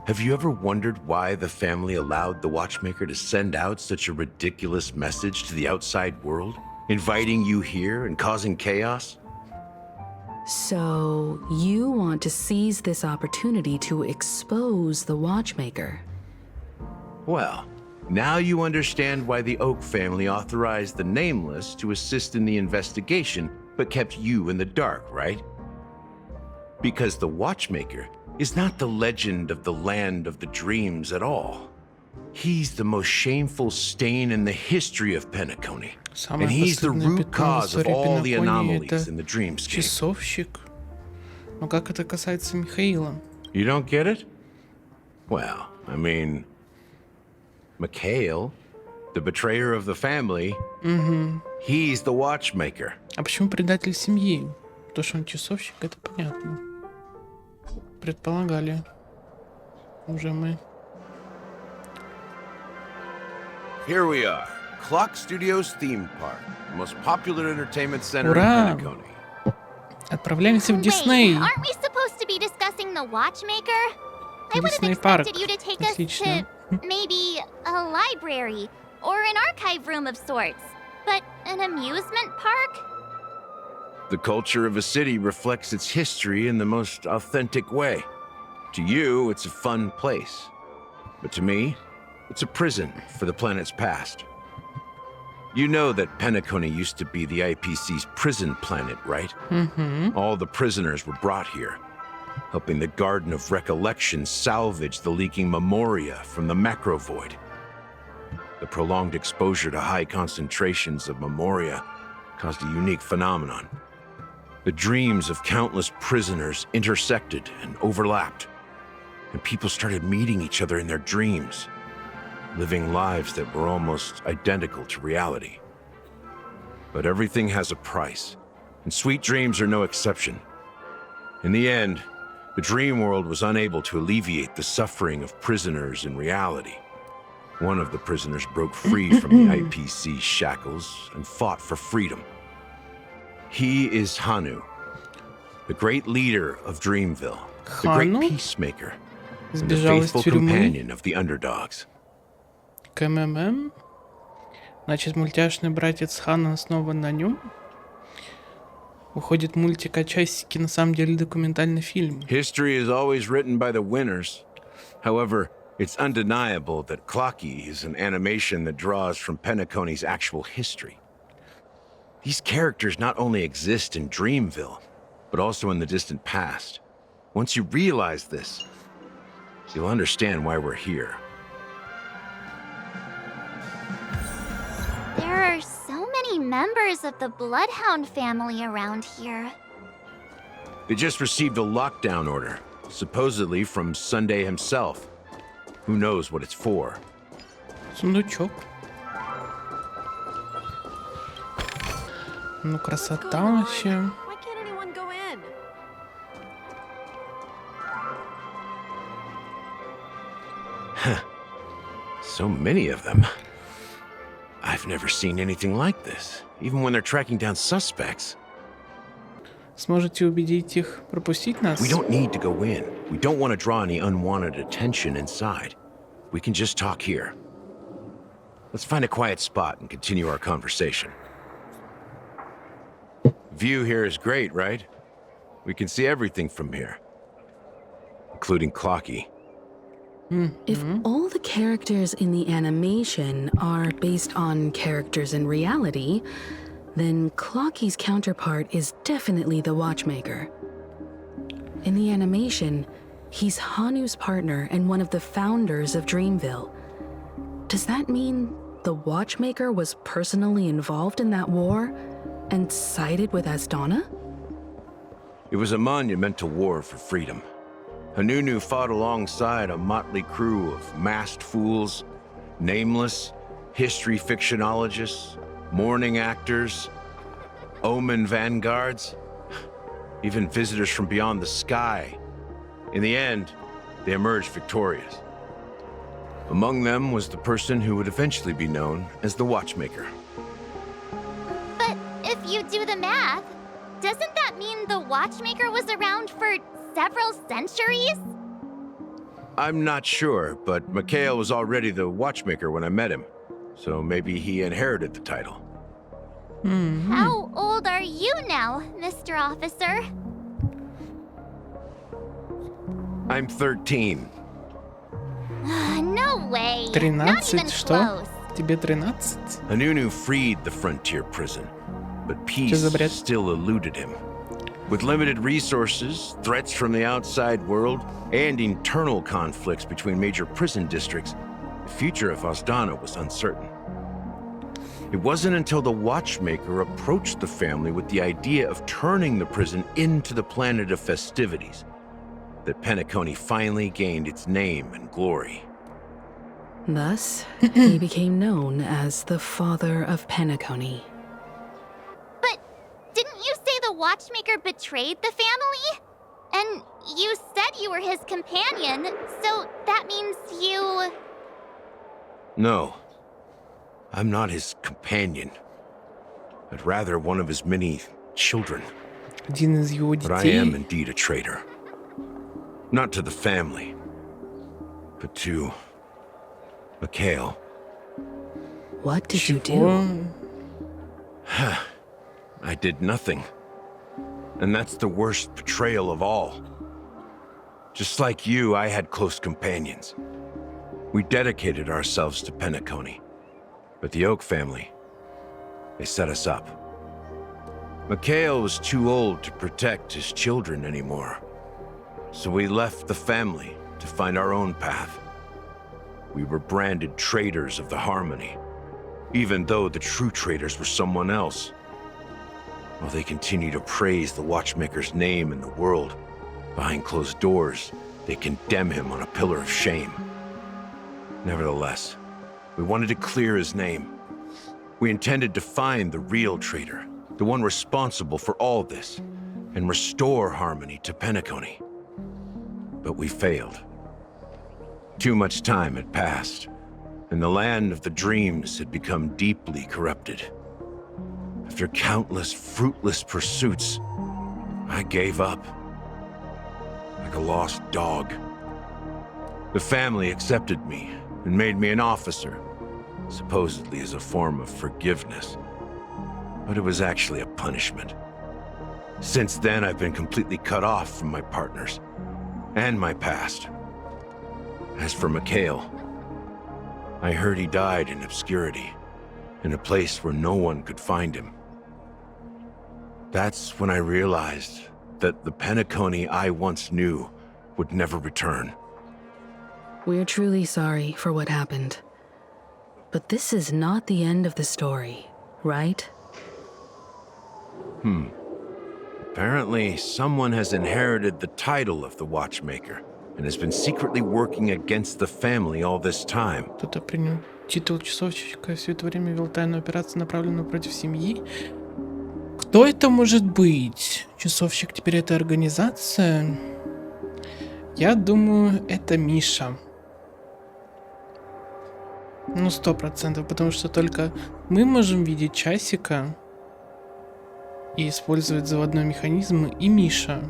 Speaker 9: Have you ever wondered why the family allowed the Watchmaker to send out such a ridiculous message to the outside world? Inviting you here and causing chaos?
Speaker 7: So, you want to seize this opportunity to expose the Watchmaker?
Speaker 9: Well, now you understand why the Oak family authorized the Nameless to assist in the investigation, but kept you in the dark, right? Because the Watchmaker is not the legend of the Land of the Dreams at all. He's the most shameful stain in the history of Penacony. And he's the root cause of all the anomalies in the dreamscape.
Speaker 1: Часовщик. Но как это касается Михаила?
Speaker 9: You don't get it? Well, I mean, Mikhail, the betrayer of the family, he's the Watchmaker.
Speaker 1: А почему предатель семьи? То, что он часовщик, это понятно. Предполагали. Уже мы.
Speaker 9: Here we are. Clock Studios theme park, the most popular entertainment center
Speaker 1: Ура!
Speaker 9: in Penacony.
Speaker 1: Отправляемся в Дисней.
Speaker 10: Wait, aren't we supposed to be discussing the Watchmaker? I would have
Speaker 1: Disney park.
Speaker 10: expected you to take us
Speaker 1: Отлично.
Speaker 10: to maybe a library or an archive room of sorts. But an amusement park?
Speaker 9: The culture of a city reflects its history in the most authentic way. To you, it's a fun place. But to me, it's a prison for the planet's past. You know that Penacony used to be the IPC's prison planet, right? All the prisoners were brought here, helping the Garden of Recollection salvage the leaking memoria from the macro void. The prolonged exposure to high concentrations of memoria caused a unique phenomenon. The dreams of countless prisoners intersected and overlapped, and people started meeting each other in their dreams, living lives that were almost identical to reality. But everything has a price, and sweet dreams are no exception. In the end, the dream world was unable to alleviate the suffering of prisoners in reality. One of the prisoners broke free from the IPC shackles and fought for freedom. He is Hanu, the great leader of Dreamville, the great peacemaker, and the faithful companion of the underdogs.
Speaker 1: КММ. Значит, мультяшный братец Хана основан на нем. Выходит мультик о часике, на самом деле документальный фильм.
Speaker 9: History is always written by the winners. However, it's undeniable that Clocky is an animation that draws from Penacony's actual history. These characters not only exist in Dreamville, but also in the distant past. Once you realize this, you'll understand why we're here.
Speaker 10: There are so many members of the Bloodhound family around here.
Speaker 9: They just received a lockdown order, supposedly from Sunday himself. Who knows what it's for?
Speaker 1: Сундучок. Ну, красота вообще.
Speaker 2: Why can't anyone go in?
Speaker 9: So many of them. I've never seen anything like this, even when they're tracking down suspects.
Speaker 1: Сможете убедить их пропустить нас?
Speaker 9: We don't need to go in. We don't want to draw any unwanted attention inside. We can just talk here. Let's find a quiet spot and continue our conversation. View here is great, right? We can see everything from here, including Clocky.
Speaker 7: If all the characters in the animation are based on characters in reality, then Clocky's counterpart is definitely the Watchmaker. In the animation, he's Hanu's partner and one of the founders of Dreamville. Does that mean the Watchmaker was personally involved in that war and sided with Asdana?
Speaker 9: It was a monumental war for freedom. Hanunu fought alongside a motley crew of masked fools, nameless, history fictionologists, mourning actors, omen vanguards, even visitors from beyond the sky. In the end, they emerged victorious. Among them was the person who would eventually be known as the Watchmaker.
Speaker 10: But if you do the math, doesn't that mean the Watchmaker was around for several centuries?
Speaker 9: I'm not sure, but Mikhail was already the Watchmaker when I met him, so maybe he inherited the title.
Speaker 10: How old are you now, Mr. Officer?
Speaker 9: I'm 13.
Speaker 10: No way. Not
Speaker 1: 13,
Speaker 10: even
Speaker 1: что?
Speaker 10: close.
Speaker 1: Тебе 13?
Speaker 9: Anunu freed the frontier prison, but peace
Speaker 1: Что за бред?
Speaker 9: still eluded him. With limited resources, threats from the outside world, and internal conflicts between major prison districts, the future of Osdana was uncertain. It wasn't until the Watchmaker approached the family with the idea of turning the prison into the planet of festivities that Penacony finally gained its name and glory.
Speaker 7: Thus, he became known as the father of Penacony.
Speaker 10: But didn't you say the Watchmaker betrayed the family? And you said you were his companion, so that means you...
Speaker 9: No, I'm not his companion, but rather one of his many children.
Speaker 1: Один из его
Speaker 9: But I am
Speaker 1: детей?
Speaker 9: indeed a traitor. Not to the family, but to Mikhail.
Speaker 7: What did you do?
Speaker 9: I did nothing. And that's the worst betrayal of all. Just like you, I had close companions. We dedicated ourselves to Penacony. But the Oak family, they set us up. Mikhail was too old to protect his children anymore. So we left the family to find our own path. We were branded traitors of the Harmony, even though the true traitors were someone else. While they continue to praise the Watchmaker's name in the world, behind closed doors, they condemn him on a pillar of shame. Nevertheless, we wanted to clear his name. We intended to find the real traitor, the one responsible for all this, and restore harmony to Penacony. But we failed. Too much time had passed, and the land of the dreams had become deeply corrupted. After countless fruitless pursuits, I gave up. Like a lost dog. The family accepted me and made me an officer, supposedly as a form of forgiveness. But it was actually a punishment. Since then, I've been completely cut off from my partners and my past. As for Mikhail, I heard he died in obscurity, in a place where no one could find him. That's when I realized that the Penacony I once knew would never return.
Speaker 7: We're truly sorry for what happened. But this is not the end of the story, right?
Speaker 9: Apparently, someone has inherited the title of the Watchmaker and has been secretly working against the family all this time.
Speaker 1: Кто-то принял титул часовщика и все это время вел тайную операцию, направленную против семьи. Кто это может быть? Часовщик теперь это организация? Я думаю, это Миша. Ну, 100%, потому что только мы можем видеть часика и использовать заводной механизм, и Миша.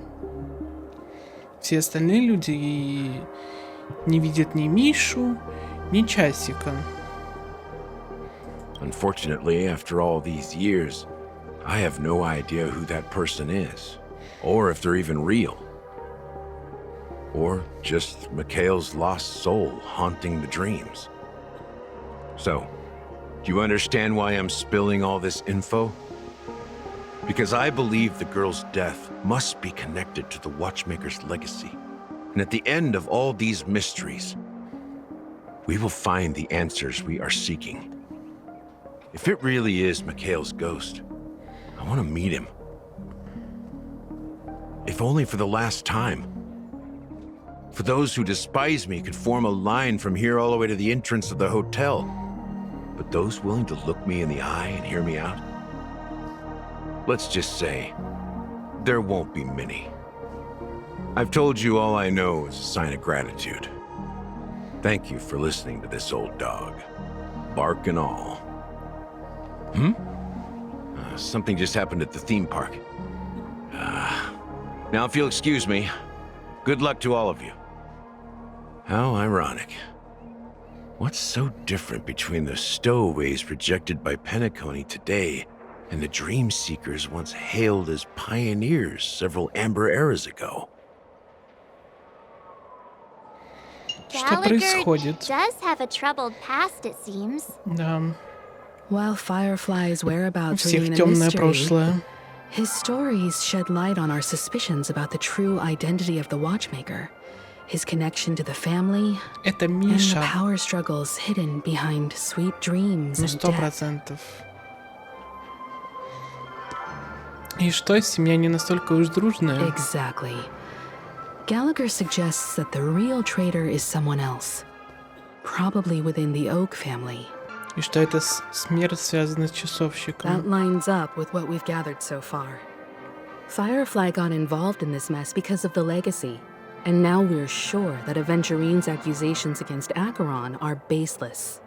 Speaker 1: Все остальные люди и не видят ни Мишу, ни часика.
Speaker 9: Unfortunately, after all these years, I have no idea who that person is, or if they're even real. Or just Mikhail's lost soul haunting the dreams. So, do you understand why I'm spilling all this info? Because I believe the girl's death must be connected to the Watchmaker's legacy. And at the end of all these mysteries, we will find the answers we are seeking. If it really is Mikhail's ghost, I want to meet him. If only for the last time. For those who despise me could form a line from here all the way to the entrance of the hotel. But those willing to look me in the eye and hear me out? Let's just say, there won't be many. I've told you all I know is a sign of gratitude. Thank you for listening to this old dog. Bark and all. Something just happened at the theme park. Now if you'll excuse me, good luck to all of you. How ironic. What's so different between the stowaways projected by Penacony today And the Dream Seekers once hailed as pioneers several Amber eras ago.
Speaker 1: Что происходит?
Speaker 10: Does have a troubled past, it seems.
Speaker 1: Да.
Speaker 7: While Firefly's
Speaker 1: У
Speaker 7: whereabouts
Speaker 1: всех
Speaker 7: remain a
Speaker 1: темное
Speaker 7: mystery,
Speaker 1: прошлое.
Speaker 7: his stories shed light on our suspicions about the true identity of the Watchmaker, his connection to the family,
Speaker 1: Это
Speaker 7: and the
Speaker 1: Миша.
Speaker 7: power struggles hidden behind sweet dreams
Speaker 1: Ну,
Speaker 7: and death.
Speaker 1: 100%. И что, семья не настолько уж дружная?
Speaker 7: Exactly. Gallagher suggests that the real traitor is someone else, probably within the Oak family.
Speaker 1: И что эта смерть связана с
Speaker 7: That
Speaker 1: часовщиком?
Speaker 7: lines up with what we've gathered so far. Firefly got involved in this mess because of the legacy, and now we're sure that Aventurine's accusations against Acheron are baseless.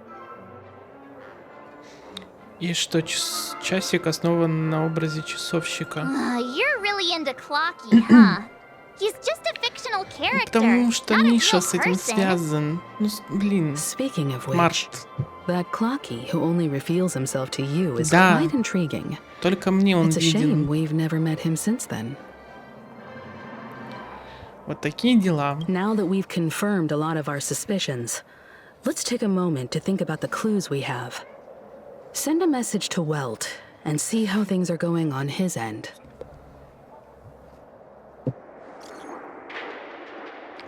Speaker 1: И что часик основан на образе часовщика?
Speaker 10: You're really into Clocky, huh? He's just a fictional character.
Speaker 1: Потому что
Speaker 10: not a
Speaker 1: Миша
Speaker 10: real
Speaker 1: с этим
Speaker 10: person.
Speaker 1: связан. Ну, блин.
Speaker 7: Speaking of which,
Speaker 1: Март.
Speaker 7: that Clocky who only reveals himself to you is
Speaker 1: Да.
Speaker 7: quite intriguing.
Speaker 1: Только мне он
Speaker 7: It's a shame
Speaker 1: виден.
Speaker 7: we've never met him since then.
Speaker 1: Вот такие дела.
Speaker 7: Now that we've confirmed a lot of our suspicions, let's take a moment to think about the clues we have. Send a message to Welt and see how things are going on his end.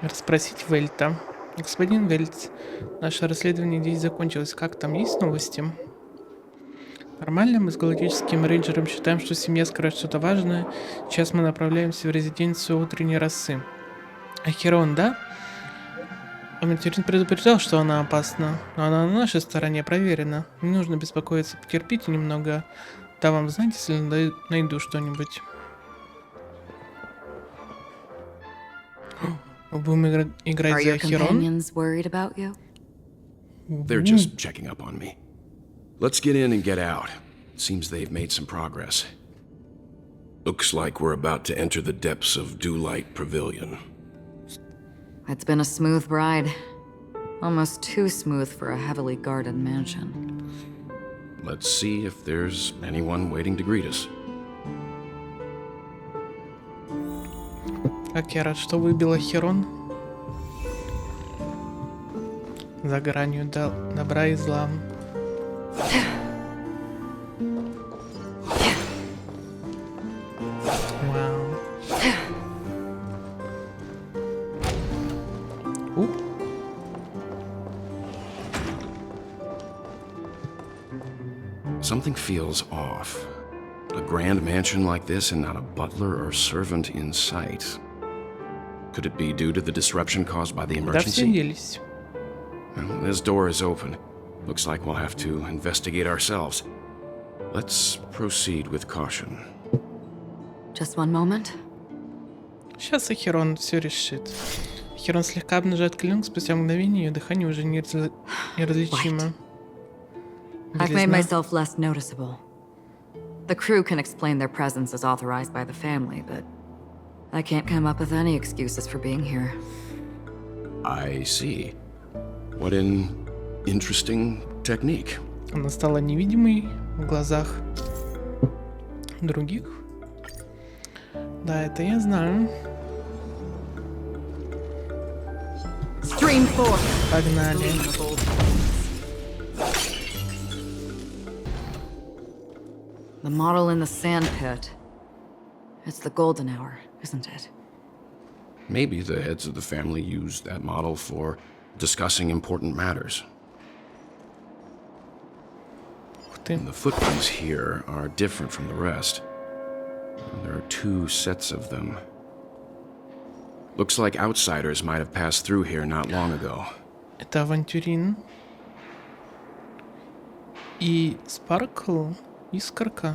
Speaker 1: Расспросить Вельта. Господин Вельт, наше расследование здесь закончилось. Как там, есть новости? Нормально, мы с галактическим рейнджером считаем, что семья скрывает что-то важное. Сейчас мы направляемся в резиденцию утренней росы. Ахерон, да? Авантюрин предупреждал, что она опасна, но она на нашей стороне проверена. Не нужно беспокоиться, потерпите немного. Да вам знать, если найду что-нибудь. Будем играть
Speaker 2: Are
Speaker 1: за
Speaker 2: your
Speaker 1: Ахерон?
Speaker 2: companions worried about you?
Speaker 9: They're just checking up on me. Let's get in and get out. Seems they've made some progress. Looks like we're about to enter the depths of Dewlight Pavilion.
Speaker 2: It's been a smooth ride. Almost too smooth for a heavily guarded mansion.
Speaker 9: Let's see if there's anyone waiting to greet us.
Speaker 1: Как я рад, что выбил Ахерон. За гранью добра и зла. Вау.
Speaker 9: Something feels off. A grand mansion like this and not a butler or servant in sight. Could it be due to the disruption caused by the
Speaker 1: Куда все
Speaker 9: emergency?
Speaker 1: делись?
Speaker 9: Well, this door is open. Looks like we'll have to investigate ourselves. Let's proceed with caution.
Speaker 2: Just one moment.
Speaker 1: Сейчас Ахерон все решит. Ахерон слегка обнажает клинок, спустя мгновение ее дыхание уже неразличимо.
Speaker 2: I've made
Speaker 1: Белизна.
Speaker 2: myself less noticeable. The crew can explain their presence as authorized by the family, but I can't come up with any excuses for being here.
Speaker 9: I see. What an interesting technique.
Speaker 1: Она стала невидимой в глазах других. Да, это я знаю.
Speaker 2: Stream 4.
Speaker 1: Погнали.
Speaker 2: The model in the sand pit. It's the golden hour, isn't it?
Speaker 9: Maybe the heads of the family used that model for discussing important matters. And the footprints here are different from the rest. There are two sets of them. Looks like outsiders might have passed through here not long ago.
Speaker 1: Это Авантюрин. И Спаркл, Искорка.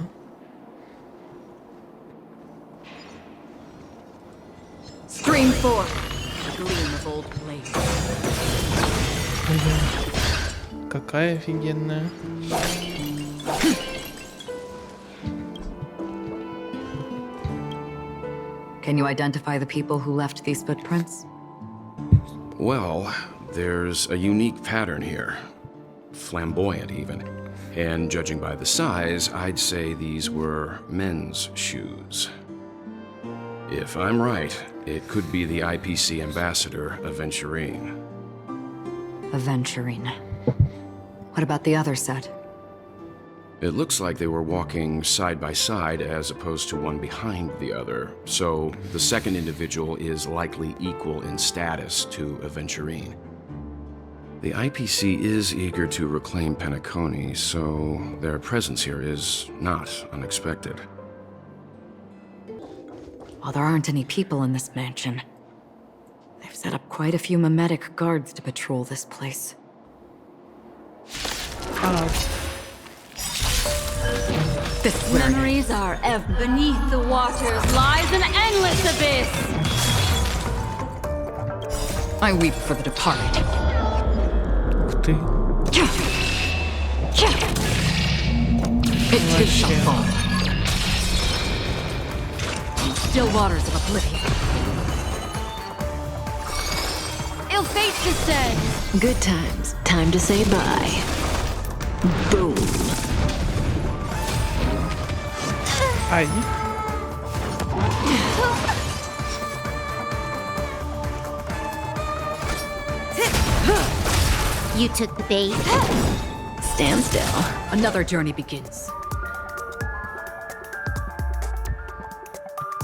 Speaker 2: Stream 4. The gleam of old blades.
Speaker 1: Какая офигенная.
Speaker 2: Can you identify the people who left these footprints?
Speaker 9: Well, there's a unique pattern here. Flamboyant, even.
Speaker 11: And judging by the size, I'd say these were men's shoes. If I'm right, it could be the IPC ambassador, Aventurine.
Speaker 2: Aventurine. What about the other set?
Speaker 11: It looks like they were walking side by side as opposed to one behind the other, so the second individual is likely equal in status to Aventurine. The IPC is eager to reclaim Penacony, so their presence here is not unexpected.
Speaker 2: Well, there aren't any people in this mansion. They've set up quite a few mimetic guards to patrol this place.
Speaker 22: Memories are ever beneath the waters lies an endless abyss.
Speaker 2: I weep for the departed. It too shall fall. Still waters of oblivion.
Speaker 22: Ill fate descends.
Speaker 18: Good times. Time to say bye. Boom.
Speaker 1: Ай.
Speaker 6: You took the bait.
Speaker 18: Stand still.
Speaker 2: Another journey begins.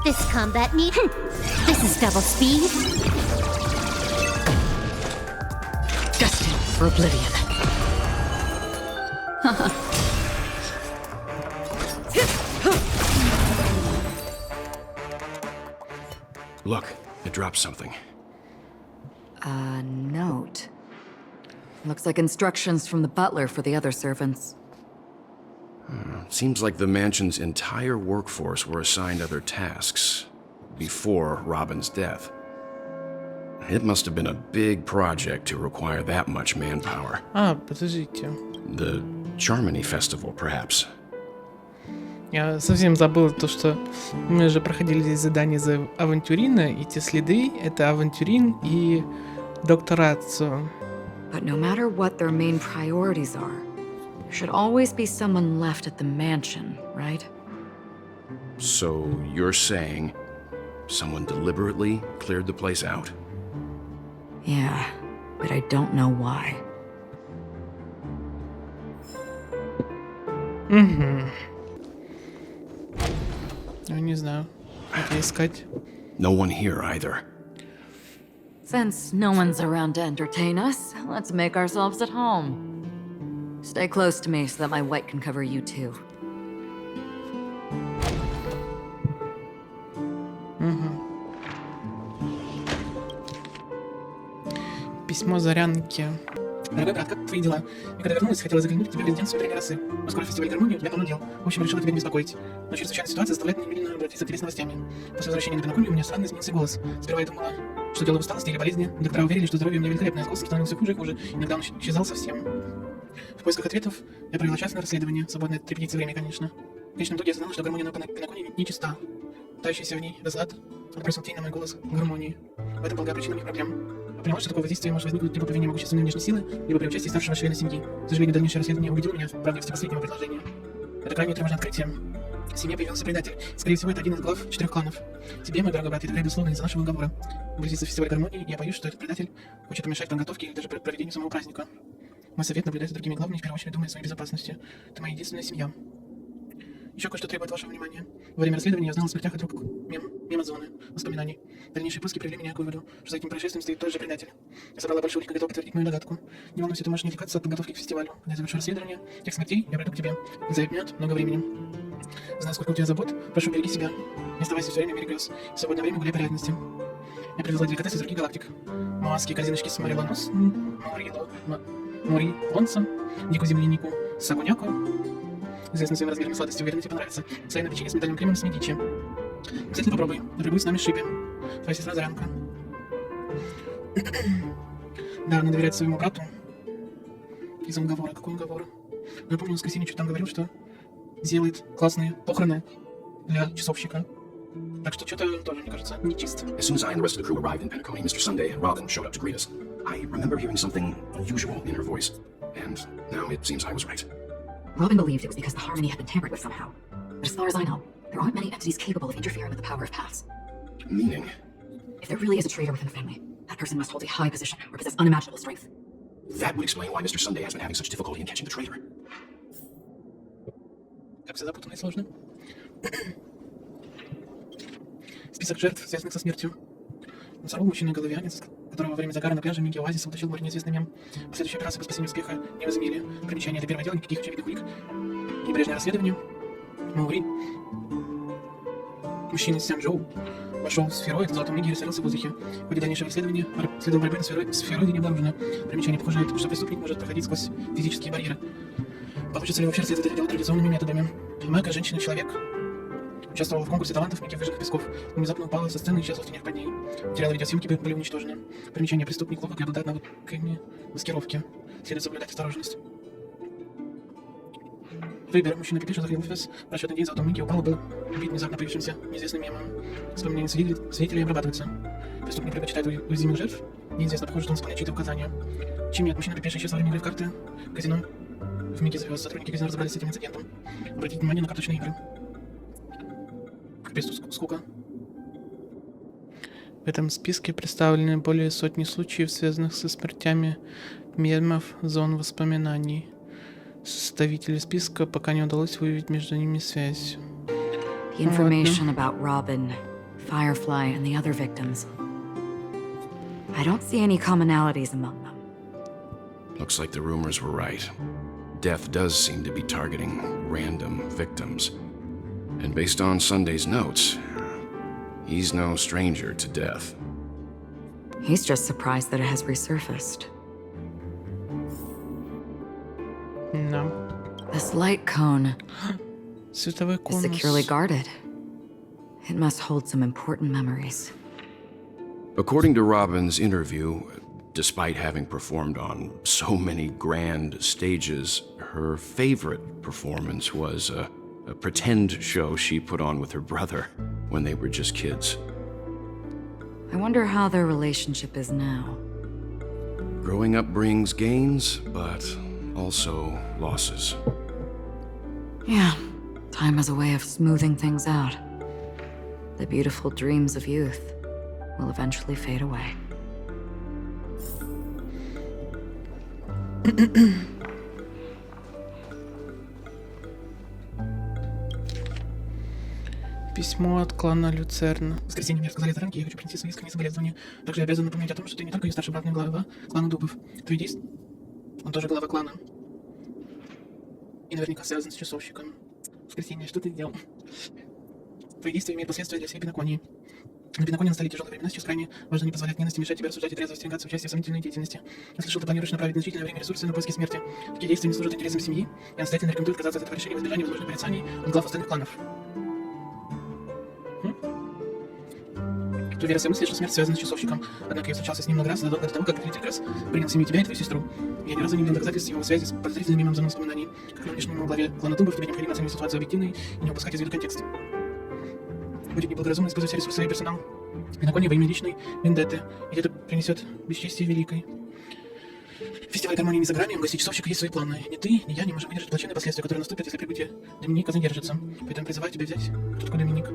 Speaker 6: This combat need. This is double speed.
Speaker 2: Destined for oblivion.
Speaker 11: Look, it dropped something.
Speaker 2: A note. Looks like instructions from the butler for the other servants.
Speaker 11: Seems like the mansion's entire workforce were assigned other tasks before Robin's death. It must have been a big project to require that much manpower.
Speaker 1: Подождите.
Speaker 11: The Charmony Festival, perhaps.
Speaker 1: Я совсем забыл то, что мы же проходили здесь задание за Авантюрина, и те следы — это Авантюрин и доктор Аццо.
Speaker 2: But no matter what their main priorities are, there should always be someone left at the mansion, right?
Speaker 11: So you're saying someone deliberately cleared the place out?
Speaker 2: Yeah, but I don't know why.
Speaker 1: Я не знаю, где искать.
Speaker 11: No one here either.
Speaker 2: Since no one's around to entertain us, let's make ourselves at home. Stay close to me so that my white can cover you too.
Speaker 1: Письмо Зарянке. Дорогой брат, как твои дела? Я когда вернулась, хотела заглянуть к тебе в резиденцию тренера расы. Но скоро фестиваль гармонии, у тебя полно дел. В общем, решила тебя не беспокоить. Но чрезвычайная ситуация заставляет меня немедленно обратиться к тебе с новостями. После возвращения на Пенаконию у меня странно изменился голос. Сперва я думала, что дело в усталости или болезни. Доктора уверили, что здоровье у меня великолепное, а с голосом становился хуже и хуже. Иногда он исчезал совсем. В поисках ответов я провела час на расследование, свободное от репетиции время, конечно. В конечном итоге я осознала, что гармония на Пенаконии нечиста. Тающийся в ней разлад отбросил тень на мой голос гармонии. В этом полагаю причина моих проблем. Я поняла, что такое воздействие может возникнуть либо по вине могущественной внешней силы, либо при участии старшего члена семьи. К сожалению, дальнейшее расследование убедило меня в правдивости последнего предложения. Это крайне тревожное открытие. В семье появился предатель. Скорее всего, это один из глав 4 кланов. Тебе, мой дорогой брат, это безусловно из-за нашего уговора. Близится фестиваль гармонии, и я боюсь, что этот предатель хочет помешать подготовке или даже проведению самого праздника. Мой совет — наблюдать за другими главами, в первую очередь думая о своей безопасности. Это моя единственная семья. Еще кое-что требует вашего внимания. Во время расследования я узнал о смертях от рук мемозоны, воспоминаний. Дальнейшие поиски привели меня к выводу, что за этим происшествием стоит тот же предатель. Я собрала большой улик и готова подтвердить мою догадку. Не волнуйся, ты можешь не отвлекаться от подготовки к фестивалю. Когда я завершу расследование тех смертей, я приду к тебе. Это займет много времени. Знаю, сколько у тебя забот. Прошу, береги себя. Не оставайся все время в мире грез. В свободное время гуляй по реальности. Я привезла деликатесы из других галактик. Моаские корзиночки с морелонос, мори лонса, дикую землянику, сагуняку. Известно своим размером и сладостью, уверен, тебе понравится. Слоеное печенье с миндальным кремом с медичи. Обязательно попробуй. Напрямую с нами в шипе. Твоя сестра Зарянка. Да, она доверяет своему брату. Из-за уговора. Какой уговор? Но я помню, в воскресенье что-то там говорил, что сделает классные похороны для часовщика. Так что что-то тоже, мне кажется, нечисто.
Speaker 11: As soon as I and the rest of the crew arrived in Penacony, Mr. Sunday and Robin showed up to greet us. I remember hearing something unusual in her voice, and now it seems I was right.
Speaker 2: Robin believed it was because the harmony had been tampered with somehow. But as far as I know, there aren't many entities capable of interfering with the power of paths.
Speaker 11: Meaning?
Speaker 2: If there really is a traitor within the family, that person must hold a high position or possess unimaginable strength.
Speaker 11: That would explain why Mr. Sunday has been having such difficulty in catching the traitor.
Speaker 1: Как все запутанно и сложно. Список жертв, связанных со смертью. Носорог, мужчина-головианец, которого во время загара на пляже Миги Оазиса утащил море неизвестный мем. Последующие операции по спасению успеха не возымели. Примечание до первого дела, никаких очевидных улик. Небрежное расследование. Маури. Мужчина из Сянчжоу вошел в сфероид в золотом миге и растворился в воздухе. В ходе дальнейшего расследования следов борьбы на сфероиде не обнаружено. Примечание похоже, что преступник может проходить сквозь физические барьеры. Получится ли вообще расследовать это дело традиционными методами? Мага, женщина-человек. Участвовала в конкурсе талантов Микки Выжженных Песков. Внезапно упала со сцены и исчезла в тенях под ней. Материалы видеосъемки были уничтожены. Примечание: преступник ловок и обладает навыками маскировки. Следует соблюдать осторожность. Выбор. Мужчина-пипиша заходил в офис. Расчетный день золотом Микки упал и был убит внезапно появившимся неизвестным мемом. Воспоминания свидетелей обрабатываются. Преступник предпочитает уязвимых жертв. Неизвестно, похоже, что он исполняет чьи-то указания. Чем нет, мужчина-пипиша исчез во время игры в карты. Казино. В Микки завез. Сотрудники казино разобрались с этим инцидентом. Обратите внимание на карточные игры. Капец, тут скука. В этом списке представлены более сотни случаев, связанных со смертями мемов зон воспоминаний. Составителю списка пока не удалось выявить между ними связь.
Speaker 2: The information about Robin, Firefly, and the other victims. I don't see any commonalities among them.
Speaker 11: Looks like the rumors were right. Death does seem to be targeting random victims. And based on Sunday's notes, he's no stranger to death.
Speaker 2: He's just surprised that it has resurfaced.
Speaker 1: No.
Speaker 2: This light cone is securely guarded. It must hold some important memories.
Speaker 11: According to Robin's interview, despite having performed on so many grand stages, her favorite performance was a pretend show she put on with her brother when they were just kids.
Speaker 2: I wonder how their relationship is now.
Speaker 11: Growing up brings gains, but also losses.
Speaker 2: Yeah, time has a way of smoothing things out. The beautiful dreams of youth will eventually fade away.
Speaker 1: Письмо от клана Люцерна. В воскресенье мне рассказали заранее, я хочу принести свои искренние соболезнования. Также я обязан напомнить о том, что ты не только ее старший брат, но и глава клана Дубов. Твои действия... Он тоже глава клана. И наверняка связан с часовщиком. В воскресенье, что ты делал? Твои действия имеют последствия для всей Пиноконии. На Пиноконе настали тяжелые времена, сейчас крайне важно не позволять ненависти мешать тебе рассуждать и трезво остерегаться участия в сомнительной деятельности. Я слышал, ты планируешь направить значительное время и ресурсы на поиски смерти. Такие действия не служат интересам семьи. Я настоятельно рекомендую отказаться от этого решения в избежание возможных порицаний от глав остальных кланов. Ты уверен в своей мысли, что смерть связана с часовщиком. Однако я встречался с ним много раз задолго до того, как Дмитрий Крас принял семью тебя и твою сестру. Я ни разу не видел доказательств его связи с подозрительным мемом зоны воспоминаний. Как нынешнему главе клана Дубов, тебе необходимо оценивать ситуацию объективно и не упускать из виду контекст. Будет неблагоразумно использовать все ресурсы и персонал Пиноконии во имя личной вендетты, ведь это принесет бесчестие великой. Фестиваль гармонии не за грани, у гостей часовщика есть свои планы. Ни ты, ни я не можем выдержать плачевные последствия, которые наступят, если прибытие Доминика задержится. Поэтому призываю тебя взять... Кто такой Доминик?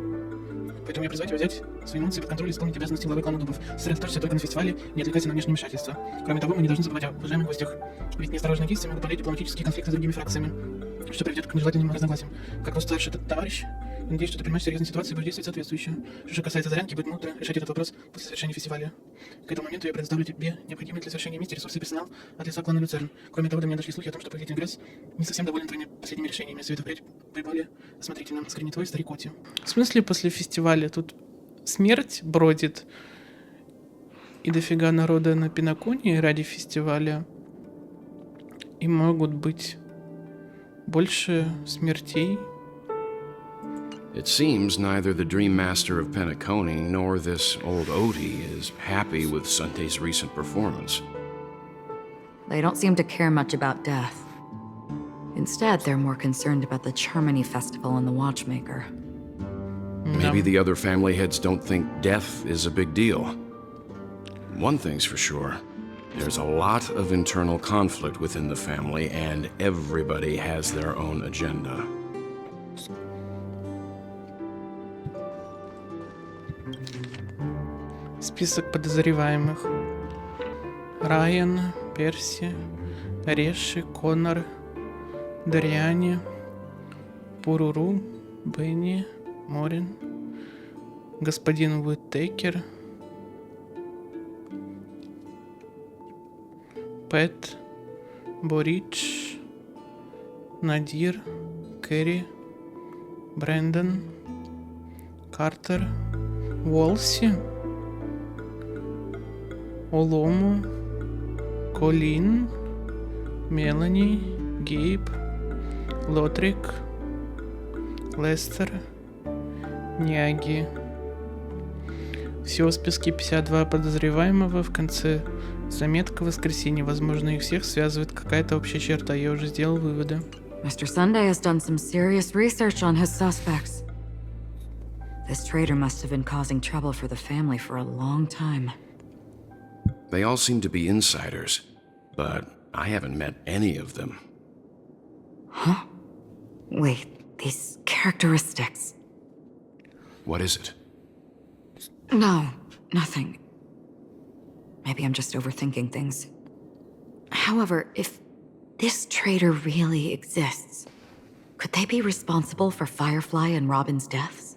Speaker 1: Поэтому я призываю тебя взять свои эмоции под контроль и исполнить обязанности главы клана Дубов. Сосредоточься только на фестивале, не отвлекайся на внешние вмешательства. Кроме того, мы не должны забывать о уважаемых гостях. Ведь неосторожные действия могут породить дипломатические конфликты с другими фракциями, что приведет к нежелательным разногласиям. Как просто старший товарищ, я надеюсь, что ты понимаешь серьезную ситуацию и будешь действовать соответствующе. Что же касается Зарянки, будет мудро решать этот вопрос после завершения фестиваля. К этому моменту я предоставлю тебе необходимые для совершения миссии ресурсы и персонал от лица клана Люцерн. Кроме того, до меня дошли слухи о том, что повелитель Гресс не совсем доволен твоими последними решениями. Советую впредь быть более осмотрительным. Искренне твой, старик Коти. В смысле после фестиваля? Тут смерть бродит и дофига народа на Пиноконии ради фестиваля. И могут быть больше смертей.
Speaker 11: It seems neither the Dream Master of Penacony nor this old Odie is happy with Sunday's recent performance.
Speaker 2: They don't seem to care much about death. Instead, they're more concerned about the Charmony Festival and the Watchmaker.
Speaker 11: Maybe the other family heads don't think death is a big deal. One thing's for sure, There's a lot of internal conflict within the family, and everybody has their own agenda.
Speaker 1: Список подозреваемых. Райан, Перси, Реши, Коннор, Дариане, Пуруру, Бенни, Морин, господин Уиттекер, Пэт, Борич, Надир, Кэрри, Брэндон, Картер, Уолси, Олому, Колин, Мелани, Гейб, Лотрик, Лестер, Няги. Всего в списке 52 подозреваемого. В конце заметка воскресенье. Возможно, их всех связывает какая-то общая черта. Я уже сделал выводы.
Speaker 2: Mr. Sunday has done some serious research on his suspects. This traitor must have been causing trouble for the family for a long time.
Speaker 11: They all seem to be insiders, but I haven't met any of them.
Speaker 2: Huh? Wait, these characteristics.
Speaker 11: What is it?
Speaker 2: No, nothing. Maybe I'm just overthinking things. However, if this traitor really exists, could they be responsible for Firefly and Robin's deaths?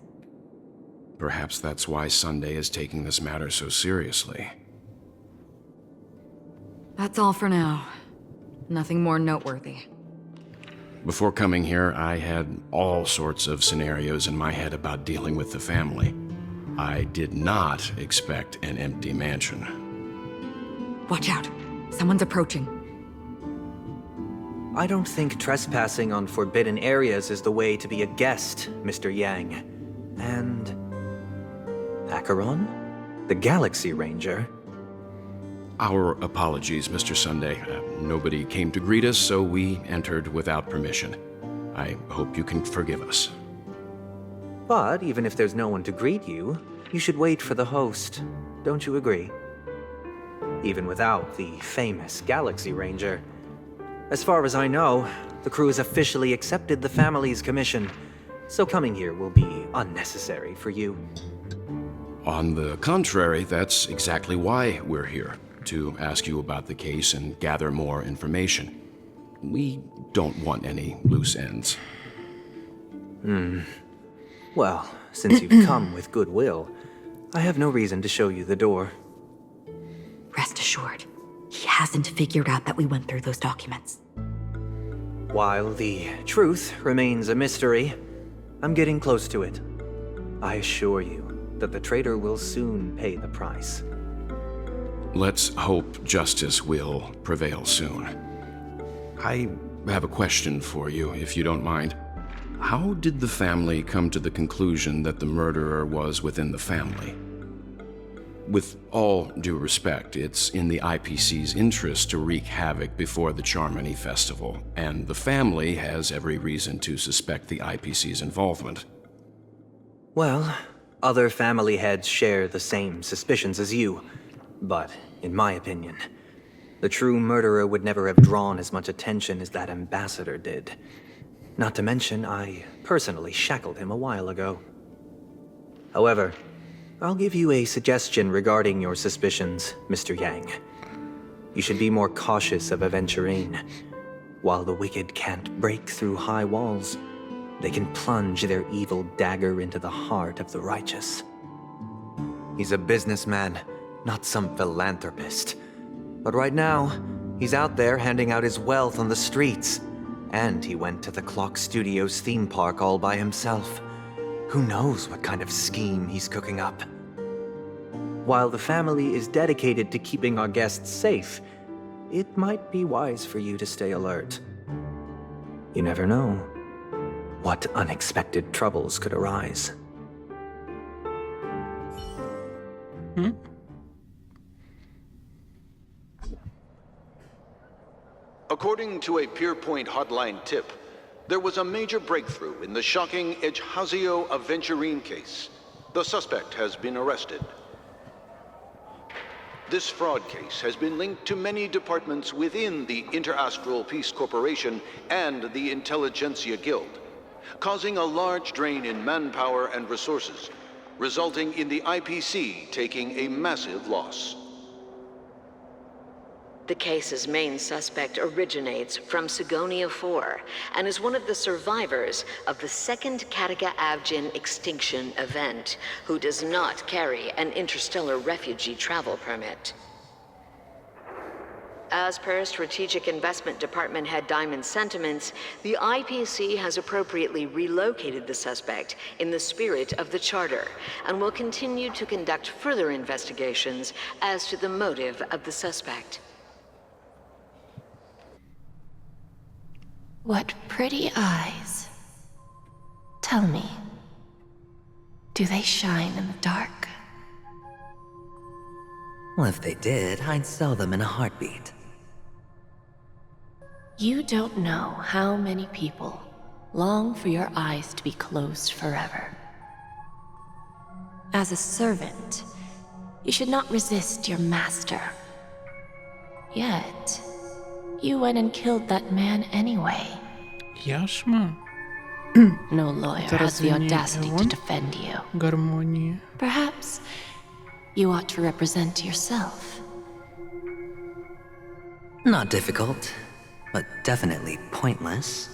Speaker 11: Perhaps that's why Sunday is taking this matter so seriously.
Speaker 2: That's all for now. Nothing more noteworthy.
Speaker 11: Before coming here, I had all sorts of scenarios in my head about dealing with the family. I did not expect an empty mansion.
Speaker 2: Watch out. Someone's approaching.
Speaker 5: I don't think trespassing on forbidden areas is the way to be a guest, Mr. Yang. And... Acheron? The Galaxy Ranger?
Speaker 11: Our apologies, Mr. Sunday. Nobody came to greet us, so we entered without permission. I hope you can forgive us.
Speaker 5: But even if there's no one to greet you, you should wait for the host. Don't you agree? Even without the famous Galaxy Ranger. As far as I know, the crew has officially accepted the family's commission, so coming here will be unnecessary for you.
Speaker 11: On the contrary, that's exactly why we're here. To ask you about the case and gather more information. We don't want any loose ends.
Speaker 5: Well, since you've come with goodwill, I have no reason to show you the door.
Speaker 2: Rest assured, he hasn't figured out that we went through those documents.
Speaker 5: While the truth remains a mystery, I'm getting close to it. I assure you that the traitor will soon pay the price.
Speaker 11: Let's hope justice will prevail soon. I have a question for you, if you don't mind. How did the family come to the conclusion that the murderer was within the family? With all due respect, it's in the IPC's interest to wreak havoc before the Charmony Festival, and the family has every reason to suspect the IPC's involvement.
Speaker 5: Well, other family heads share the same suspicions as you. But, in my opinion, the true murderer would never have drawn as much attention as that ambassador did. Not to mention, I personally shackled him a while ago. However, I'll give you a suggestion regarding your suspicions, Mr. Yang. You should be more cautious of Aventurine. While the wicked can't break through high walls, they can plunge their evil dagger into the heart of the righteous. He's a businessman, not some philanthropist. But right now, he's out there handing out his wealth on the streets. And he went to the Clock Studios theme park all by himself. Who knows what kind of scheme he's cooking up? While the family is dedicated to keeping our guests safe, it might be wise for you to stay alert. You never know what unexpected troubles could arise.
Speaker 14: According to a Pierpoint hotline tip, there was a major breakthrough in the shocking Ejhazio Aventurine case. The suspect has been arrested.
Speaker 8: This fraud case has been linked to many departments within the Interastral Peace Corporation and the Intelligentsia Guild, causing a large drain in manpower and resources, resulting in the IPC taking a massive loss.
Speaker 12: The case's main suspect originates from Sigonia 4 and is one of the survivors of the second Kataka Avgin extinction event, who does not carry an interstellar refugee travel permit. As per Strategic Investment Department Head Diamond's sentiments, the IPC has appropriately relocated the suspect in the spirit of the Charter and will continue to conduct further investigations as to the motive of the suspect.
Speaker 23: What pretty eyes. Tell me, do they shine in the dark?
Speaker 5: Well, if they did, I'd sell them in a heartbeat.
Speaker 23: You don't know how many people long for your eyes to be closed forever. As a servant, you should not resist your master. Yet, you went and killed that man anyway.
Speaker 1: Яшма?
Speaker 23: No lawyer has the audacity to defend you.
Speaker 1: Гармония.
Speaker 23: Perhaps you ought to represent yourself.
Speaker 5: Not difficult, but definitely pointless.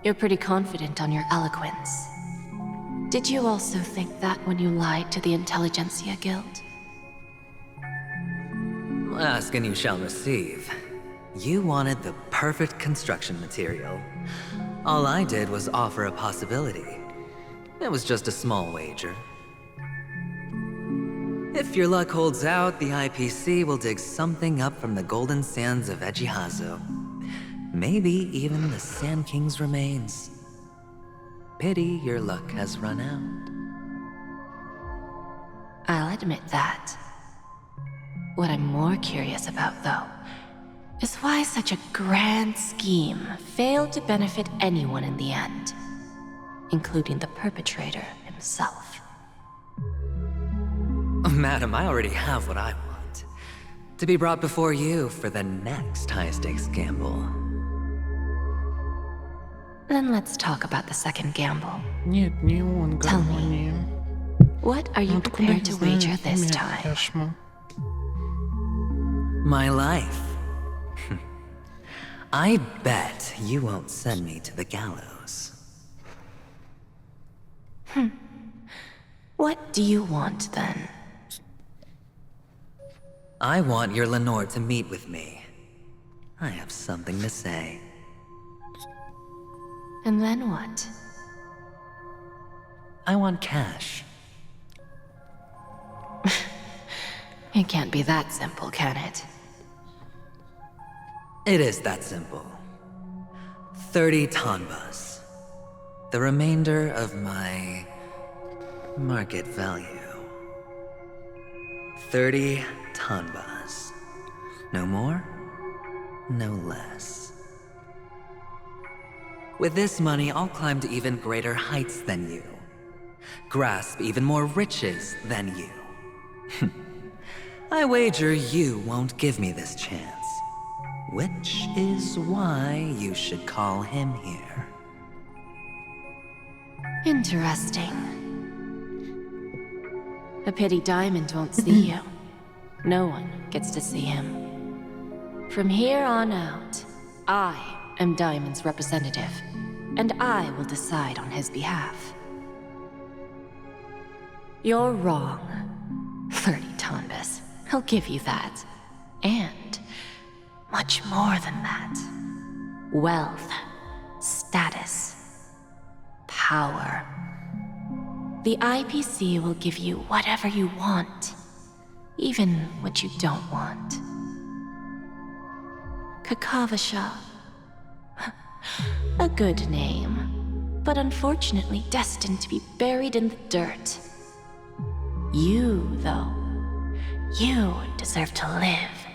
Speaker 23: You're pretty confident on your eloquence. Did you also think that when you lied to the Intelligentsia Guild?
Speaker 5: Ask and you shall receive. You wanted the perfect construction material. All I did was offer a possibility. It was just a small wager. If your luck holds out, the IPC will dig something up from the golden sands of Ejihazo. Maybe even the Sand King's remains. Pity your luck has run out.
Speaker 23: I'll admit that. What I'm more curious about, though, is why such a grand scheme failed to benefit anyone in the end, including the perpetrator himself.
Speaker 5: Madam, I already have what I want. To be brought before you for the next high-stakes gamble.
Speaker 23: Then let's talk about the second gamble.
Speaker 1: Нет, не он,
Speaker 23: Tell me, what are you prepared to wager this time?
Speaker 1: Яшма.
Speaker 5: My life. I bet you won't send me to the gallows.
Speaker 23: What do you want, then?
Speaker 5: I want your Lenore to meet with me. I have something to say.
Speaker 23: And then what?
Speaker 5: I want cash.
Speaker 23: It can't be that simple, can it?
Speaker 5: It is that simple. 30 tanbas. The remainder of my market value. 30 tanbas. No more, no less. With this money, I'll climb to even greater heights than you. Grasp even more riches than you. I wager you won't give me this chance. Which is why you should call him here.
Speaker 23: Interesting. A pity Diamond won't see you. No one gets to see him. From here on out, I am Diamond's representative, and I will decide on his behalf. You're wrong. 30 tanbas. I'll give you that. And much more than that. Wealth, status, power. The IPC will give you whatever you want, even what you don't want. Kakavasha. A good name, but unfortunately destined to be buried in the dirt. You, though, you deserve to live,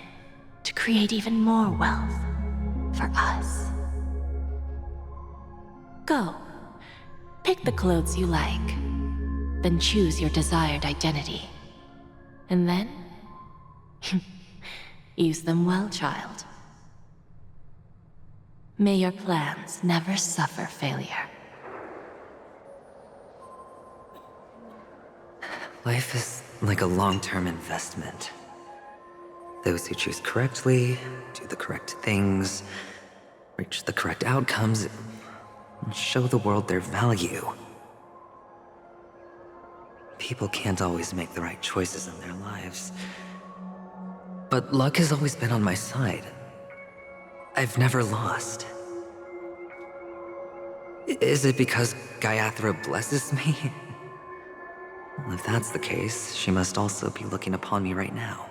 Speaker 23: to create even more wealth for us. Go, pick the clothes you like, then choose your desired identity, And then, use them well, child. May your plans never suffer failure.
Speaker 5: Life is like a long-term investment. Those who choose correctly, do the correct things, reach the correct outcomes, and show the world their value. People can't always make the right choices in their lives. But luck has always been on my side. I've never lost. Is it because Gayatri blesses me? Well, if that's the case, she must also be looking upon me right now.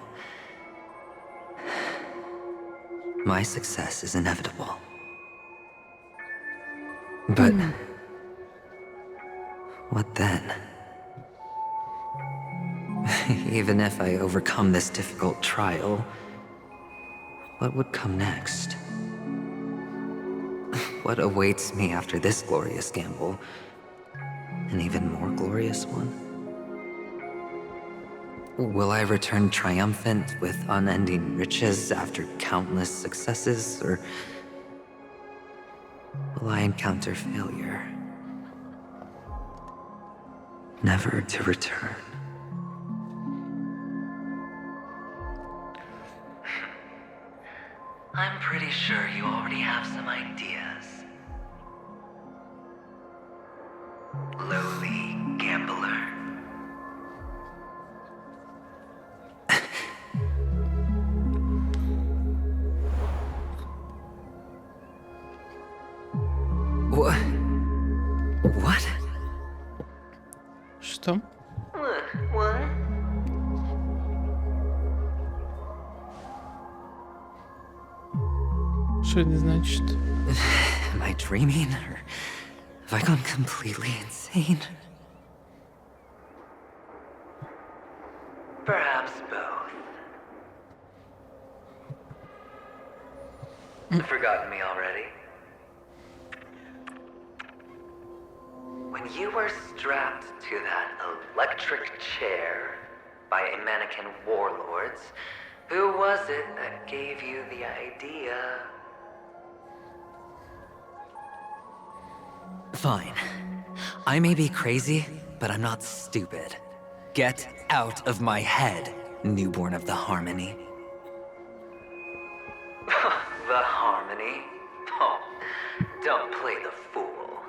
Speaker 5: My success is inevitable. But what then? Even if I overcome this difficult trial, what would come next? What awaits me after this glorious gamble? An even more glorious one? Will I return triumphant with unending riches after countless successes, or will I encounter failure, never to return? I'm pretty sure you already have some ideas. Lowly gambler. What?
Speaker 1: Что?
Speaker 5: What?
Speaker 1: Что это значит?
Speaker 5: Am I dreaming, or have I gone completely insane? Perhaps both. Forgotten me already? When you were strapped to that electric chair by a mannequin warlords, who was it that gave you the idea? Fine. I may be crazy, but I'm not stupid. Get out of my head, newborn of the Harmony. The Harmony? Oh, don't play the fool.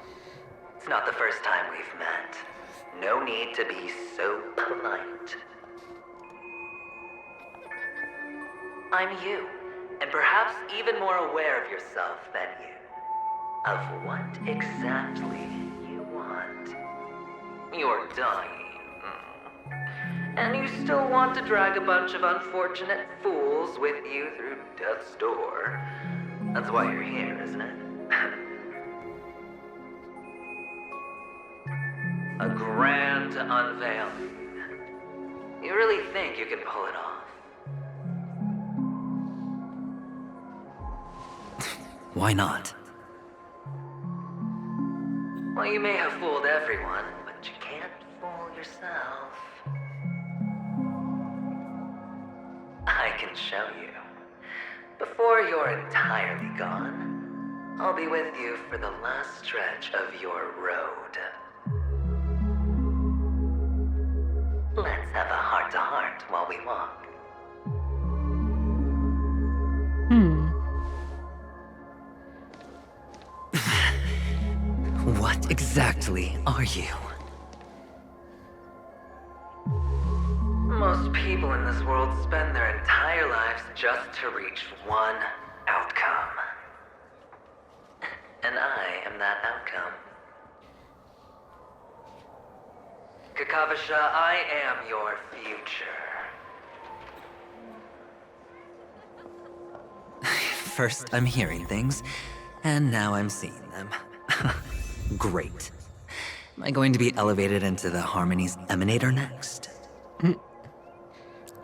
Speaker 5: It's not the first time we've met. No need to be so polite. I'm you, and perhaps even more aware of yourself than you. Of what exactly you want. You're dying. And you still want to drag a bunch of unfortunate fools with you through death's door. That's why you're here, isn't it? A grand unveiling. You really think you can pull it off? Why not? Well, you may have fooled everyone, but you can't fool yourself. I can show you. Before you're entirely gone, I'll be with you for the last stretch of your road. Let's have a heart-to-heart while we walk. What exactly are you? Most people in this world spend their entire lives just to reach one outcome. And I am that outcome. Kakavasha, I am your future. First, I'm hearing things, and now I'm seeing them. Great. Am I going to be elevated into the Harmony's Emanator next?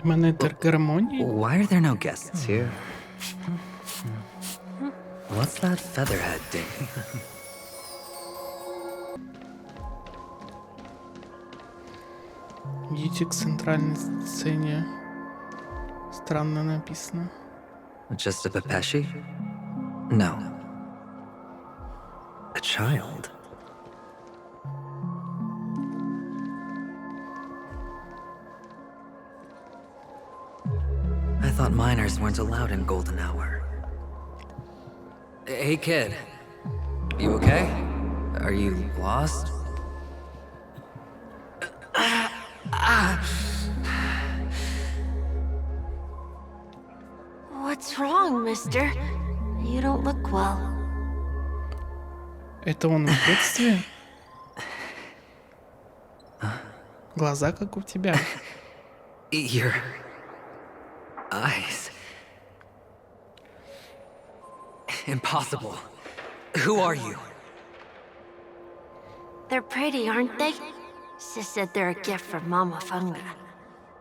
Speaker 1: Emanator гармонии?
Speaker 5: Why are there no guests here? What's that featherhead doing?
Speaker 1: Идите к центральной сцене. Странно написано.
Speaker 5: Just a Pepeshi? No. A child? I thought minors weren't allowed in Golden Hour. Hey kid, you okay? Are you lost?
Speaker 18: What's wrong, mister? You don't look well.
Speaker 1: Это он в детстве? Глаза как у тебя.
Speaker 5: Your eyes. Impossible. Who are you?
Speaker 18: They're pretty, aren't they? Sis said they're a gift from Mama Funga.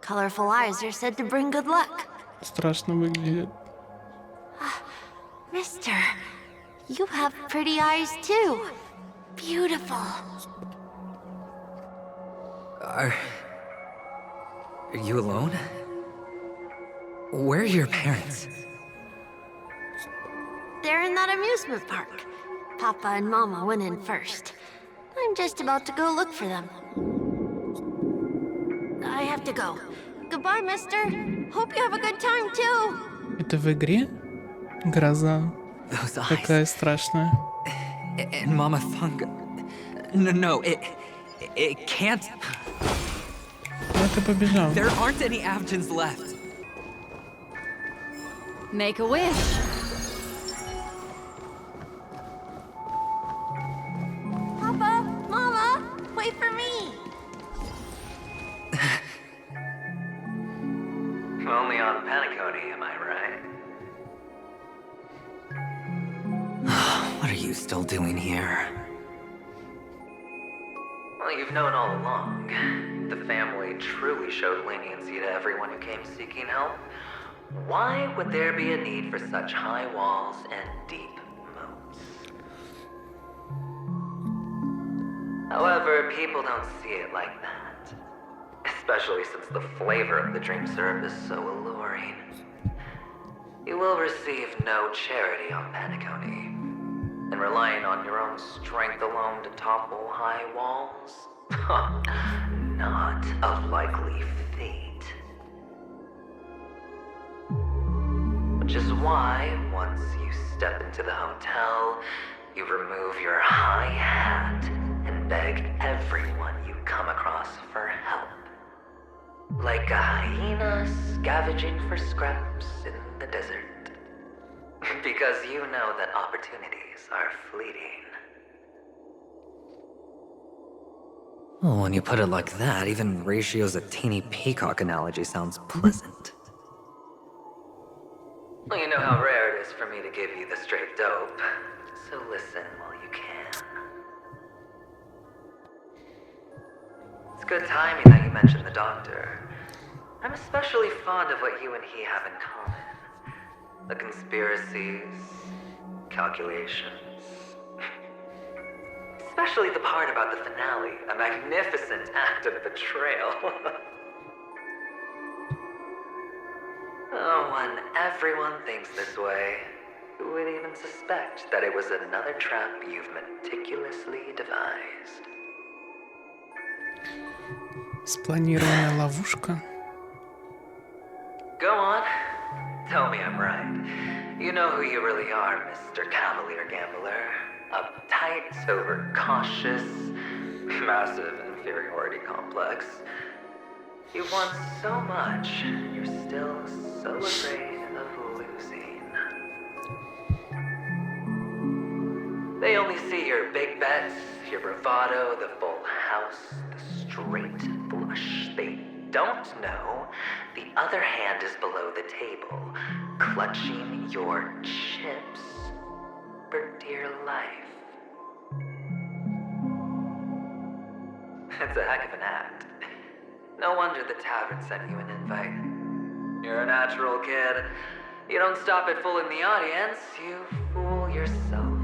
Speaker 18: Colorful eyes are said to bring good luck.
Speaker 1: Страшно выглядит.
Speaker 18: Mister, you have pretty eyes too. Beautiful.
Speaker 5: Are you alone? Where are your parents?
Speaker 18: They're in that amusement park. Papa and Mama went in first. I'm just about to go look for them. I have to go. Goodbye, mister. Hope you have a good time too.
Speaker 1: Это в игре? Гроза. Такая страшная.
Speaker 5: And Mama Funga. No, it can't.
Speaker 1: Куда ты побежал?
Speaker 5: There aren't any Avgens left.
Speaker 22: Make a wish.
Speaker 18: Papa, Mama, wait for me.
Speaker 5: Only on Paniconi, am I right? What are you still doing here? Well, you've known all along. The family truly showed leniency to everyone who came seeking help. Why would there be a need for such high walls and deep moats? However, people don't see it like that. Especially since the flavor of the dream syrup is so alluring. You will receive no charity on Paniconi. And relying on your own strength alone to topple high walls? Not a likely fate. Which is why, once you step into the hotel, you remove your high hat and beg everyone you come across for help. Like a hyena scavenging for scraps in the desert. Because you know that opportunities are fleeting. Well, when you put it like that, even Ratio's a teeny peacock analogy sounds pleasant. Well, you know how rare it is for me to give you the straight dope, so listen while you can. It's good timing that you mentioned the doctor. I'm especially fond of what you and he have in common. The conspiracies, calculations. Especially the part about the finale, a magnificent act of betrayal. Oh, when everyone thinks this way, who would even suspect that it was another trap you've meticulously devised?
Speaker 1: Спланированная ловушка.
Speaker 5: Go on. Tell me I'm right. You know who you really are, Mr. Cavalier Gambler. Uptight, overcautious, massive inferiority complex. You've won so much, you're still so afraid of losing. They only see your big bets, your bravado, the full house, the straight flush. They don't know the other hand is below the table, clutching your chips for dear life. It's a heck of an act. No wonder the tavern sent you an invite. You're a natural kid. You don't stop at fooling the audience, you fool yourself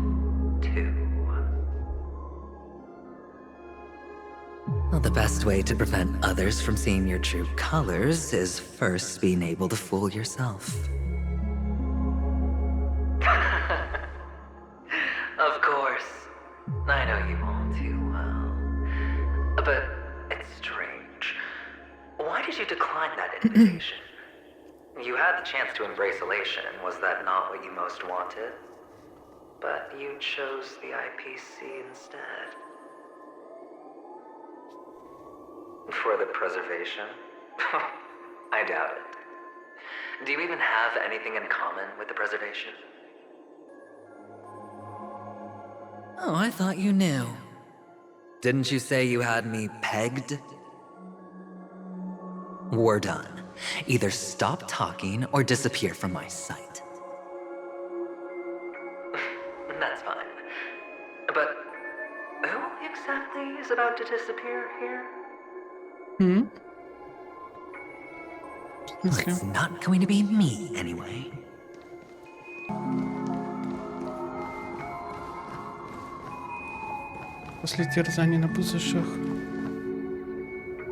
Speaker 5: too. Well, the The best way to prevent others from seeing your true colors is first being able to fool yourself. Of course. I know you all too well. But it's strange. Why did you decline that invitation? You had the chance to embrace elation. Was that not what you most wanted? But you chose the IPC instead. For the preservation? I doubt it. Do you even have anything in common with the preservation? Oh, I thought you knew. Didn't you say you had me pegged? We're done. Either stop talking or disappear from my sight. That's fine. But who exactly is about to disappear here? It's not going to be me, anyway.
Speaker 1: После терзаний на пустошах,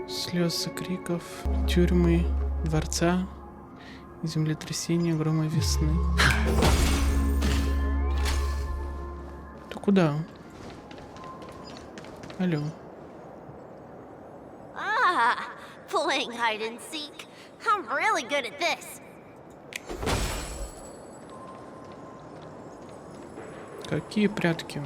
Speaker 1: слез и криков, тюрьмы, дворца и землетрясения, грома весны. Ты куда? Алло.
Speaker 6: Playing hide and seek. I'm really good at this.
Speaker 1: Какие прятки?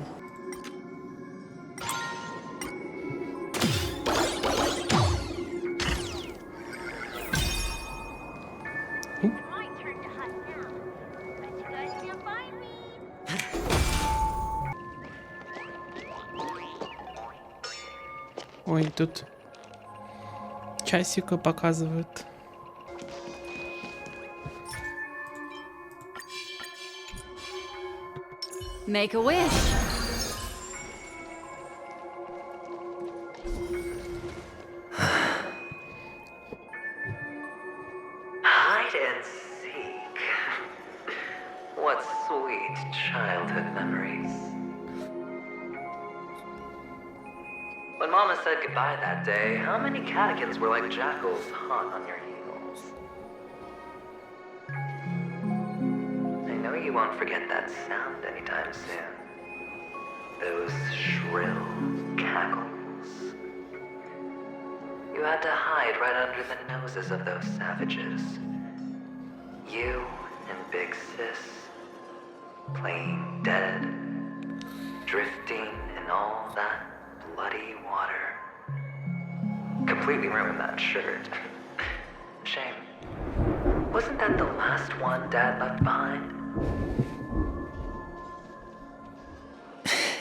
Speaker 1: Ой, тут часика показывают.
Speaker 22: Make a wish.
Speaker 5: Hide and seek. What sweet childhood memories. When Mama said goodbye that day, how many catechins were like jackals hot on your heels? I know you won't forget that sound anytime soon. Those shrill cackles. You had to hide right under the noses of those savages. You and Big Sis, playing dead, drifting in all that bloody water. Completely ruined that shirt. Shame. Wasn't that the last one Dad left behind?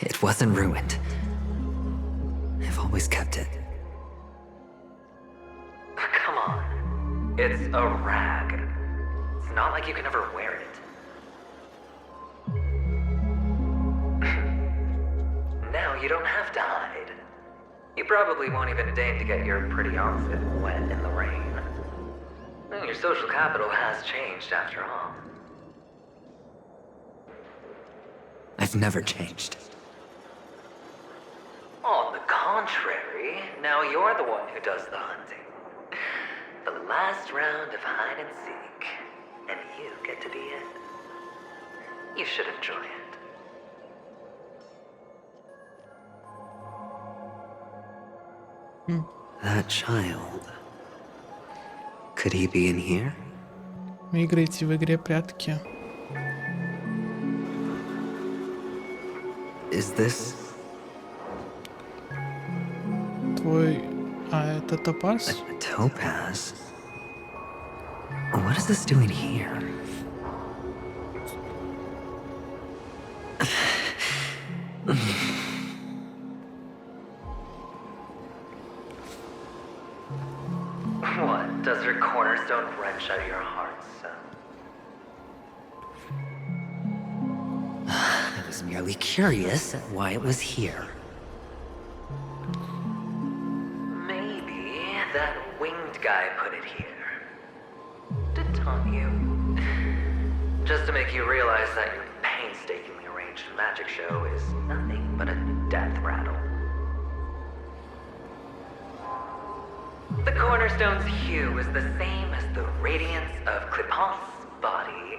Speaker 5: It wasn't ruined. I've always kept it. Come on. It's a rag. It's not like you can ever wear it. Now you don't have to hide. You probably won't even deign to get your pretty outfit wet in the rain. Your social capital has changed after all. I've never changed. On the contrary, now you're the one who does the hunting. The last round of hide and seek, and you get to be it. You should enjoy it. That child. Could he be in here?
Speaker 1: Вы играете в игре прятки.
Speaker 5: Is this
Speaker 1: Твой... А это топаз?
Speaker 5: a topaz? What is this doing here? What? Does her cornerstone wrench out your heart, son? I was merely curious at why it was here. Maybe that winged guy put it here. To taunt you. Just to make you realize that your painstakingly arranged magic show is nothing but a death rattle. The cornerstone's hue is the same as the radiance of Clipant's body.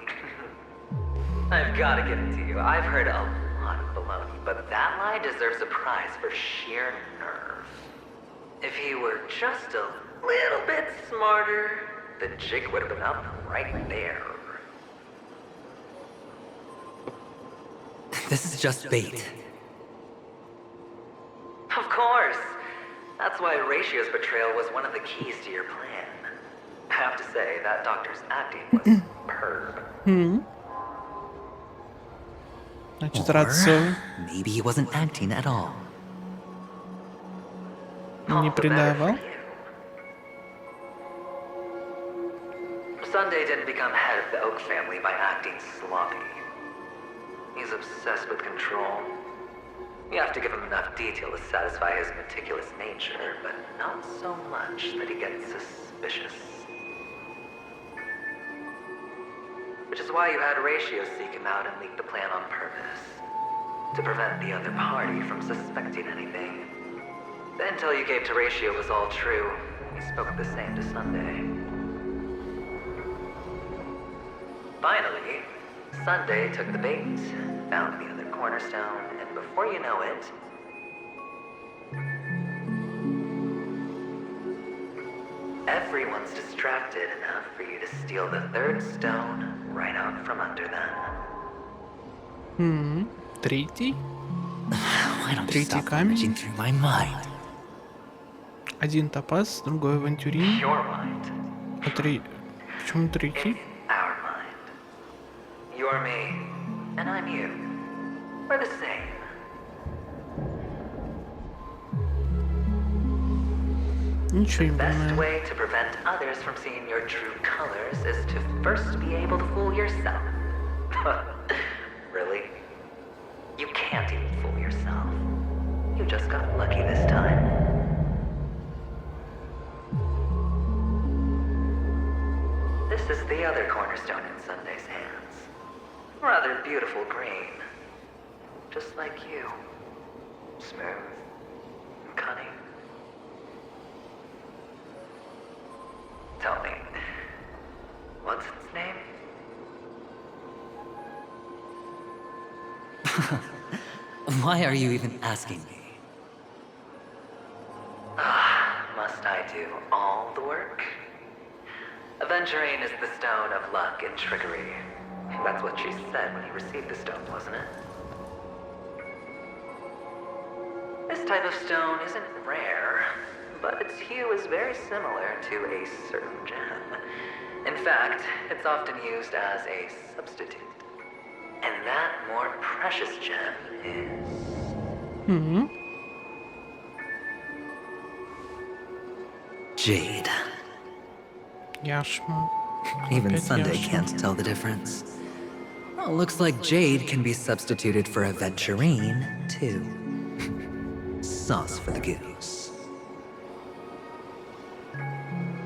Speaker 5: I've got to give it to you. I've heard a lot of baloney, but that lie deserves a prize for sheer nerve. If he were just a little bit smarter, the jig would have been up right there.
Speaker 4: This is just bait.
Speaker 5: Of course. That's why Ratio's betrayal was one of the keys to your plan. I have to say, that doctor's acting was superb.
Speaker 1: Значит,
Speaker 4: Or
Speaker 1: Рацо
Speaker 4: maybe he wasn't acting at all.
Speaker 1: не предавал.
Speaker 5: Sunday didn't become head of the Oak family by acting sloppy. He's obsessed with control. You have to give him enough detail to satisfy his meticulous nature, but not so much that he gets suspicious. Which is why you had Ratio seek him out and leak the plan on purpose. To prevent the other party from suspecting anything. The intel you gave to Ratio was all true. He spoke the same to Sunday. Finally, Sunday took the bait, found the other cornerstone, and before you know it, everyone's distracted enough for you to steal the third stone right out from under them.
Speaker 1: Третий.
Speaker 4: Why don't you
Speaker 1: Третий
Speaker 4: stop
Speaker 1: камень.
Speaker 4: rummaging through my mind?
Speaker 1: Один топаз, другой авантюрин.
Speaker 5: Your mind.
Speaker 1: А Почему третий?
Speaker 5: Our mind. You're me, and I'm you. We're the same.
Speaker 1: Ничего не
Speaker 5: The best
Speaker 1: понимаю.
Speaker 5: way to prevent others from seeing your true colors is to first be able to fool yourself. Really? You can't even fool yourself. You just got lucky this time. This is the other cornerstone in Sunday's hands. Rather beautiful green. Just like you. Smooth and cunning. Tell me, what's its name?
Speaker 4: Why are you even asking me?
Speaker 5: Must I do all the work? Aventurine is the stone of luck and trickery. That's what she said when you received the stone, wasn't it? This type of stone isn't rare, but its hue is very similar to a certain gem. In fact, it's often used as a substitute. And that more precious gem is...
Speaker 4: Jade.
Speaker 1: Яшма.
Speaker 4: Even
Speaker 1: Опять
Speaker 4: Sunday
Speaker 1: яшма.
Speaker 4: can't tell the difference. Well, looks like Jade can be substituted for Aventurine, too. Sauce for the goose.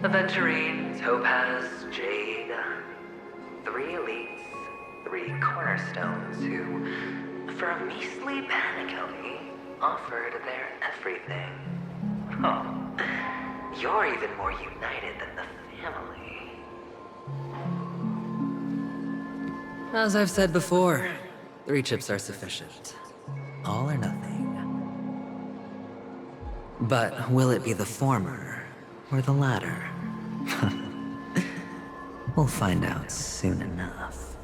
Speaker 5: Aventurine, Topaz, Jade. 3 elites, 3 cornerstones who, for a measly panic-only, offered their everything. Oh, you're even more united than the family.
Speaker 4: As I've said before, 3 chips are sufficient. All or nothing. But will it be the former or the latter? We'll find out soon enough.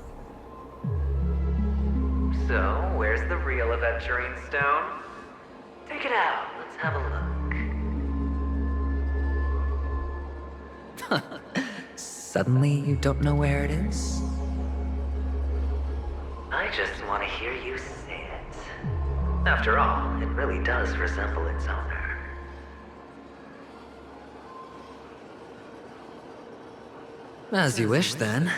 Speaker 5: So, where's the real Aventurine stone? Take it out, let's have a look.
Speaker 4: Suddenly you don't know where it is?
Speaker 5: I just want to hear you say it. After all, it really does resemble its owner.
Speaker 4: As you wish, then.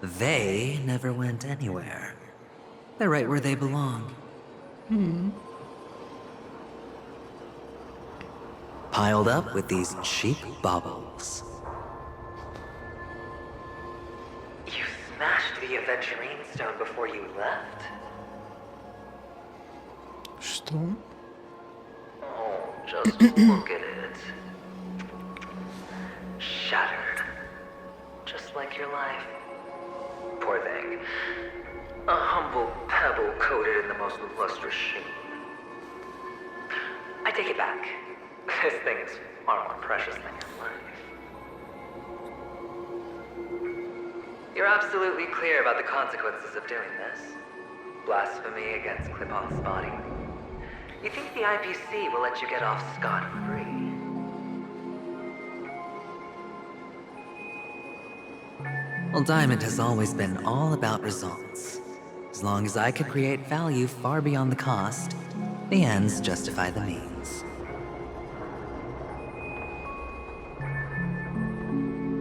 Speaker 4: They never went anywhere. They're right where they belong. Piled up with these cheap baubles.
Speaker 5: You smashed the Aventurine stone before you left?
Speaker 1: Что?
Speaker 5: Oh, just look at it. shattered. Just like your life. Poor thing. A humble pebble coated in the most lustrous sheen. I take it back. This thing is far more precious than your life. You're absolutely clear about the consequences of doing this. Blasphemy against Clip-On's body. You think the IPC will let you get off scot-free? Well, Diamond has always been all about results. As long as I could create value far beyond the cost, the ends justify the means.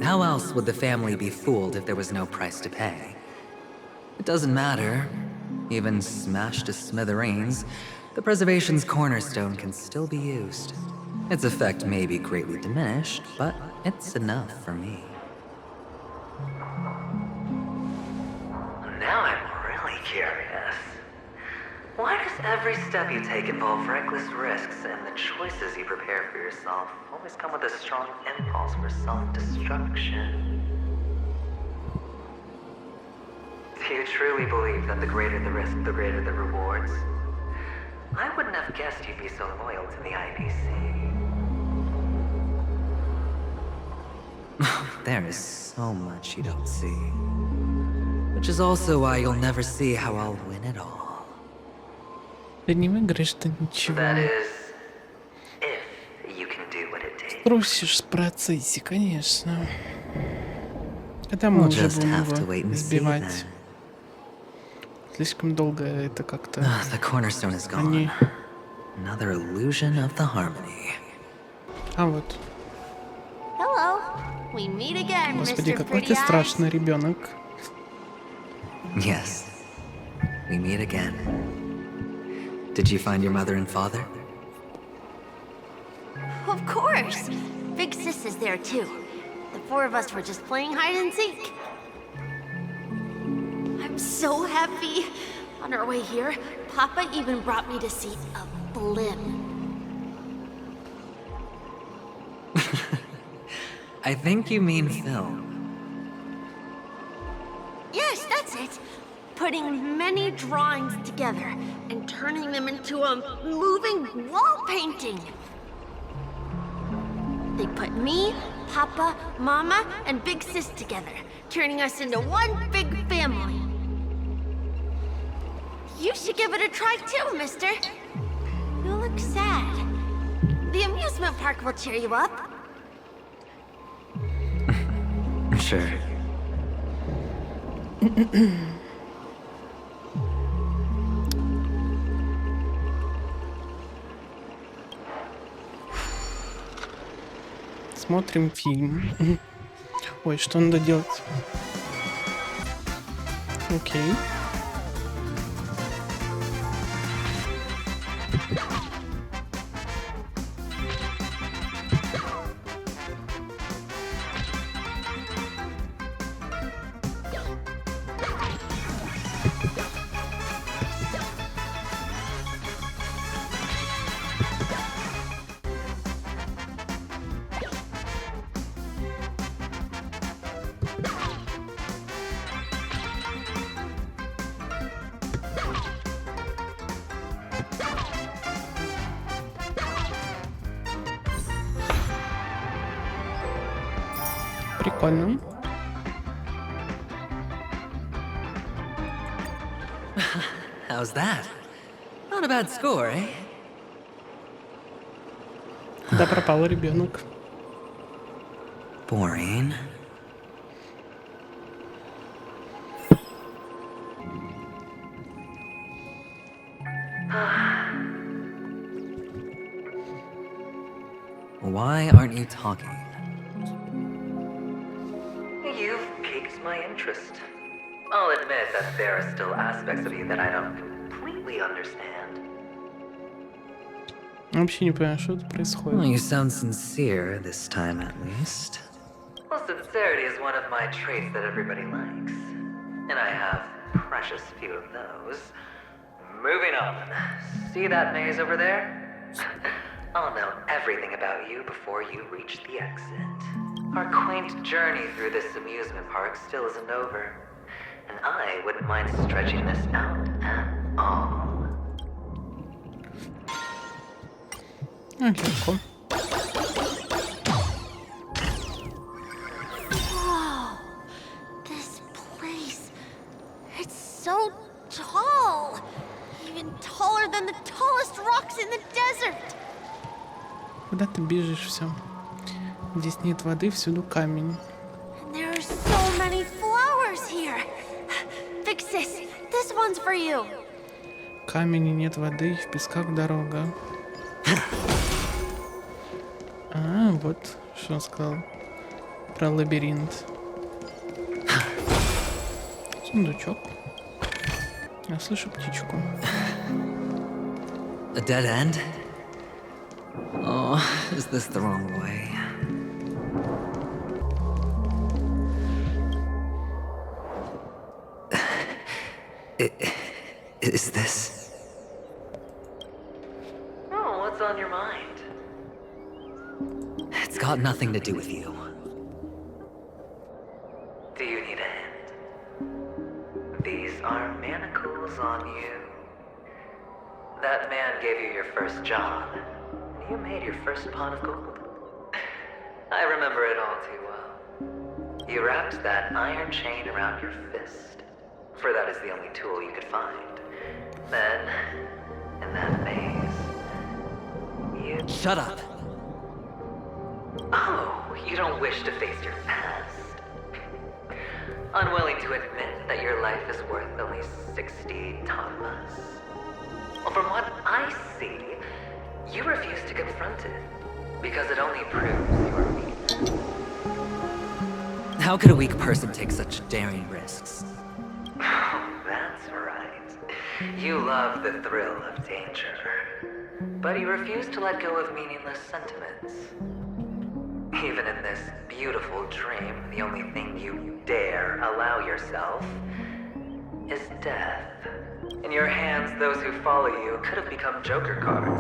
Speaker 5: How else would the family be fooled if there was no price to pay? It doesn't matter. Even smashed to smithereens, the preservation's cornerstone can still be used. Its effect may be greatly diminished, but it's enough for me. Now I'm really curious. Why does every step you take involve reckless risks, and the choices you prepare for yourself always come with a strong impulse for self-destruction? Do you truly believe that the greater the risk, the greater the rewards? I wouldn't have guessed you'd be so loyal to the IPC. There is so much you don't see. Which is also why you'll never see how I'll win it all.
Speaker 1: Да не выиграешь ты ничего.
Speaker 5: That is, if you can do what it takes.
Speaker 1: Трусишь в процессе, конечно. Когда мы уже будем его сбивать? Слишком долго это как-то...
Speaker 5: The cornerstone is gone. Another illusion of the harmony.
Speaker 1: А вот.
Speaker 18: Hello. We meet again,
Speaker 1: Господи,
Speaker 18: Mr.
Speaker 1: какой
Speaker 18: Pretty
Speaker 1: ты
Speaker 18: Eyes.
Speaker 1: страшный ребенок.
Speaker 5: Yes, we meet again. Did you find your mother and father?
Speaker 18: Of course. Big Sis is there too. The four of us were just playing hide and seek. I'm so happy. On our way here, Papa even brought me to see a blimp.
Speaker 5: I think you mean film.
Speaker 18: Yes, that's it. Putting many drawings together and turning them into a moving wall painting. They put me, Papa, Mama, and Big Sis together, turning us into one big family. You should give it a try too, mister. You look sad. The amusement park will cheer you up.
Speaker 5: Sure.
Speaker 1: Смотрим фильм. Ой, что надо делать? Окей. Прикольно.
Speaker 5: How's that? Not a bad score, eh?
Speaker 1: Куда пропал ребенок?
Speaker 5: Boring. Why aren't you talking? You've piqued my interest. I'll admit that there are still aspects of you that I don't completely understand.
Speaker 1: Вообще не понимаю, что тут происходит.
Speaker 5: Well, you sound sincere this time, at least. Well, sincerity is one of my traits that everybody likes. And I have precious few of those. Moving on. See that maze over there? I'll know everything about you before you reach the exit. Our quaint journey through this amusement park still isn't over, and I wouldn't mind stretching this out at all.
Speaker 1: Легко.
Speaker 10: Whoa! This place. It's so tall! Even taller than the tallest rocks in the desert!
Speaker 1: Куда ты бежишь все? Здесь нет воды, всюду камень.
Speaker 10: And there are so many flowers here! Vixis, this one's for you!
Speaker 1: Камень и нет воды, в песках дорога. А, вот что он сказал про лабиринт. Сундучок. Я слышу птичку.
Speaker 5: A dead end? Oh, is this the wrong way? Is this? Oh, what's on your mind? It's got nothing to do with you. Do you need a hint? These are manacles on you. That man gave you your first job, and you made your first pot of gold. I remember it all too well. You wrapped that iron chain around your fist, for that is the only tool you could find. Then, in that maze, you... Shut up! Oh, you don't wish to face your past? Unwilling to admit that your life is worth only 60 tamas? Well, from what I see, you refuse to confront it, because it only proves you are weak. How could a weak person take such daring risks? Oh, that's right. You love the thrill of danger. But you refuse to let go of meaningless sentiments. Even in this beautiful dream, the only thing you dare allow yourself is death. In your hands, those who follow you could have become Joker cards.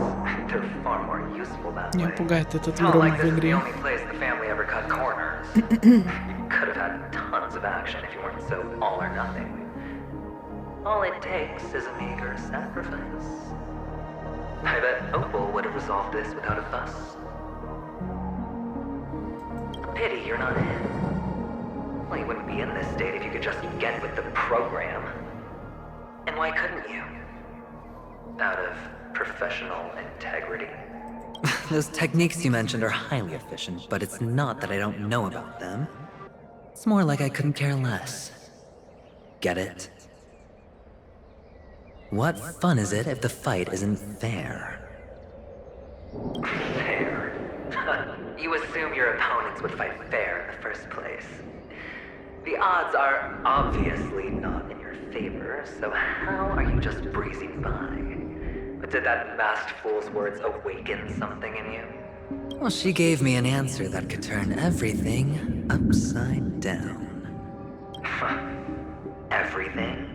Speaker 5: They're far more useful that way.
Speaker 1: Меня пугает этот
Speaker 5: It's not
Speaker 1: урон
Speaker 5: like
Speaker 1: в
Speaker 5: this is the
Speaker 1: игре.
Speaker 5: only place the family ever cut corners. You could have had tons of action if you weren't so all or nothing. All it takes is a meager sacrifice. I bet Opal would have resolved this without a fuss. A pity you're not in. Well, you wouldn't be in this state if you could just get with the program. And why couldn't you? Out of professional integrity. Those techniques you mentioned are highly efficient, but it's not that I don't know about them. It's more like I couldn't care less. Get it? What fun is it if the fight isn't fair? Fair? You assume your opponents would fight fair in the first place. The odds are obviously not in your favor, so how are you just breezing by? But did that masked fool's words awaken something in you? Well, she gave me an answer that could turn everything upside down. Everything?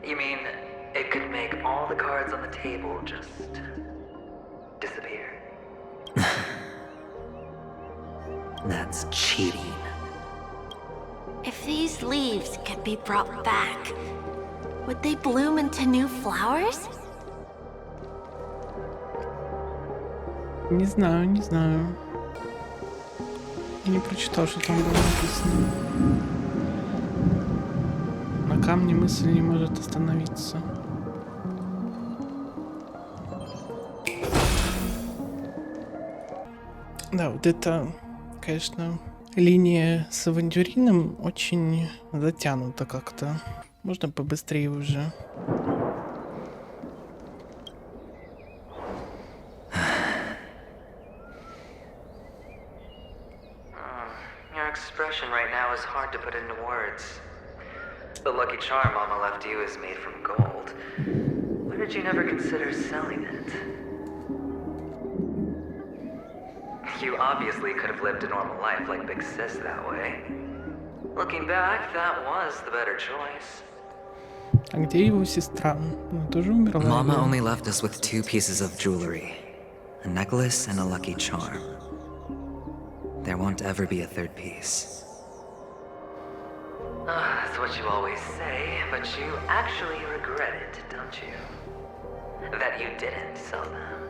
Speaker 5: You mean it could make all the cards on the table just disappear? That's cheating.
Speaker 18: If these leaves could be brought back, would they bloom into new flowers?
Speaker 1: Не знаю, не знаю. Я не прочитал, что там было написано. На камне мысль не может остановиться. Да, вот это, конечно, линия с авантюрином очень затянута как-то. Можно побыстрее уже.
Speaker 5: Your expression right now is hard to put into words. The lucky charm Mama left you is made from gold. Why did you never consider selling it? You obviously could have lived a normal life like Big Sis that way. Looking back, that was the better choice.
Speaker 1: А где его сестра? Она тоже умерла?
Speaker 5: Mama only left us with 2 pieces of jewelry. A necklace and a lucky charm. there won't ever be a third piece. That's what you always say, but you actually regret it, don't you? That you didn't sell them.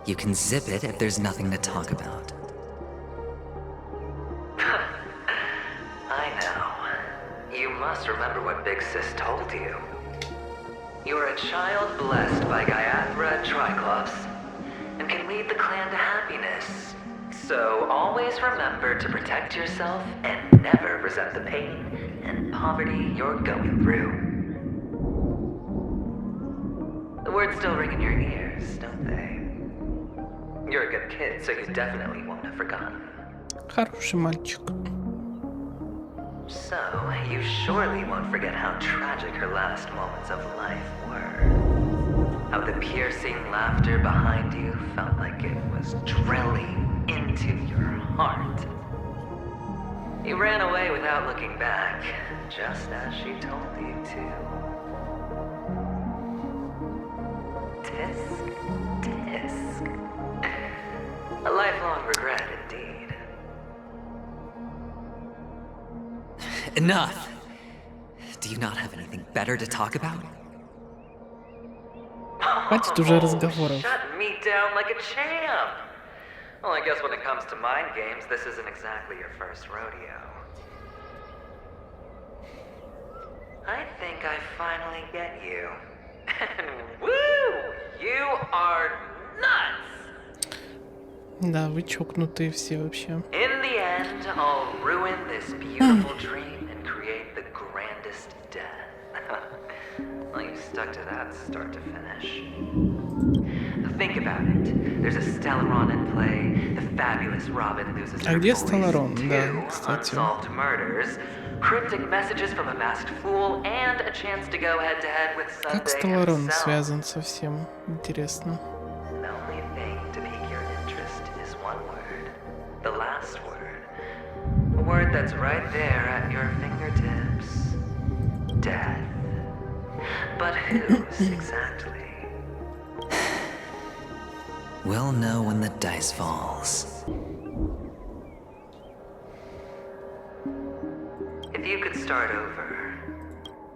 Speaker 5: You can zip it if there's nothing to talk about. I know. You must remember what Big Sis told you. You are a child blessed by Gaiathra Triclops, and can lead the clan to happiness. So always remember to protect yourself and never resent the pain and poverty you're going through. The words still ring in your ears, don't they? You're a good kid, so you definitely won't have forgotten.
Speaker 1: Хороший мальчик.
Speaker 5: So, you surely won't forget how tragic her last moments of life were. How the piercing laughter behind you felt like it was drilling into your heart. You ran away without looking back, just as she told you to. Tisk, tisk. A lifelong regret indeed. Enough! Do you not have anything better to talk about?
Speaker 1: Хватит уже разговоров.
Speaker 5: Shut me down like a champ! Well, I guess when it comes to mind games, this isn't exactly your first rodeo. I think I finally get you. And woo! You are nuts!
Speaker 1: Да, вы чокнутые все вообще.
Speaker 5: In the end, I'll ruin this beautiful dream and create the grandest death. Well, you stuck to that start to finish. Think about it. There's a Stellaron in play. The fabulous Robin loses
Speaker 1: А
Speaker 5: her
Speaker 1: где
Speaker 5: voice.
Speaker 1: Stellaron? Да,
Speaker 5: 2
Speaker 1: кстати.
Speaker 5: unsolved murders, cryptic messages from a masked fool, and a chance to go head-to-head with
Speaker 1: Как
Speaker 5: Sunday
Speaker 1: Stellaron
Speaker 5: himself.
Speaker 1: связан со всем? Интересно.
Speaker 5: The only thing to pique your interest is one word. The last word. A word that's right there at your fingertips. Death. But whose exactly? We'll know when the dice falls. If you could start over,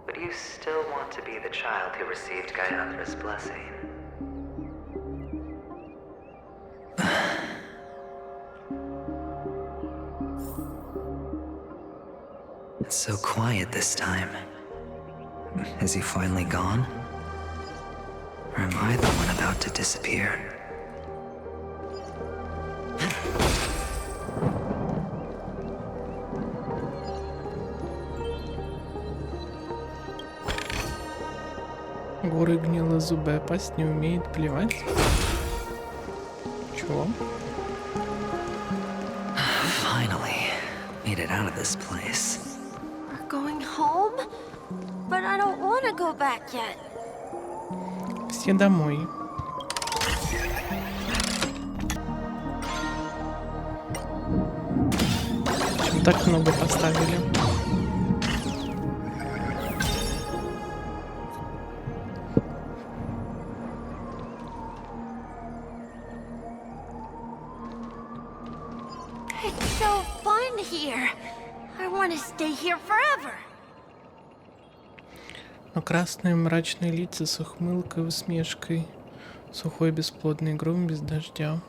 Speaker 5: would you still want to be the child who received Gaiathra's blessing? It's so quiet this time. Is he finally gone? Or am I the one about to disappear?
Speaker 1: Горы гнилозубая пасть не умеет плевать. Чего?
Speaker 5: Finally, made it out of this place.
Speaker 15: We're going home? But I don't want to go back yet.
Speaker 1: Все домой. Почему так много поставили?
Speaker 15: It's so fun here. I want to stay here forever.
Speaker 1: Но красные мрачные лица с ухмылкой и усмешкой. Сухой бесплодный гром без дождя.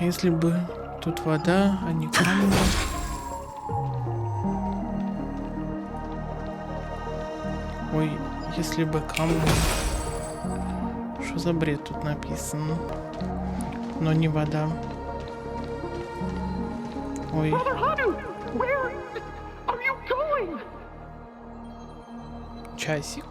Speaker 1: Если бы тут вода, а не камни. Ой, если бы камни. Что за бред тут написано? Но не вода. Ой. Часик.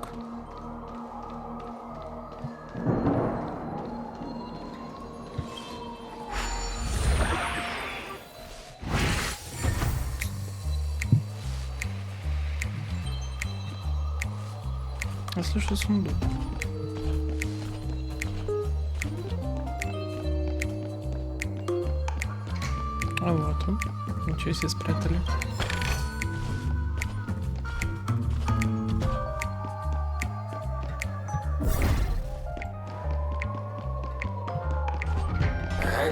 Speaker 1: Я слышу сундук. А вот. нету. Ничего себе спрятали.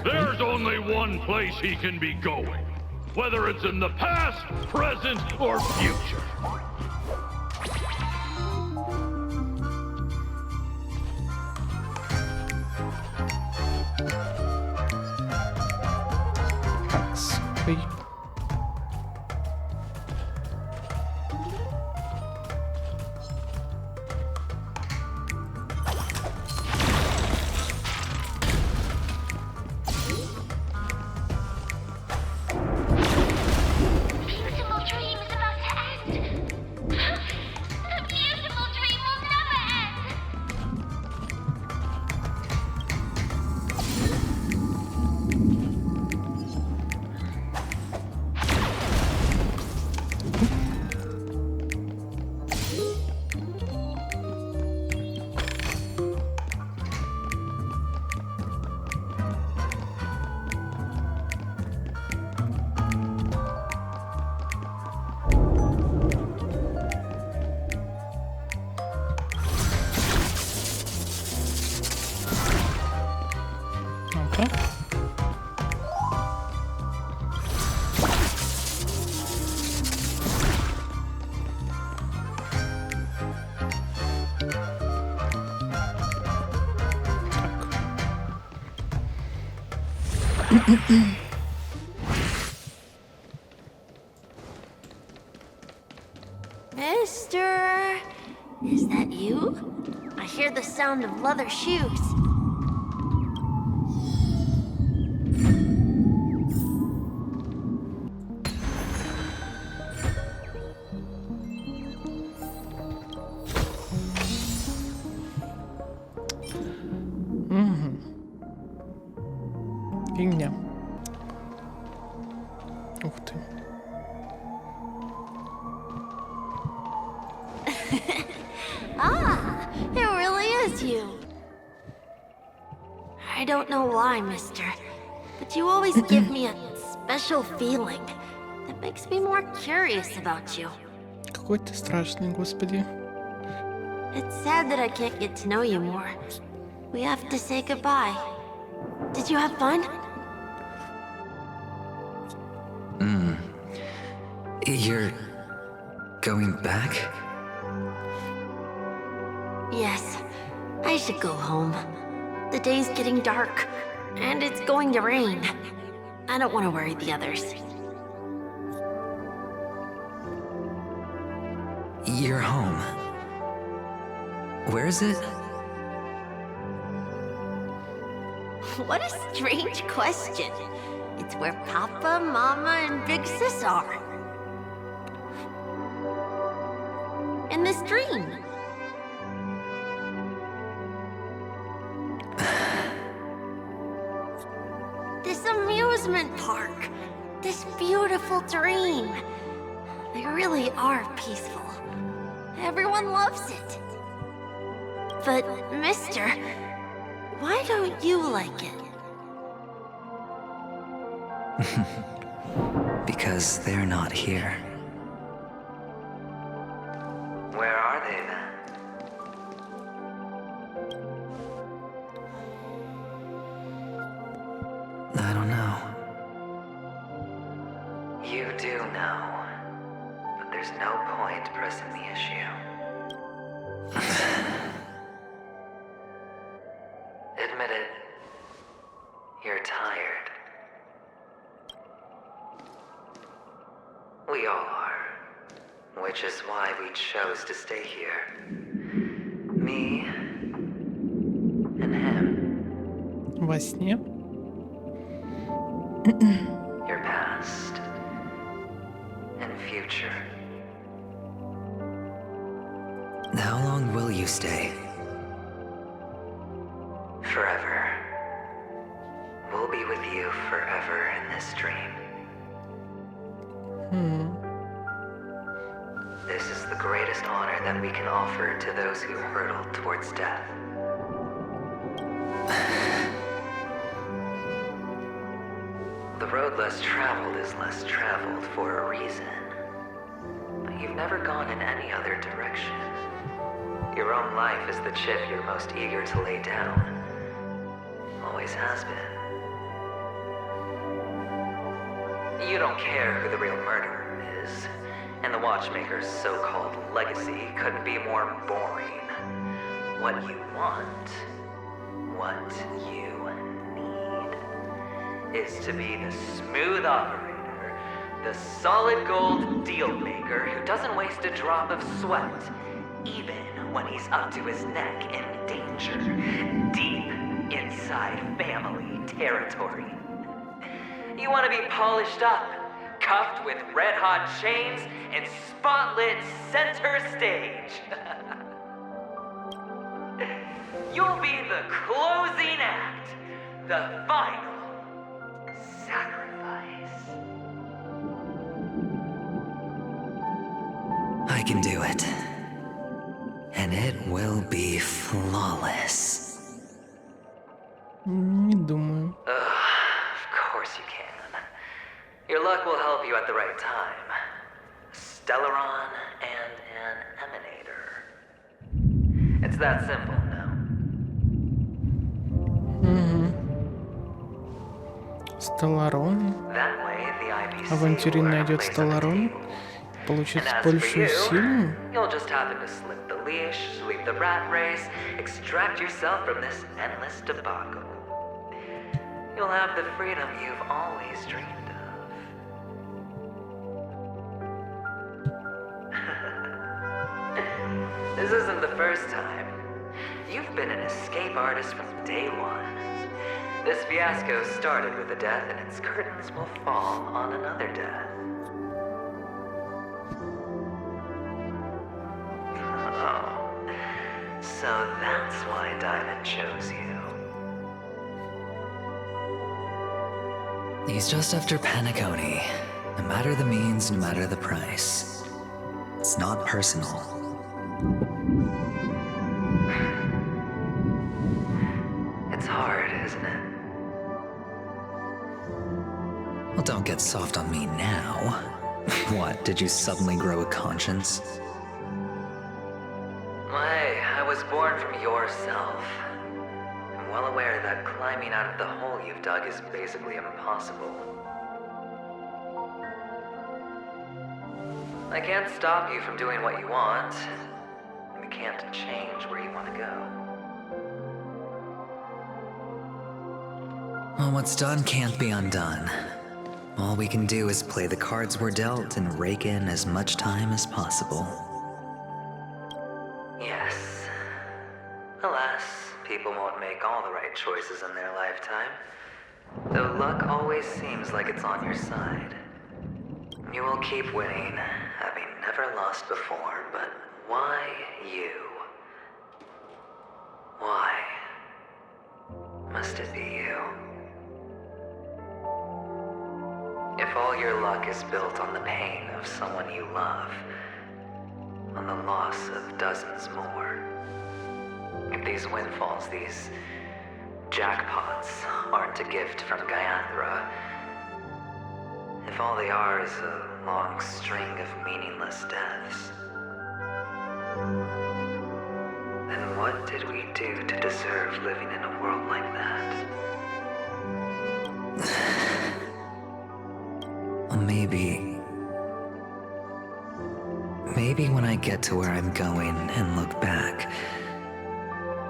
Speaker 16: There's only one place he can be going, whether it's in the past, present, or future.
Speaker 1: Ой.
Speaker 10: Beautiful dream is about to end. The beautiful dream will never end.
Speaker 1: Ну-ка.
Speaker 15: Mister, is that you? I hear the sound of leather shoes.
Speaker 1: Фигня. Ух ты.
Speaker 15: Ah, it really is you. I don't know why, mister, but you always give me a special feeling that makes me more curious about you.
Speaker 1: Какой ты страшный, господи.
Speaker 15: It's sad that I can't get to know you more. We have to say goodbye. Did you have fun?
Speaker 5: You're going back?
Speaker 15: Yes, I should go home. The day's getting dark, and it's going to rain. I don't want to worry the others.
Speaker 5: You're home. Where is it?
Speaker 15: What a strange question. It's where Papa, Mama, and Big Sis are. In this dream. This amusement park. This beautiful dream. They really are peaceful. Everyone loves it. But, mister, why don't you like it?
Speaker 5: Because they're not here. Where are they then? I don't know. You do know. But there's no point pressing the issue. Admit it. You're tired. We all are. Which is why we chose to stay here. Me and him.
Speaker 1: Во сне.
Speaker 5: Your past and future. How long will you stay? Forever. We'll be with you forever in this dream. This is the greatest honor that we can offer to those who hurtle towards death. The the road less traveled is less traveled for a reason. But you've never gone in any other direction. Your own life is the chip you're most eager to lay down. Always has been. You don't care who the real murderer is, and the Watchmaker's so-called legacy couldn't be more boring. What you want, what you need, is to be the smooth operator, the solid gold deal maker who doesn't waste a drop of sweat, even when he's up to his neck in danger, deep inside family territory. You want to be polished up, cuffed with red-hot chains, and spotlit center stage. You'll be the closing act, the final sacrifice.
Speaker 4: I can do it. And it will be flawless.
Speaker 1: Не думаю.
Speaker 5: Of course you can. Your luck will help you at the right time. Stellaron and an emanator. It's that simple, no?
Speaker 1: Стелларон.
Speaker 5: That way, the IPC
Speaker 1: Авантюрин
Speaker 5: will
Speaker 1: найдет
Speaker 5: place
Speaker 1: Стелларон, получит
Speaker 5: And as for
Speaker 1: большую
Speaker 5: you,
Speaker 1: силу.
Speaker 5: you'll just happen to slip the leash, sweep the rat race, extract yourself from this endless debacle. You'll have the freedom you've always dreamed of. This isn't the first time. You've been an escape artist from day one. This fiasco started with a death, and its curtains will fall on another death. Oh, so that's why Diamond chose you.
Speaker 4: He's just after Penacony. No matter the means, no matter the price. It's not personal.
Speaker 5: It's hard, isn't it?
Speaker 4: Well, don't get soft on me now. What, did you suddenly grow a conscience?
Speaker 5: Hey, I was born from yourself. I'm well aware that climbing out of the hole you've dug is basically impossible. I can't stop you from doing what you want. We can't change where you want to go.
Speaker 4: Well, what's done can't be undone. All we can do is play the cards we're dealt and rake in as much time as possible.
Speaker 5: Yes. Alas, people won't make all the right choices in their lifetime. Though luck always seems like it's on your side. You will keep winning, having never lost before, but why you? Why must it be you? If all your luck is built on the pain of someone you love, on the loss of dozens more, if these windfalls, these jackpots, aren't a gift from Gaiathra, if all they are is a long string of meaningless deaths, then what did we do to deserve living in a world like that?
Speaker 4: Well, maybe when I get to where I'm going and look back,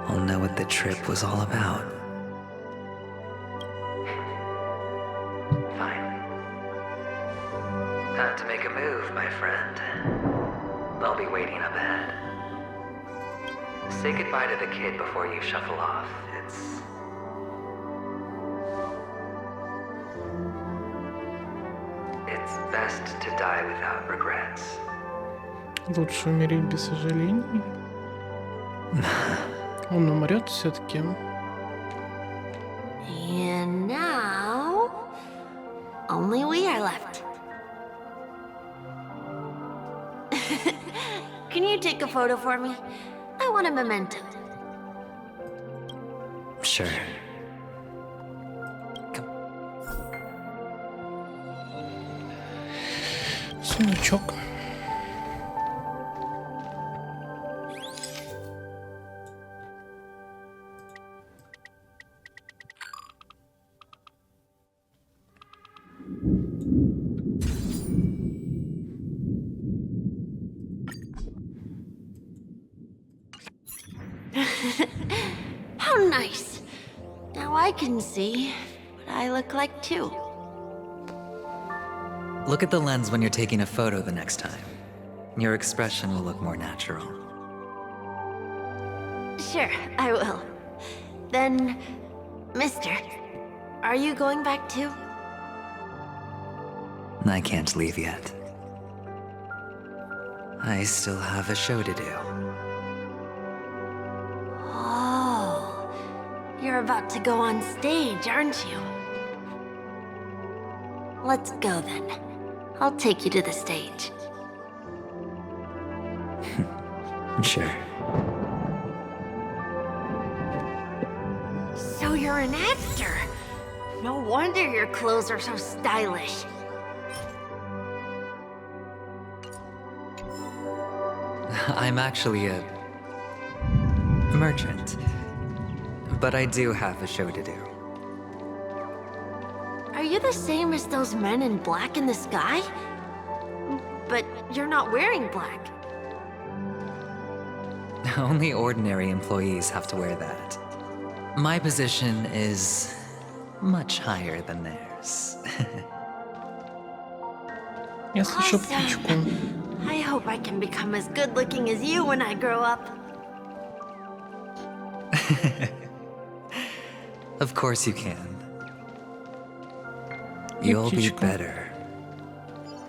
Speaker 4: I'll know what the trip was all about.
Speaker 5: Fine. Time to make a move, my friend. I'll be waiting up ahead. Say goodbye to the kid before you shuffle off. It's best to die without regrets.
Speaker 1: Лучше умереть без сожалений. Он умрет все-таки.
Speaker 15: And now, only we are left. Can you take a photo for me? I want a memento.
Speaker 4: Sure.
Speaker 1: Сундучок.
Speaker 15: How nice. Now I can see what I look like too.
Speaker 5: Look at the lens when you're taking a photo the next time. Your expression will look more natural.
Speaker 15: Sure, I will. Then, mister, are you going back too?
Speaker 5: I can't leave yet. I still have a show to do.
Speaker 15: Oh, you're about to go on stage, aren't you? Let's go then. I'll take you to the stage.
Speaker 5: Sure.
Speaker 15: So you're an actor? No wonder your clothes are so stylish.
Speaker 5: I'm actually a merchant, but I do have a show to do.
Speaker 15: Are you the same as those men in black in the sky? But you're not wearing black.
Speaker 5: Only ordinary employees have to wear that. My position is much higher than theirs.
Speaker 1: Я слышу птичку.
Speaker 15: I hope I can become as good looking as you when I grow up.
Speaker 5: Of course you can. You'll be better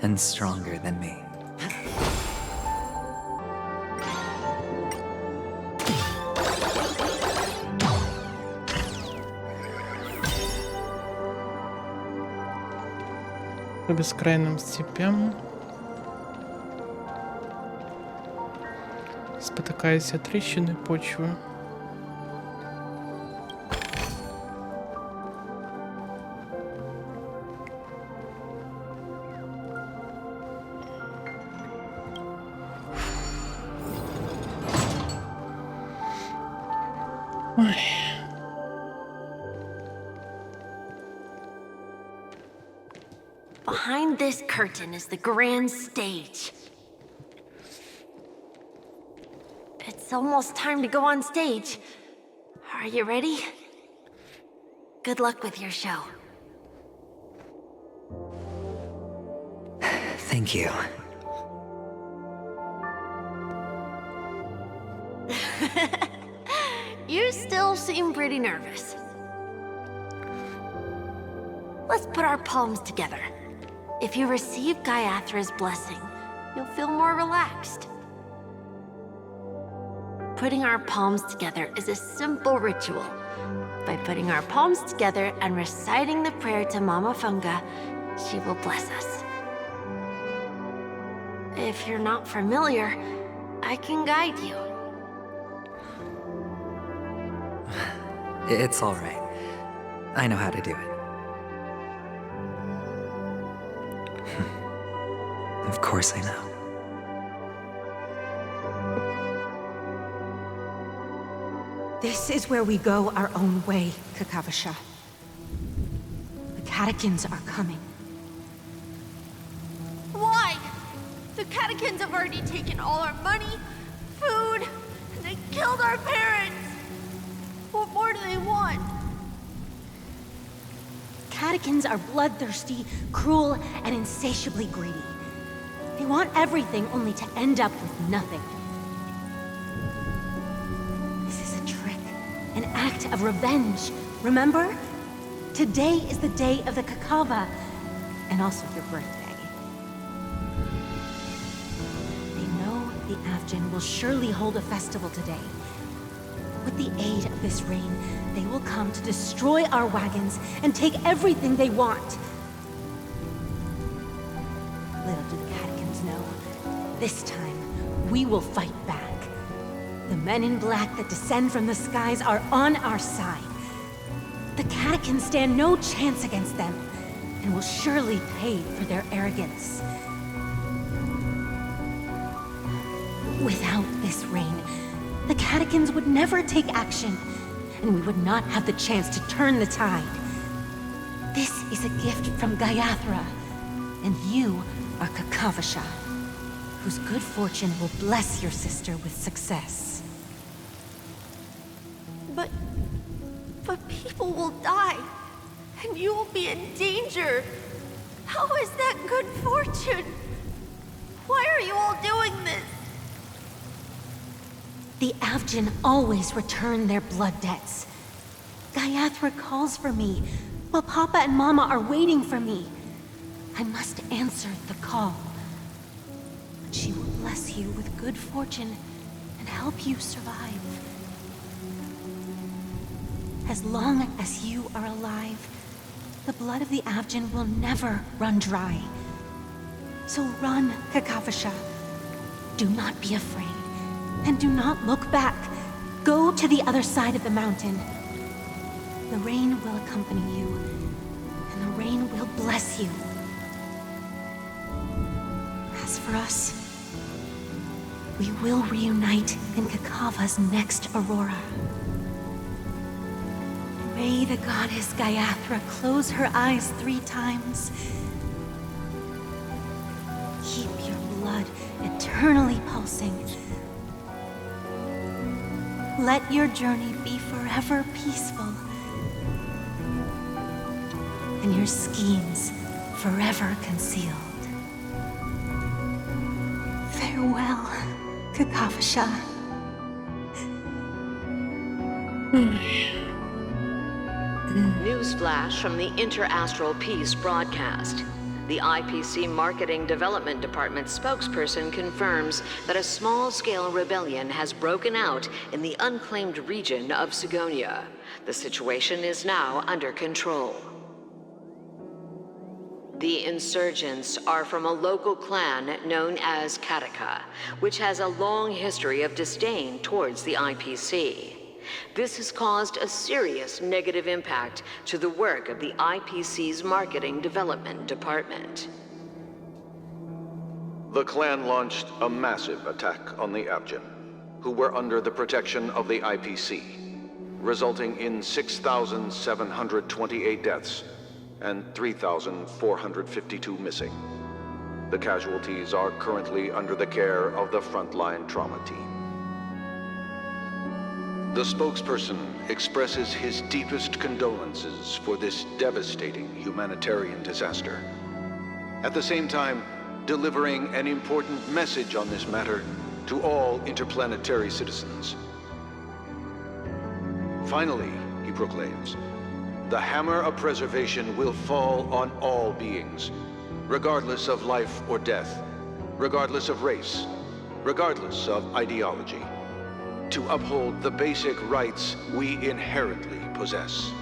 Speaker 5: and stronger than me.
Speaker 1: По бескрайным степям, спотыкаясь о трещины почвы. Ой.
Speaker 15: Behind this curtain is the grand stage. It's almost time to go on stage. Are you ready? Good luck with your show.
Speaker 5: Thank you.
Speaker 15: You still seem pretty nervous. Let's put our palms together. If you receive Gaiathra's blessing, you'll feel more relaxed. Putting our palms together is a simple ritual. By putting our palms together and reciting the prayer to Mama Funga, she will bless us. If you're not familiar, I can guide you.
Speaker 5: It's all right. I know how to do it. Of course I know.
Speaker 17: This is where we go our own way, Kakavasha. The catechins are coming.
Speaker 15: Why? The catechins have already taken all our money, food, and they killed our parents. What more do they want?
Speaker 17: Catechins are bloodthirsty, cruel, and insatiably greedy. They want everything only to end up with nothing. This is a trick, an act of revenge. Remember? Today is the day of the Kakava, and also your birthday. They know the Avgin will surely hold a festival today. With the aid of this rain, they will come to destroy our wagons and take everything they want. Little do the catechins know, this time we will fight back. The men in black that descend from the skies are on our side. The catechins stand no chance against them, and will surely pay for their arrogance. Without this rain, the catechins would never take action, and we would not have the chance to turn the tide. This is a gift from Gaiathra, and you are Kakavasha, whose good fortune will bless your sister with success.
Speaker 15: But people will die, and you will be in danger. How is that good fortune? Why are you all doing this?
Speaker 17: The Avgin always return their blood debts. Gaiathra calls for me, while Papa and Mama are waiting for me. I must answer the call. But she will bless you with good fortune and help you survive. As long as you are alive, the blood of the Avgin will never run dry. So run, Kakavasha. Do not be afraid, and do not look back. Go to the other side of the mountain. The rain will accompany you, and the rain will bless you. As for us, we will reunite in Kakava's next aurora. May the goddess Gaiathra close her eyes 3 times. Keep your blood eternally pulsing. Let your journey be forever peaceful, and your schemes forever concealed. Farewell, Kakavasha.
Speaker 12: Newsflash from the Interastral Peace broadcast. The IPC Marketing Development Department spokesperson confirms that a small-scale rebellion has broken out in the unclaimed region of Sigonia. The situation is now under control. The insurgents are from a local clan known as Kataka, which has a long history of disdain towards the IPC. This has caused a serious negative impact to the work of the IPC's Marketing Development Department.
Speaker 8: The clan launched a massive attack on the Avgin, who were under the protection of the IPC, resulting in 6,728 deaths and 3,452 missing. The casualties are currently under the care of the frontline trauma team. The spokesperson expresses his deepest condolences for this devastating humanitarian disaster, at the same time delivering an important message on this matter to all interplanetary citizens. Finally, he proclaims, the hammer of preservation will fall on all beings, regardless of life or death, regardless of race, regardless of ideology, to uphold the basic rights we inherently possess.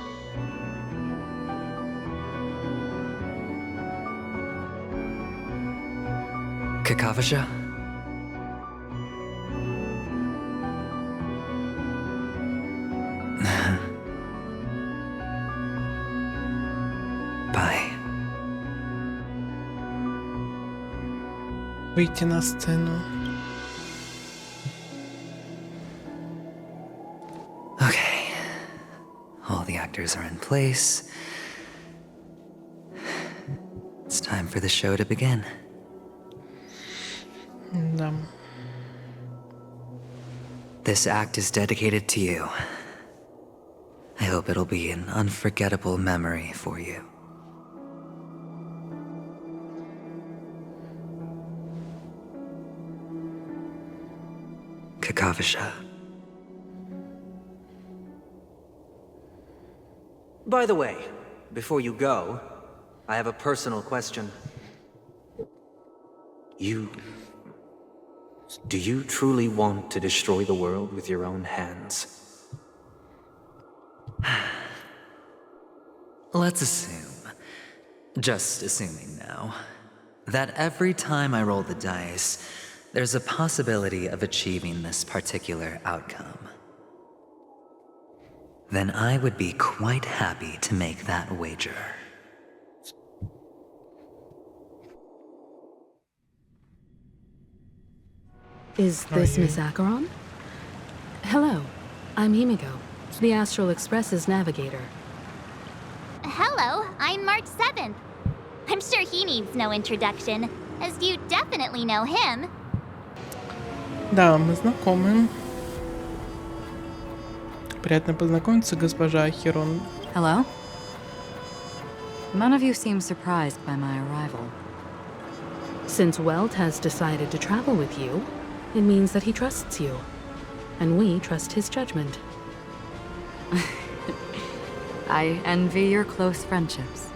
Speaker 5: Kakavasha? Bye.
Speaker 1: Выйти на сцену.
Speaker 5: Okay. All the actors are in place. It's time for the show to begin.
Speaker 1: Да.
Speaker 5: This act is dedicated to you. I hope it'll be an unforgettable memory for you. Kakavasha.
Speaker 4: By the way, before you go, I have a personal question. Do you truly want to destroy the world with your own hands?
Speaker 5: Let's assume, just assuming now, that every time I roll the dice, there's a possibility of achieving this particular outcome. Then I would be quite happy to make that wager.
Speaker 7: Is this Miss Acheron? Hello, I'm Himiko, the Astral Express's navigator.
Speaker 10: Hello, I'm March 7th. I'm sure he needs no introduction, as you definitely know him.
Speaker 1: Да, мы знакомы. Приятно познакомиться, госпожа Ахерон.
Speaker 2: Hello? None of you seem surprised by my arrival.
Speaker 7: Since Welt has decided to travel with you, it means that he trusts you. And we trust his judgment.
Speaker 2: I envy your close friendships.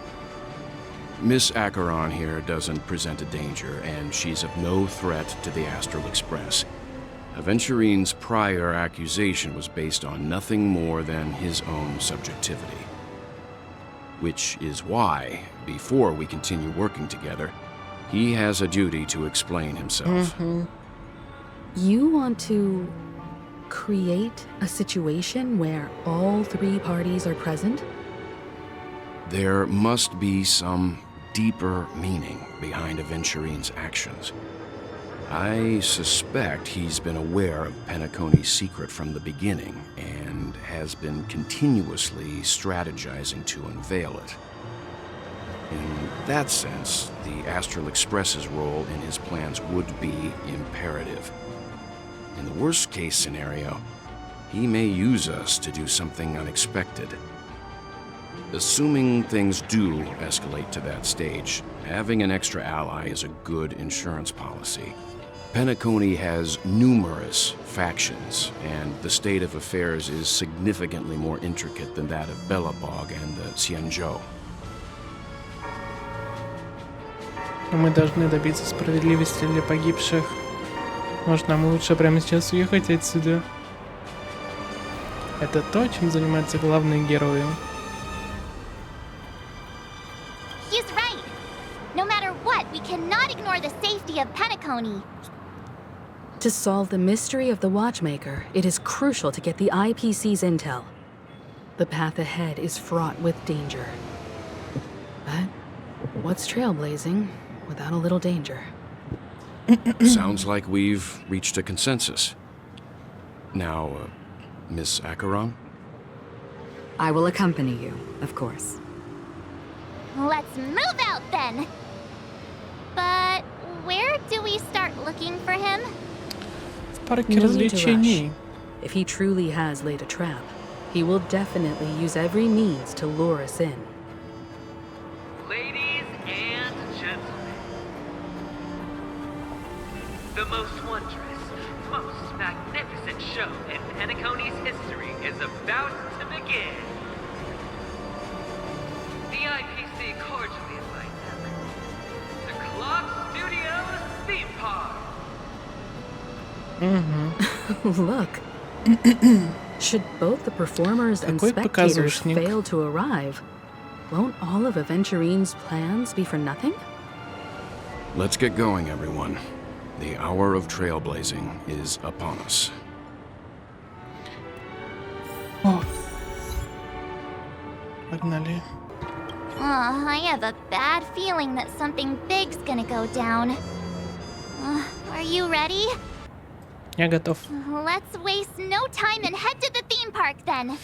Speaker 11: Miss Acheron here doesn't present a danger, and she's of no threat to the Astral Express. Aventurine's prior accusation was based on nothing more than his own subjectivity. Which is why, before we continue working together, he has a duty to explain himself.
Speaker 7: You want to create a situation where all three parties are present?
Speaker 11: There must be some deeper meaning behind Aventurine's actions. I suspect he's been aware of Penacony's secret from the beginning and has been continuously strategizing to unveil it. In that sense, the Astral Express's role in his plans would be imperative. In the worst-case scenario, he may use us to do something unexpected. Assuming things do escalate to that stage, having an extra ally is a good insurance policy. Penacony has numerous factions, and the state of affairs is significantly more intricate than that of Belobog and the Xianzhou.
Speaker 1: Мы должны добиться справедливости для погибших. Может, нам лучше прямо сейчас уехать отсюда? Это то, чем занимаются главные герои.
Speaker 10: He's right. No matter what, we cannot ignore the safety of Penacony.
Speaker 7: To solve the mystery of the Watchmaker, it is crucial to get the IPC's intel. The path ahead is fraught with danger. But what's trailblazing without a little danger?
Speaker 11: Sounds like we've reached a consensus. Now, Miss Acheron?
Speaker 2: I will accompany you, of course.
Speaker 10: Let's move out then. But where do we start looking for him?
Speaker 7: No need to rush. If he truly has laid a trap, he will definitely use every means to lure us in.
Speaker 5: Ladies and gentlemen, the most wondrous, most magnificent show in Penacony's history is about to begin. The IPC cordially invites everyone to Clock Studios Theme Park.
Speaker 7: Look. Should both the performers and spectators fail to arrive, won't all of Aventurine's plans be for nothing?
Speaker 11: Let's get going, everyone. The hour of trailblazing is upon us.
Speaker 1: Погнали.
Speaker 10: I have a bad feeling that something big's gonna go down. Are you ready?
Speaker 1: Я готов.
Speaker 10: Let's waste no time and head to the theme park then.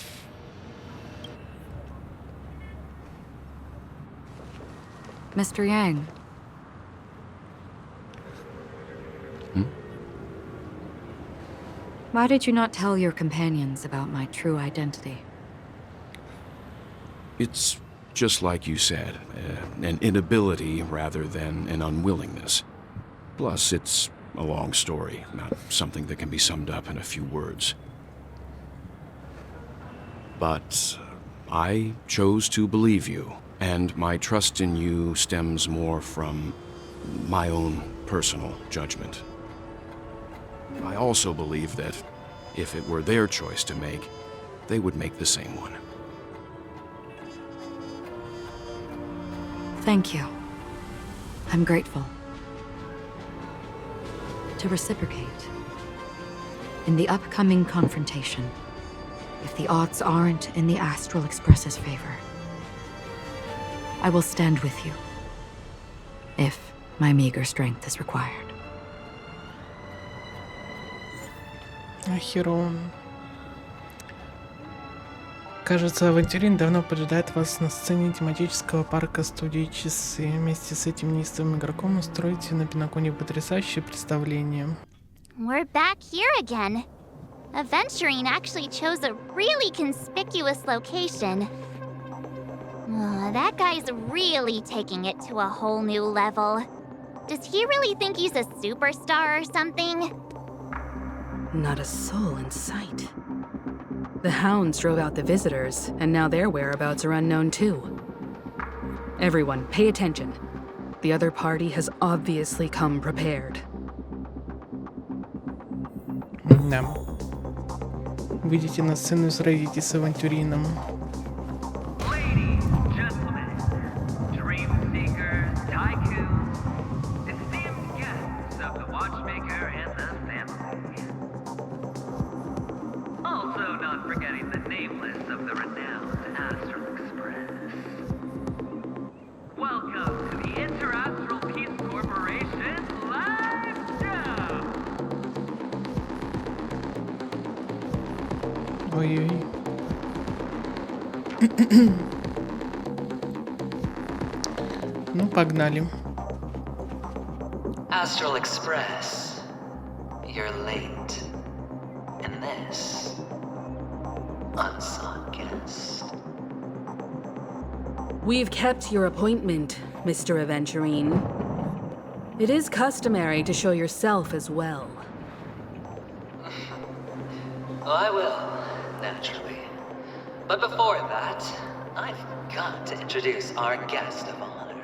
Speaker 2: Mr. Yang. Why did you not tell your companions about my true identity?
Speaker 11: It's just like you said, an inability rather than an unwillingness. Plus, it's a long story, not something that can be summed up in a few words. But I chose to believe you, and my trust in you stems more from my own personal judgment. I also believe that if it were their choice to make, they would make the same one.
Speaker 2: Thank you. I'm grateful. To reciprocate, in the upcoming confrontation, if the odds aren't in the Astral Express's favor, I will stand with you, if my meager strength is required.
Speaker 1: Ахерон. Кажется, авантюрин давно поджидает вас на сцене тематического парка студии Часы. Вместе с этим неистовым игроком устроите на Пенаконе потрясающее представление.
Speaker 10: We're back here again. Aventurine actually chose a really conspicuous location. That guy's really taking it to a whole new level. Does he really think he's a superstar or something?
Speaker 7: Not a soul in sight. The hounds drove out the visitors, and now their whereabouts are unknown too. Everyone, pay attention. The other party has obviously come prepared.
Speaker 1: Да. Выйдите на сцену и сразитесь с авантюрином. Ой-ой. Ну, погнали.
Speaker 5: Astral Express, you're late. And this, unsought guest.
Speaker 7: We've kept your appointment, Mr. Aventurine. It is customary to show yourself as well.
Speaker 5: I will, naturally. But before that, I've got to introduce our guest of honor.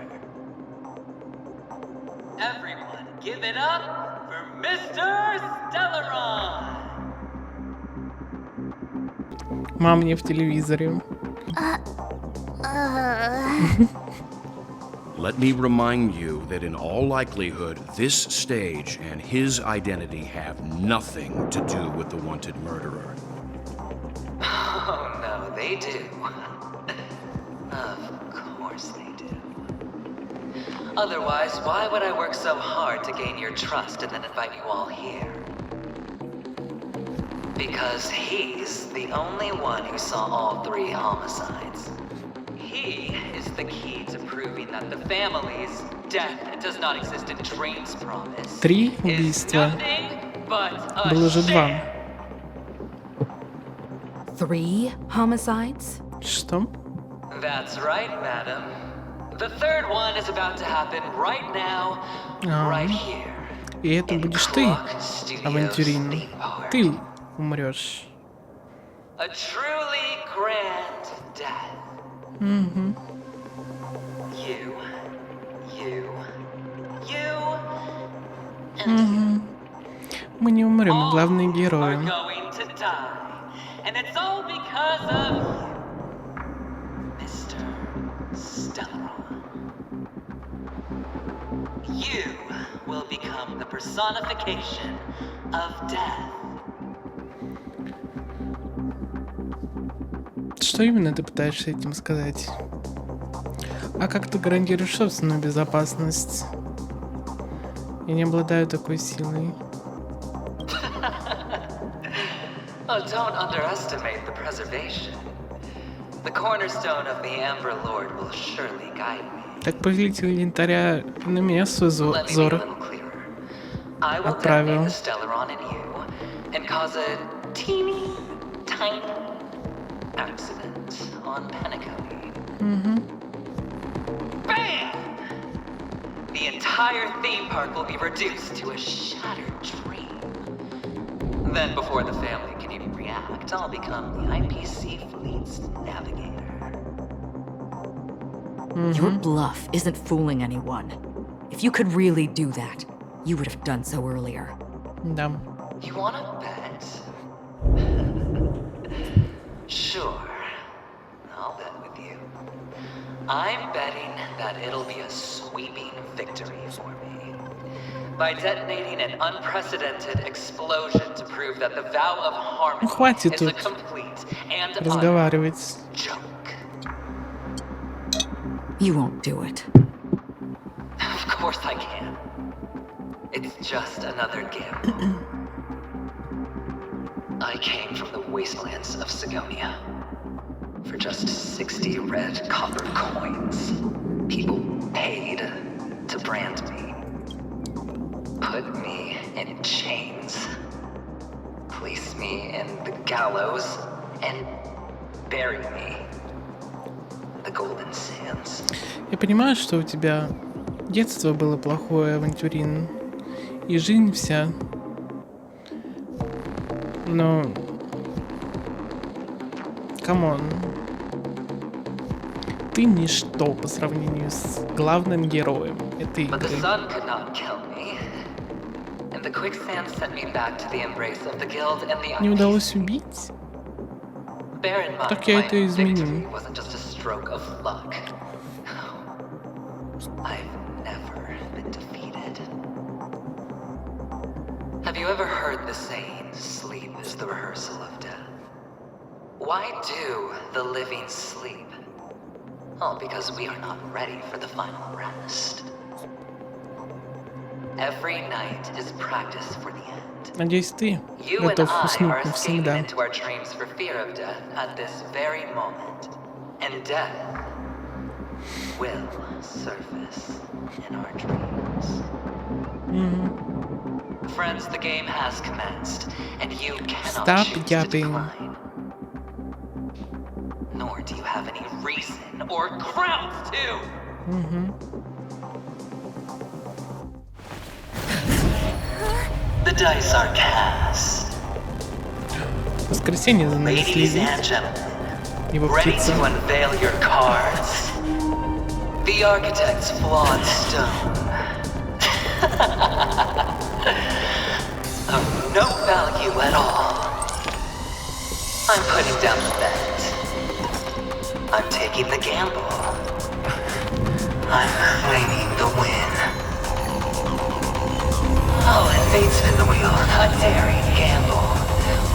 Speaker 5: Everyone, give it up for Mr. Stellaron!
Speaker 1: Мам, не в телевизоре.
Speaker 11: Let me remind you that in all likelihood, this stage and his identity have nothing to do with the wanted murderer.
Speaker 5: Oh, no, they do. Of course they do. Otherwise, why would I work so hard to gain your trust and then invite you all here? Because he's the only one who saw all 3 homicides. He is the key to proving that the family's death does not exist in Dream's promise.
Speaker 1: 3 убийства. Было же 2.
Speaker 7: 3 homicides?
Speaker 1: Что?
Speaker 5: That's right, madam. The 3rd one is about to happen right now, right here.
Speaker 1: И это будешь ты, авантюрин. Ты умрешь.
Speaker 5: A truly grand death.
Speaker 1: Угу.
Speaker 5: You, and you.
Speaker 1: Мы не умрем, главные герои.
Speaker 5: Are going to die. And it's all because of you, Mr. Stellaron. You will become the personification of death.
Speaker 1: Что именно ты пытаешься этим сказать? А как ты гарантируешь собственную безопасность? Я не обладаю такой силой.
Speaker 5: Oh, don't underestimate the preservation. The cornerstone of the Amber Lord will surely guide me.
Speaker 1: Так повелитель янтаря на меня свой взор
Speaker 5: I will
Speaker 1: отправил.
Speaker 5: detonate the Stellaron in you and cause a teeny tiny accident on Penacony. Bam! The entire theme park will be reduced to a shattered dream. Then, before the family can even react, I'll become the IPC fleet's navigator.
Speaker 2: Your bluff isn't fooling anyone. If you could really do that, you would have done so earlier.
Speaker 1: Да.
Speaker 5: You wanna bet? Sure. I'll bet with you. I'm betting that it'll be a sweeping victory for me. By detonating an unprecedented explosion to prove that the vow of harmony
Speaker 1: Хватит
Speaker 5: is a
Speaker 1: тут
Speaker 5: complete and
Speaker 1: разговаривать.
Speaker 5: joke.
Speaker 2: You won't do it.
Speaker 5: Of course I can. It's just another gamble. I came from the wastelands of Sigonia. For just 60 red copper coins, people paid to brand me. Put me in chains. Place me in the gallows and bury me in the golden sands.
Speaker 1: Я понимаю, что у тебя детство было плохое, авантюрин, и жизнь вся. Но... Камон. Ты ничто по сравнению с главным героем этой игры. Не удалось убить? Так я это изменю.
Speaker 5: Have you ever heard the saying, sleep is the rehearsal of death? Why do the living sleep? Oh, because we are not ready for the final rest. Every night is practice for the end.
Speaker 1: Надеюсь, ты
Speaker 5: You and
Speaker 1: готов
Speaker 5: I
Speaker 1: уснуть
Speaker 5: are escaping
Speaker 1: навсегда.
Speaker 5: into our dreams for fear of death at this very moment. And death will surface in our dreams. Friends, the game has commenced, and you cannot
Speaker 1: Stop
Speaker 5: choose
Speaker 1: yapping.
Speaker 5: to decline. Nor do you have any reason or grounds to. The dice are cast.
Speaker 1: Воскресенье за нами
Speaker 5: Ladies
Speaker 1: следит.
Speaker 5: and gentlemen,
Speaker 1: Его
Speaker 5: ready
Speaker 1: птица.
Speaker 5: to unveil your cards. The architect's flawed stone. Of no value at all. I'm putting down the bet. I'm taking the gamble. I'm claiming the win. I'll invade spin the wheel, a daring gamble.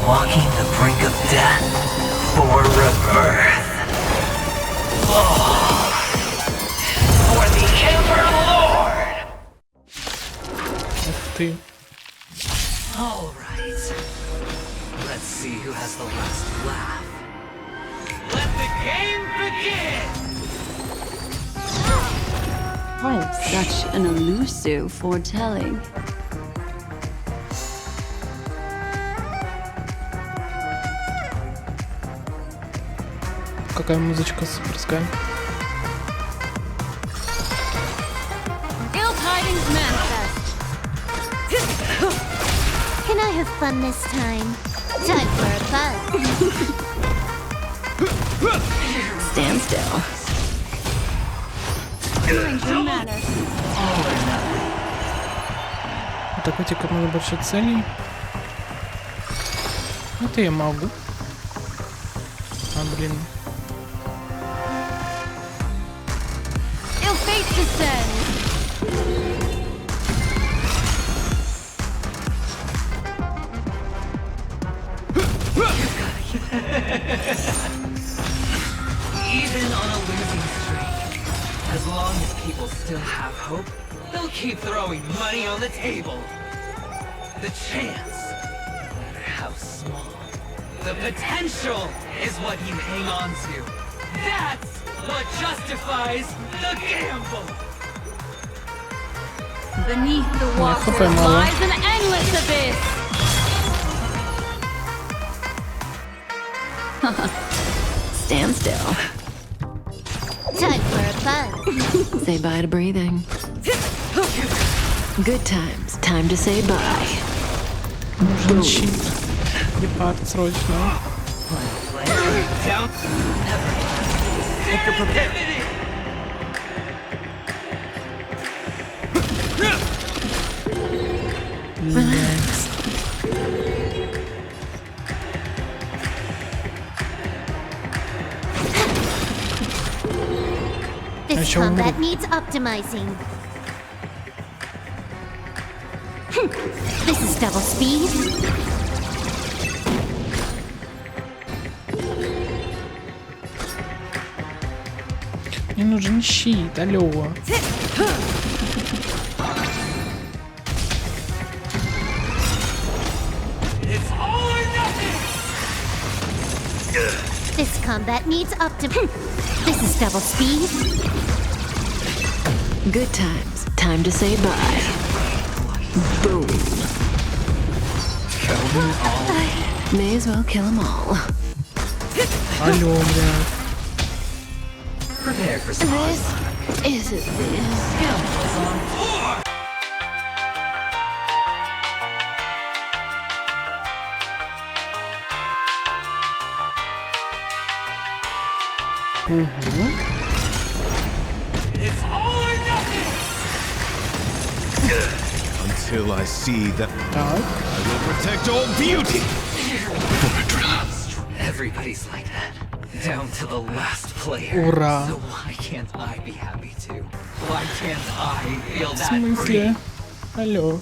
Speaker 5: Walking the brink of death for rebirth. Oh, for the Emperor Lord!
Speaker 1: Ух ты.
Speaker 5: All right. Let's see who has the last laugh. Let the game begin!
Speaker 22: Oh, such an elusive foretelling.
Speaker 1: Какая музычка суперская.
Speaker 10: Ill tidings manifest. Can I have fun this time? Time for a buzz.
Speaker 22: Stand still.
Speaker 1: Это котика надо больше целей. Это я могу. А, блин.
Speaker 10: Ill fate descends.
Speaker 5: Even on a losing streak, as long as people still have hope, they'll keep throwing money on the table. The chance, no matter how small, the potential is what you hang on to. That's what justifies the gamble.
Speaker 22: Beneath the
Speaker 1: хп
Speaker 22: waters
Speaker 1: мало.
Speaker 22: lies an endless abyss. Stand still.
Speaker 10: Time for a buzz.
Speaker 18: Say bye to breathing. Good times. Time to say bye.
Speaker 1: Нужен щит. Гепард срочно.
Speaker 18: Relax.
Speaker 10: This combat needs optimizing. This is double speed.
Speaker 1: Мне нужен щит, алло.
Speaker 5: It's all or nothing!
Speaker 3: This combat needs This is double speed.
Speaker 18: Good times. Time to say bye. Boom. Kill them all. May as well kill them all.
Speaker 1: Алло, бля.
Speaker 4: Prepare for some.
Speaker 18: This isn't this.
Speaker 19: It's all or nothing. Until I see that I will protect all beauty.
Speaker 4: Everybody's like that. Down to the last player.
Speaker 1: Ура.
Speaker 4: So why can't I be happy too? Why can't I feel
Speaker 1: В
Speaker 4: that
Speaker 1: смысле? Алло.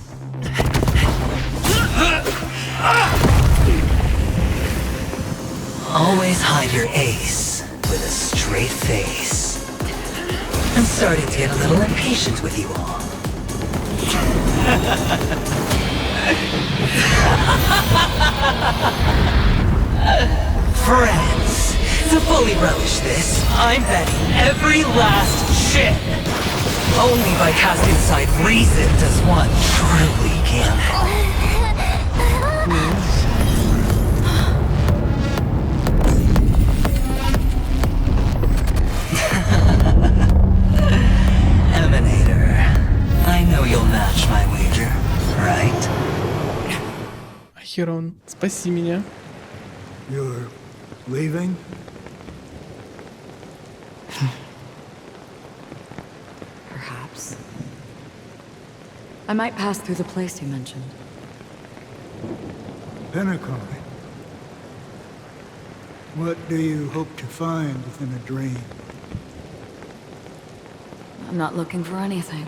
Speaker 4: Always hide your ace with a straight face. I'm starting to get a little impatient with you all. Friends, to fully relish this, I'm betting every last chip. Only by casting aside reason does one truly gamble. Emanator, I know you'll match my wager, right?
Speaker 1: Херон, спаси меня.
Speaker 20: You're leaving?
Speaker 2: Perhaps. I might pass through the place you mentioned.
Speaker 20: Penacony. What do you hope to find within a dream?
Speaker 2: I'm not looking for anything.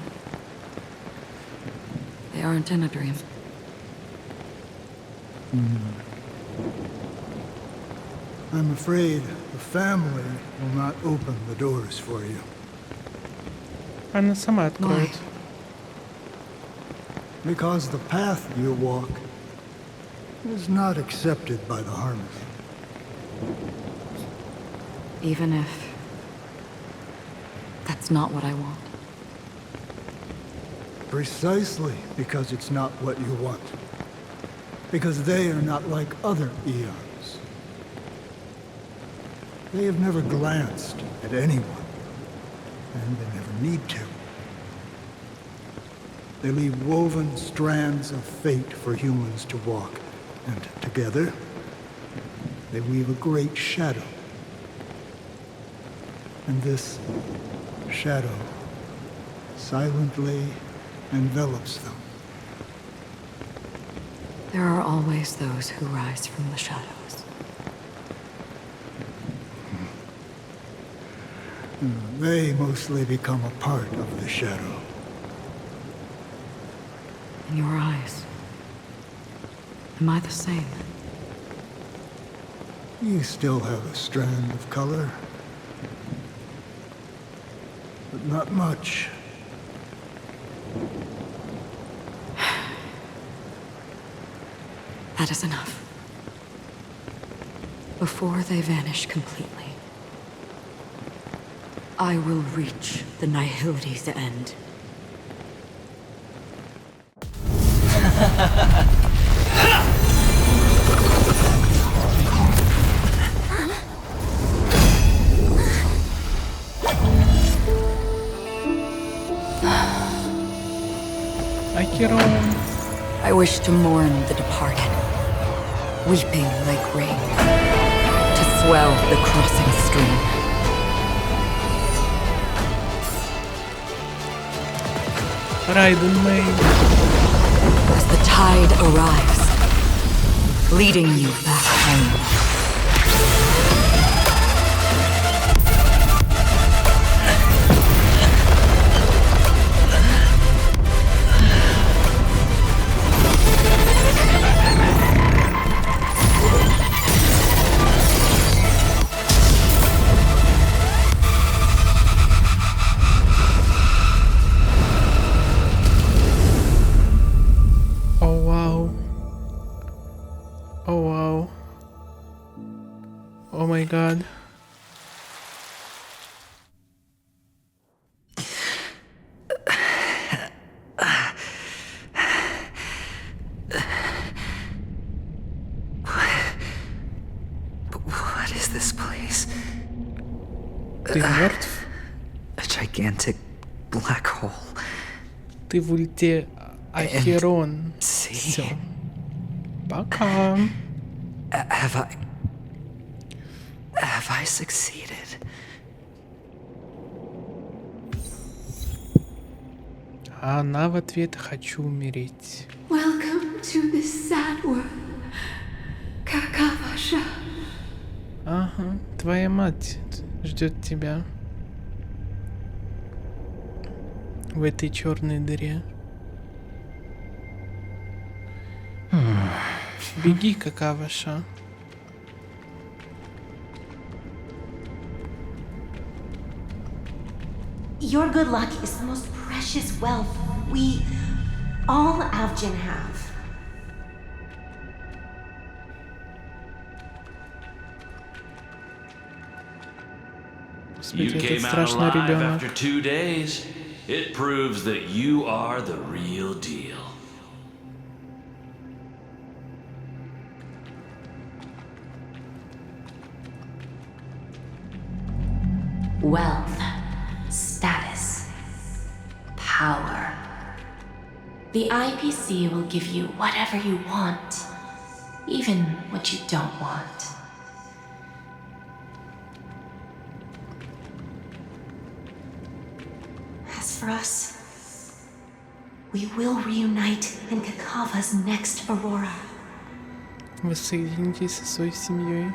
Speaker 2: They aren't in a dream.
Speaker 20: I'm afraid the family will not open the doors for you.
Speaker 1: Она сама откроет.
Speaker 20: Because the path you walk is not accepted by the Harmony.
Speaker 2: Even if that's not what I want.
Speaker 20: Precisely because it's not what you want. Because they are not like other eons. They have never glanced at anyone, and they never need to. They leave woven strands of fate for humans to walk, and together, they weave a great shadow. And this shadow silently envelops them.
Speaker 2: There are always those who rise from the shadows.
Speaker 20: They mostly become a part of the shadow.
Speaker 2: In your eyes, am I the same?
Speaker 20: You still have a strand of color, but not much.
Speaker 2: That is enough. Before they vanish completely, I will reach the Nihility's end. I wish to mourn the departed, weeping like rain, to swell the crossing stream.
Speaker 1: Raiden May.
Speaker 2: As the tide arrives, leading you back home.
Speaker 1: О май гад.
Speaker 5: What is this place?
Speaker 1: Ты мертв?
Speaker 5: A gigantic black hole.
Speaker 1: Ты в ульте Ахерон. Все. Пока.
Speaker 5: Have I succeeded?
Speaker 1: А она в ответ «хочу умереть».
Speaker 7: Welcome to this sad world, Kakavasha.
Speaker 1: Ага, твоя мать ждет тебя в этой черной дыре. Беги, Какаваша.
Speaker 17: Your good luck is the most precious wealth we, all Avgin, have.
Speaker 16: You came out alive after 2 days. It proves that you are the real deal.
Speaker 23: Wealth, status, power. The IPC will give you whatever you want, even what you don't want. As for us, we will reunite in Kakava's next Aurora.
Speaker 1: Воссоединитесь со своей семьей.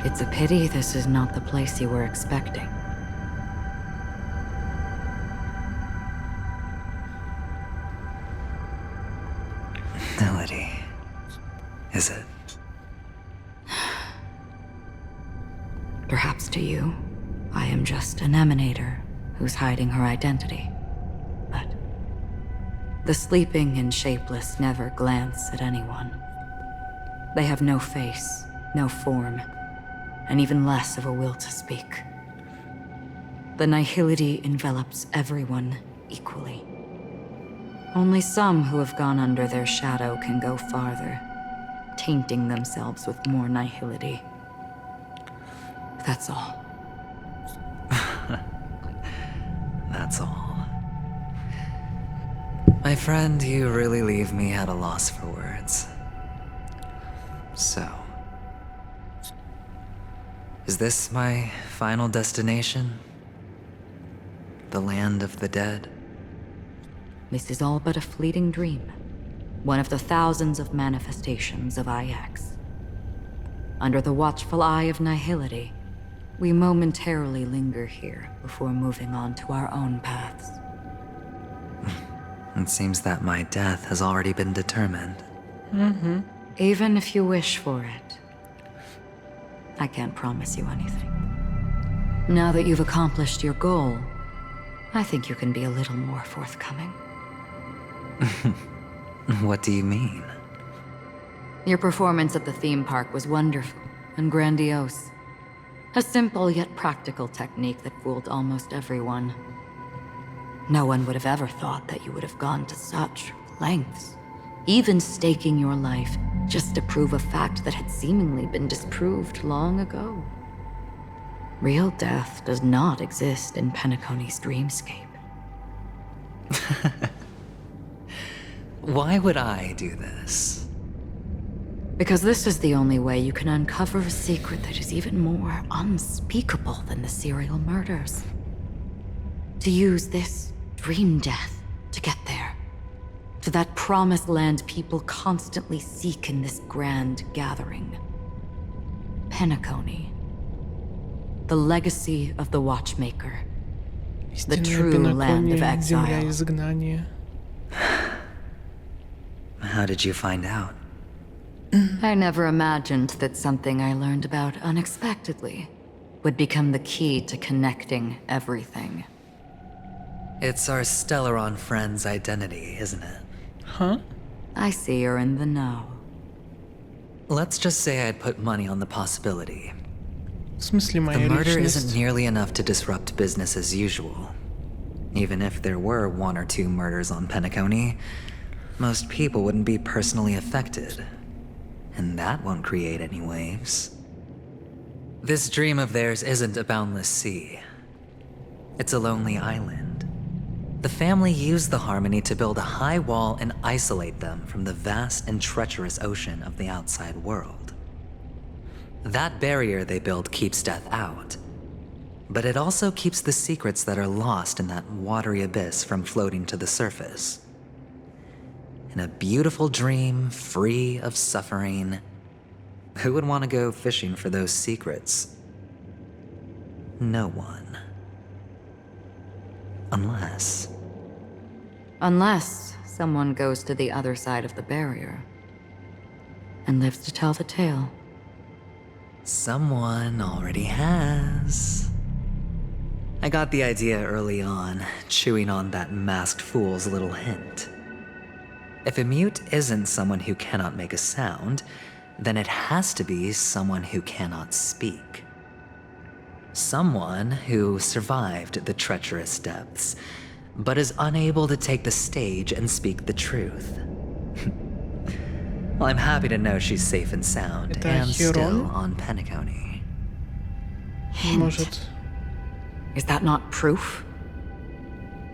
Speaker 2: It's a pity this is not the place you were expecting.
Speaker 5: Melody. Is it?
Speaker 2: Perhaps to you, I am just an emanator who's hiding her identity. But the sleeping and shapeless never glance at anyone. They have no face, no form, and even less of a will to speak. The nihility envelops everyone equally. Only some who have gone under their shadow can go farther, tainting themselves with more nihility. That's all.
Speaker 5: That's all. My friend, you really leave me at a loss for words. So, is this my final destination? The land of the dead?
Speaker 2: This is all but a fleeting dream. One of the thousands of manifestations of IX. Under the watchful eye of nihility, we momentarily linger here before moving on to our own paths.
Speaker 5: It seems that my death has already been determined.
Speaker 2: Mm-hmm. Even if you wish for it, I can't promise you anything. Now that you've accomplished your goal, I think you can be a little more forthcoming.
Speaker 5: What do you mean?
Speaker 2: Your performance at the theme park was wonderful and grandiose. A simple yet practical technique that fooled almost everyone. No one would have ever thought that you would have gone to such lengths, even staking your life just to prove a fact that had seemingly been disproved long ago. Real death does not exist in Penacony's dreamscape.
Speaker 5: Why would I do this?
Speaker 2: Because this is the only way you can uncover a secret that is even more unspeakable than the serial murders. To use this dream death to get there. To that promised land people constantly seek in this grand gathering. Penacony. The legacy of the Watchmaker. The true land of exile.
Speaker 5: How did you find out?
Speaker 2: I never imagined that something I learned about unexpectedly would become the key to connecting everything.
Speaker 5: It's our Stellaron friend's identity, isn't it?
Speaker 1: Huh?
Speaker 2: I see you're in the know.
Speaker 5: Let's just say I'd put money on the possibility.
Speaker 1: В смысле
Speaker 5: The
Speaker 1: моя
Speaker 5: murder
Speaker 1: личность?
Speaker 5: isn't nearly enough to disrupt business as usual. Even if there were 1 or 2 murders on Penacony, most people wouldn't be personally affected. And that won't create any waves. This dream of theirs isn't a boundless sea. It's a lonely island. The family used the Harmony to build a high wall and isolate them from the vast and treacherous ocean of the outside world. That barrier they built keeps death out, but it also keeps the secrets that are lost in that watery abyss from floating to the surface. In a beautiful dream, free of suffering, who would want to go fishing for those secrets? No one.
Speaker 2: Unless someone goes to the other side of the barrier and lives to tell the tale.
Speaker 5: Someone already has. I got the idea early on, chewing on that masked fool's little hint. If a mute isn't someone who cannot make a sound, then it has to be someone who cannot speak. Someone who survived the treacherous depths, but is unable to take the stage and speak the truth. Well, I'm happy to know she's safe and sound, and still on Penacony.
Speaker 2: Hint. Is that not proof?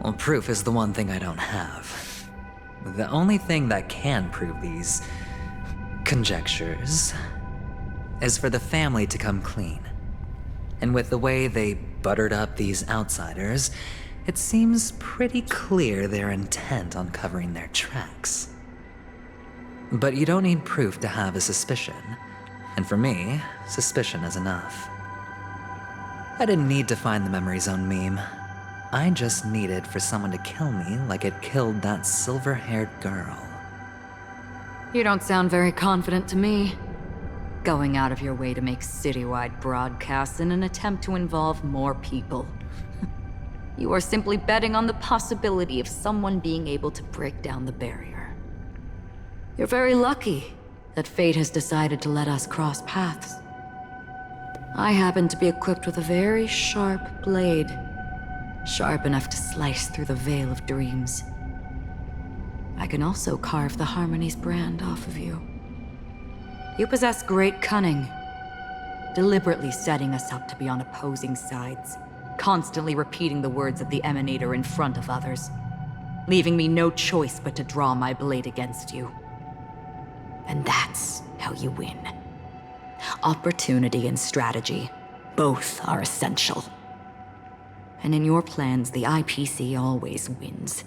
Speaker 5: Well, proof is the one thing I don't have. The only thing that can prove these conjectures is for the family to come clean. And with the way they buttered up these outsiders, it seems pretty clear they're intent on covering their tracks. But you don't need proof to have a suspicion. And for me, suspicion is enough. I didn't need to find the memory zone meme. I just needed for someone to kill me like it killed that silver-haired girl.
Speaker 2: You don't sound very confident to me. Going out of your way to make citywide broadcasts in an attempt to involve more people. You are simply betting on the possibility of someone being able to break down the barrier. You're very lucky that fate has decided to let us cross paths. I happen to be equipped with a very sharp blade, sharp enough to slice through the veil of dreams. I can also carve the Harmony's brand off of you. You possess great cunning, deliberately setting us up to be on opposing sides, constantly repeating the words of the Emanator in front of others, leaving me no choice but to draw my blade against you. And that's how you win. Opportunity and strategy, both are essential. And in your plans, the IPC always wins.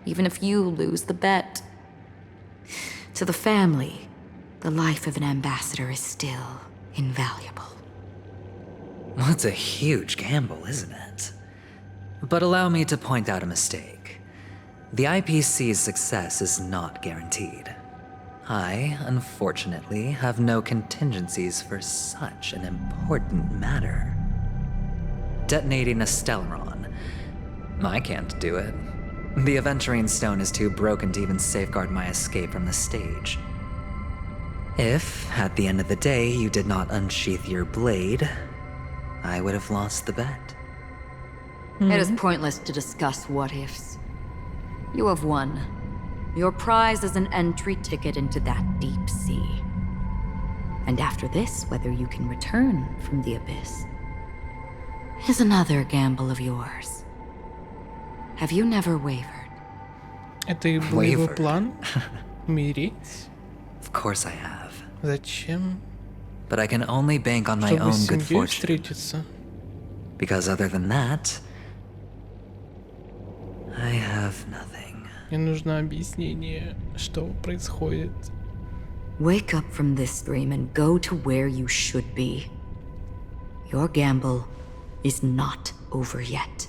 Speaker 2: Even if you lose the bet. To the family, the life of an ambassador is still invaluable.
Speaker 5: Well, it's a huge gamble, isn't it? But allow me to point out a mistake. The IPC's success is not guaranteed. I, unfortunately, have no contingencies for such an important matter. Detonating a Stellaron. I can't do it. The Aventurine Stone is too broken to even safeguard my escape from the stage. If, at the end of the day, you did not unsheath your blade, I would have lost the bet.
Speaker 2: It is pointless to discuss what-ifs. You have won. Your prize is an entry ticket into that deep sea. And after this, whether you can return from the abyss is another gamble of yours. Have you never wavered?
Speaker 1: Это и был его план? Умереть?
Speaker 5: Of course I have.
Speaker 1: Зачем?
Speaker 5: But I can only bank on my
Speaker 1: Чтобы
Speaker 5: own
Speaker 1: с
Speaker 5: good
Speaker 1: семьей
Speaker 5: fortune.
Speaker 1: встретиться.
Speaker 5: Because other than that, I have nothing.
Speaker 1: Мне нужно объяснение, что происходит.
Speaker 2: Wake up from this dream and go to where you should be. Your gamble is not over yet.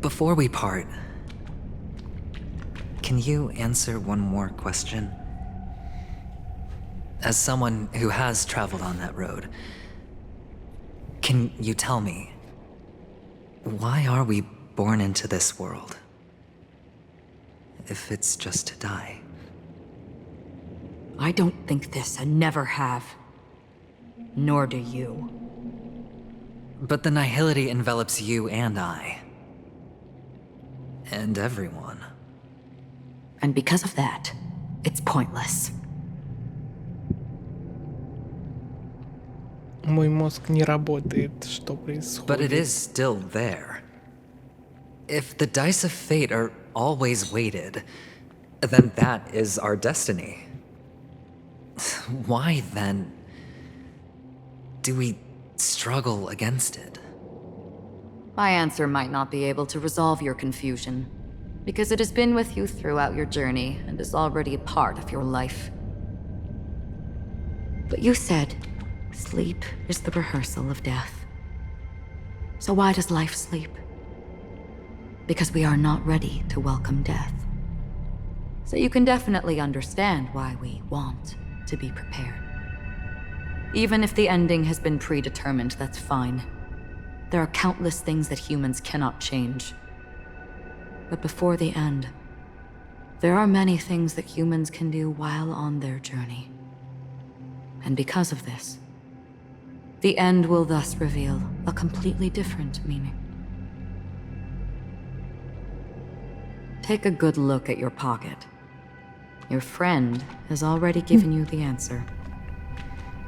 Speaker 5: Before we part, can you answer one more question? As someone who has traveled on that road, Can you tell me, why are we born into this world? If it's just to die.
Speaker 2: I don't think this and never have. Nor do you.
Speaker 5: But the nihility envelops you and I. And everyone.
Speaker 2: And because of that, it's pointless.
Speaker 1: Мой мозг не работает. Что происходит?
Speaker 5: But it is still there. If the dice of fate are always weighted, then that is our destiny. Why then do we struggle against it?
Speaker 2: My answer might not be able to resolve your confusion, because it has been with you throughout your journey and is already a part of your life. But you said, sleep is the rehearsal of death. So why does life sleep? Because we are not ready to welcome death. So you can definitely understand why we want to be prepared. Even if the ending has been predetermined, that's fine. There are countless things that humans cannot change. But before the end, there are many things that humans can do while on their journey. And because of this, the end will thus reveal a completely different meaning. Take a good look at your pocket. Your friend has already given you the answer.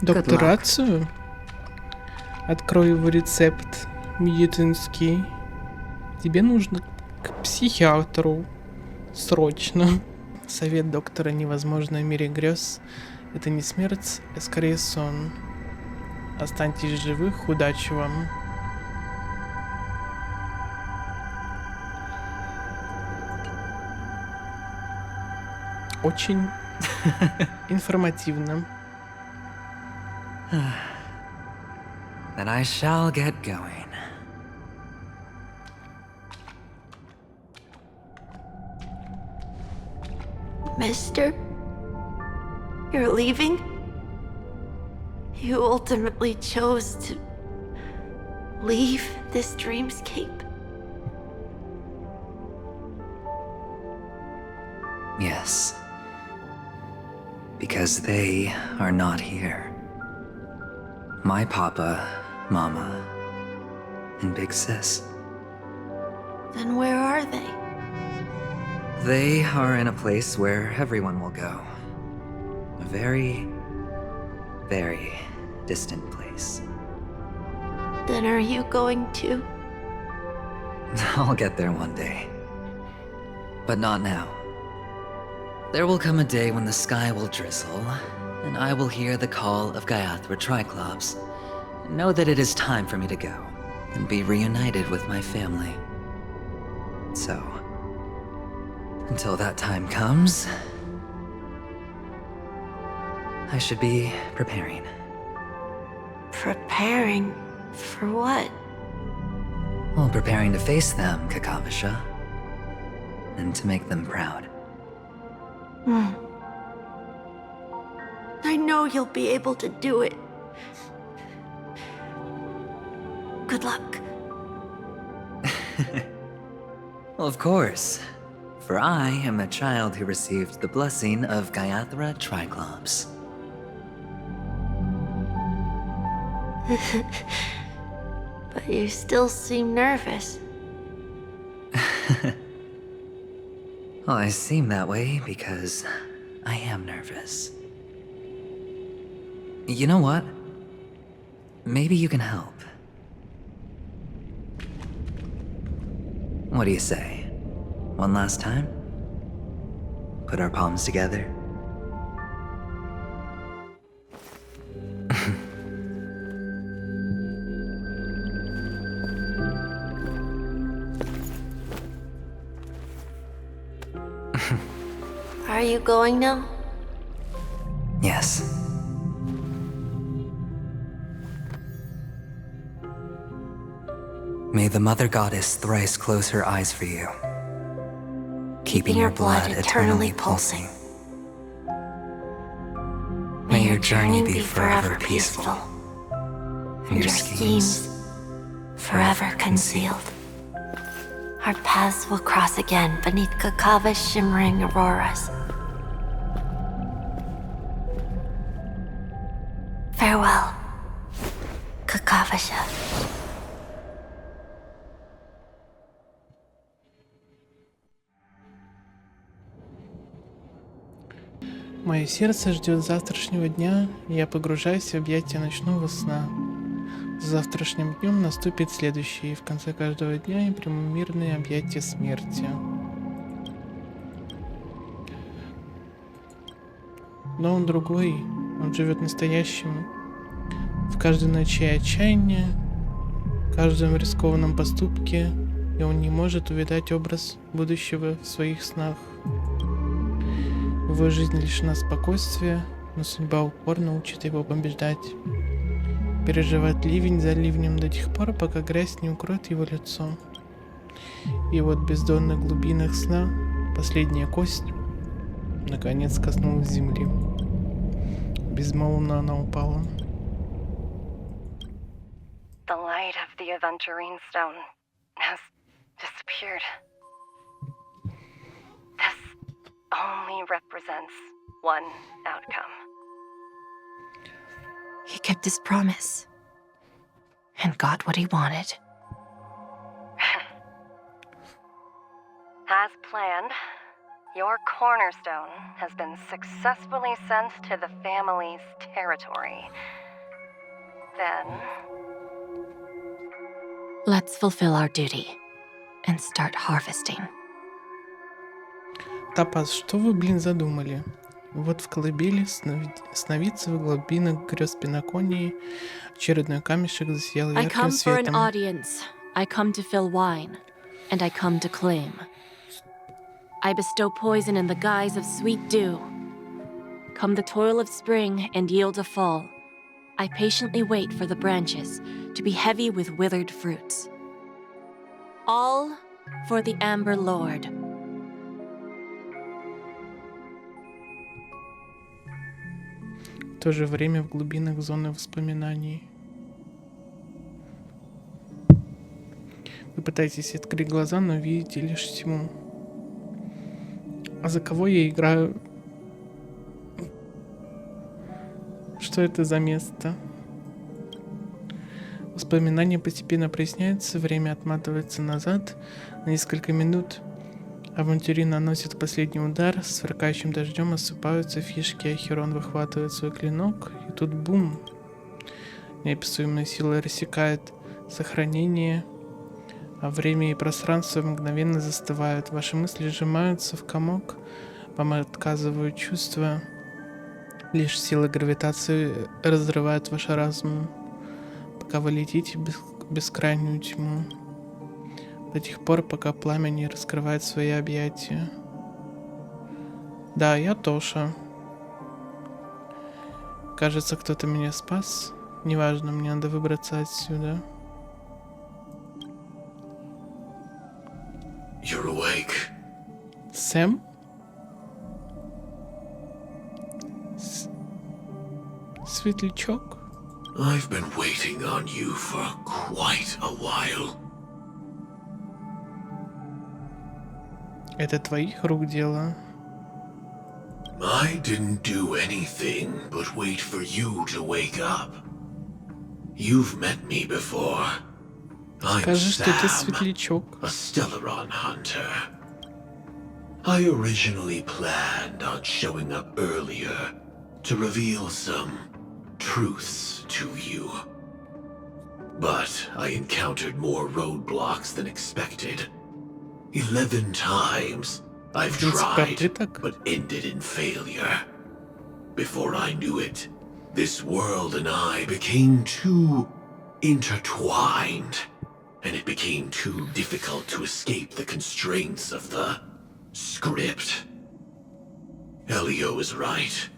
Speaker 1: Доктор Рацию? Открой его рецепт медицинский. Тебе нужно к психиатру. Срочно. Совет доктора «Невозможно в мире грез» — это не смерть, а скорее сон. Останьтесь живых, удачи вам. Очень информативно.
Speaker 5: Then I shall get going.
Speaker 15: Mister? You're leaving? You ultimately chose to leave this dreamscape?
Speaker 5: Yes. Because they are not here. My papa, mama, and big sis.
Speaker 15: Then where are they?
Speaker 5: They are in a place where everyone will go. A very, very distant place.
Speaker 15: Then are you going to?
Speaker 5: I'll get there one day. But not now. There will come a day when the sky will drizzle, and I will hear the call of Gaiathra Triclops, and know that it is time for me to go, and be reunited with my family. So, until that time comes, I should be preparing.
Speaker 15: Preparing for what?
Speaker 5: Well, preparing to face them, Kakavasha, and to make them proud.
Speaker 15: I know you'll be able to do it. Good luck.
Speaker 5: Well, of course. For I am a child who received the blessing of Gaiathra Triclops.
Speaker 15: But you still seem nervous.
Speaker 5: Well, I seem that way because I am nervous. You know what? Maybe you can help. What do you say? One last time? Put our palms together?
Speaker 15: Are you going now?
Speaker 5: Yes. May the Mother Goddess thrice close her eyes for you, keeping your blood eternally pulsing. May your journey be forever peaceful,
Speaker 23: and your schemes forever concealed. Our paths will cross again beneath Kakava's shimmering auroras. Farewell, Kakavasha.
Speaker 1: Мое сердце ждет завтрашнего дня, и я погружаюсь в объятия ночного сна. С завтрашним днем наступит следующий, и в конце каждого дня я приму мирные объятия смерти. Но он другой, он живет настоящим. В каждой ночи отчаяние, в каждом рискованном поступке, и он не может увидать образ будущего в своих снах. Его жизнь лишена спокойствия, но судьба упорно учит его побеждать. Переживать ливень за ливнем до тех пор, пока грязь не укроет его лицо. И вот в бездонных глубинах сна последняя кость наконец коснулась земли. Безмолвно она упала.
Speaker 9: The light of the aventurine stone has disappeared. This only represents one outcome.
Speaker 23: He kept his promise and got what he wanted.
Speaker 9: As planned, your cornerstone has been successfully sent to the family's territory. Then...
Speaker 23: Let's fulfill our duty and start harvesting.
Speaker 1: Топаз, что вы, блин, задумали? Вот в колыбели сновидца в глубинах грез Пенаконии очередной камешек засиял
Speaker 23: I
Speaker 1: ярким
Speaker 23: come for an
Speaker 1: светом.
Speaker 23: audience. I come to fill wine, and I come to claim. I bestow poison in the guise of sweet dew. Come the toil of spring and yield a fall. I patiently wait for the branches to be heavy with withered fruits. All for the Amber Lord.
Speaker 1: В то же время в глубинах зоны воспоминаний. Вы пытаетесь открыть глаза, но видите лишь тьму. А за кого я играю? Что это за место? Воспоминания постепенно проясняются, время отматывается назад на несколько минут. Авантюрин наносит последний удар, с сверкающим дождем осыпаются фишки, а Херон выхватывает свой клинок, и тут бум! Неописуемая сила рассекает сохранение, а время и пространство мгновенно застывают. Ваши мысли сжимаются в комок, вам отказывают чувства. Лишь сила гравитации разрывает ваш разум, пока вы летите в бескрайнюю тьму. До тех пор, пока пламя не раскрывает свои объятия. Да, я Тоша. Кажется, кто-то меня спас. Неважно, мне надо выбраться отсюда.
Speaker 13: You're awake.
Speaker 1: Сэм? Светлячок?
Speaker 13: I've been waiting on you for quite a while.
Speaker 1: Это твоих рук дело.
Speaker 13: I didn't do anything but wait for you to wake up. You've met me before. I'm
Speaker 1: Скажи, что ты
Speaker 13: Sam,
Speaker 1: светлячок.
Speaker 13: a Stellaron hunter. I originally planned on showing up earlier to reveal some truths to you. But I encountered more roadblocks than expected. 11 times I've tried, but ended in failure. Before I knew it, this world and I became too intertwined, and it became too difficult to escape the constraints of the script. Elio is right.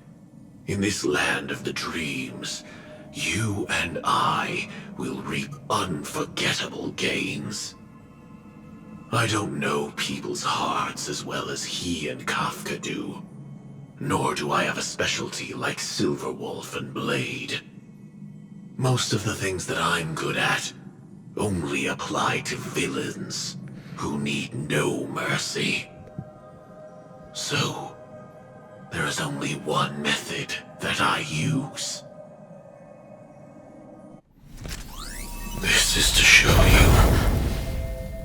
Speaker 13: In this land of the dreams, you and I will reap unforgettable gains. I don't know people's hearts as well as he and Kafka do. Nor do I have a specialty like Silverwolf and Blade. Most of the things that I'm good at only apply to villains who need no mercy. So, there is only one method that I use. This is to show you.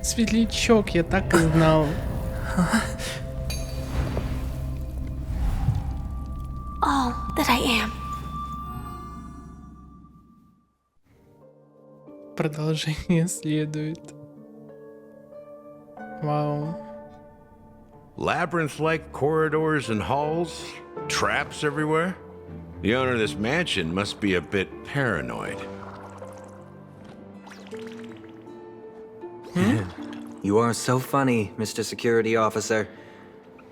Speaker 1: Светлячок, я так и знал.
Speaker 23: All that I am.
Speaker 1: Продолжение следует. Вау.
Speaker 6: Labyrinth-like corridors and halls, traps everywhere. The owner of this mansion must be a bit paranoid.
Speaker 5: You are so funny, Mr. Security Officer.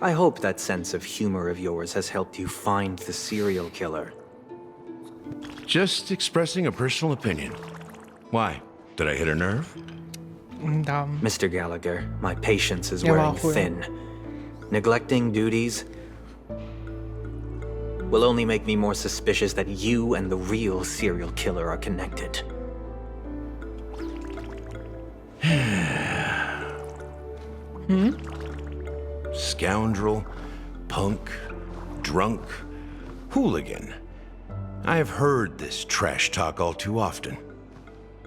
Speaker 5: I hope that sense of humor of yours has helped you find the serial killer.
Speaker 6: Just expressing a personal opinion. Why? Did I hit a nerve?
Speaker 5: Mr. Gallagher, my patience is
Speaker 1: Yeah,
Speaker 5: wearing
Speaker 1: well,
Speaker 5: thin. Neglecting duties will only make me more suspicious that you and the real serial killer are connected.
Speaker 6: Scoundrel, punk, drunk, hooligan. I have heard this trash talk all too often.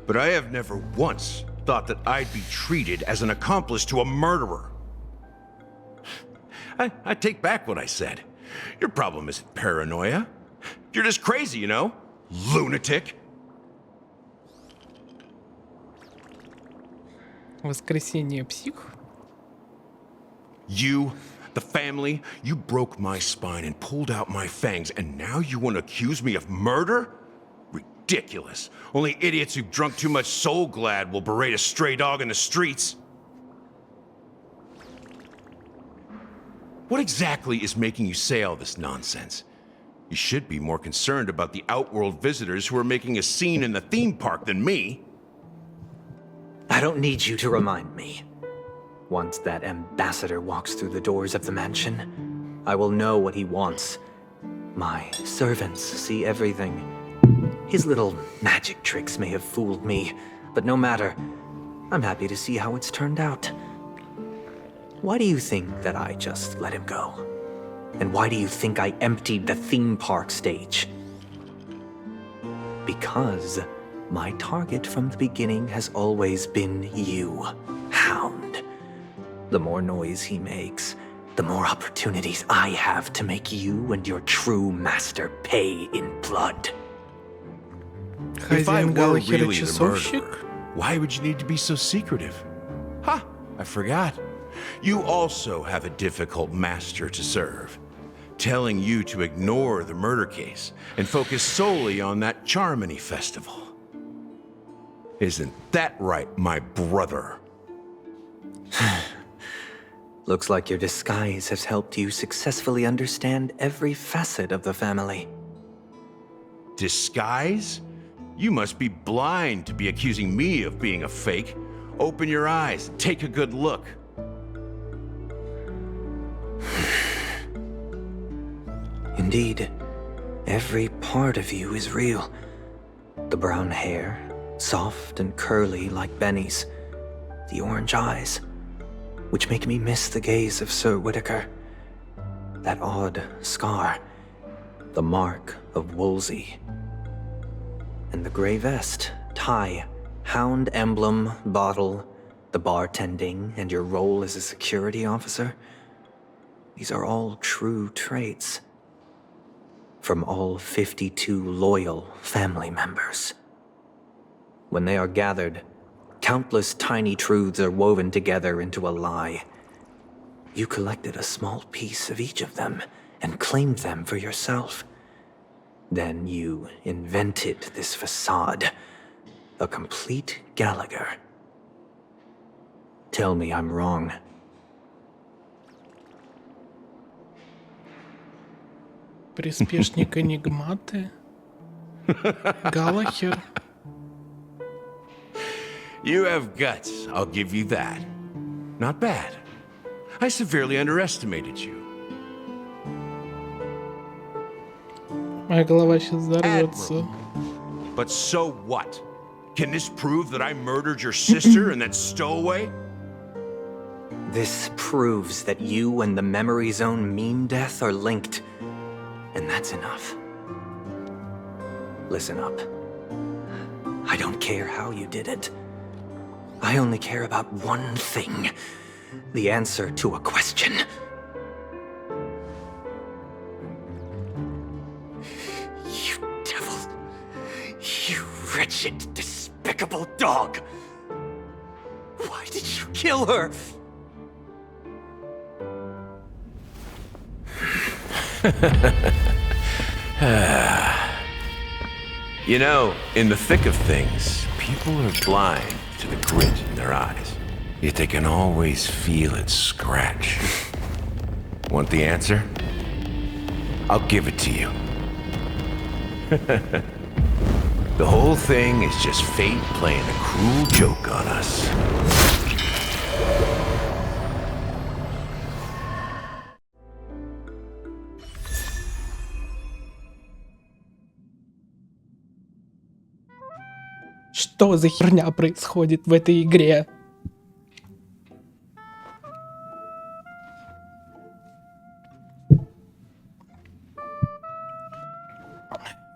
Speaker 6: But I have never once thought that I'd be treated as an accomplice to a murderer. I take back what I said. Your problem isn't paranoia. You're just crazy, you know? Lunatic.
Speaker 1: Воскресенье псих.
Speaker 6: You, the family, you broke my spine and pulled out my fangs, and now you want to accuse me of murder? Ridiculous. Only idiots who've drunk too much Soul Glad will berate a stray dog in the streets. What exactly is making you say all this nonsense? You should be more concerned about the Outworld visitors who are making a scene in the theme park than me.
Speaker 5: I don't need you to remind me. Once that ambassador walks through the doors of the mansion, I will know what he wants. My servants see everything. His little magic tricks may have fooled me, but no matter. I'm happy to see how it's turned out. Why do you think that I just let him go? And why do you think I emptied the theme park stage? Because my target from the beginning has always been you, Hound. The more noise he makes, the more opportunities I have to make you and your true master pay in blood.
Speaker 6: If I were really the murderer, why would you need to be so secretive? Ha! I forgot. You also have a difficult master to serve, telling you to ignore the murder case and focus solely on that Charmony festival. Isn't that right, my brother?
Speaker 5: Looks like your disguise has helped you successfully understand every facet of the family.
Speaker 6: Disguise? You must be blind to be accusing me of being a fake. Open your eyes, take a good look.
Speaker 5: Indeed, every part of you is real. The brown hair, soft and curly like Benny's. The orange eyes, which make me miss the gaze of Sir Whitaker. That odd scar, the mark of Wolsey. And the gray vest, tie, hound emblem, bottle, the bartending, and your role as a security officer. These are all true traits. From all 52 loyal family members. When they are gathered, countless tiny truths are woven together into a lie. You collected a small piece of each of them and claimed them for yourself. Then you invented this facade, a complete Gallagher. Tell me I'm wrong.
Speaker 1: Приспешник Энигматы. Галахер.
Speaker 6: You have guts, I'll give you that. Not bad. I severely underestimated you.
Speaker 1: Моя голова сейчас взорвется.
Speaker 6: But so what? Can this prove that I murdered your sister and that stowaway?
Speaker 5: This proves that you and the Memory Zone meme death are linked, and that's enough. Listen up. I don't care how you did it. I only care about one thing. The answer to a question. You devil. You wretched, despicable dog. Why did you kill her?
Speaker 6: You know, in the thick of things, people are blind to the grit in their eyes. Yet they can always feel it scratch. Want the answer? I'll give it to you. The whole thing is just fate playing a cruel joke on us.
Speaker 1: Что за херня происходит в этой игре?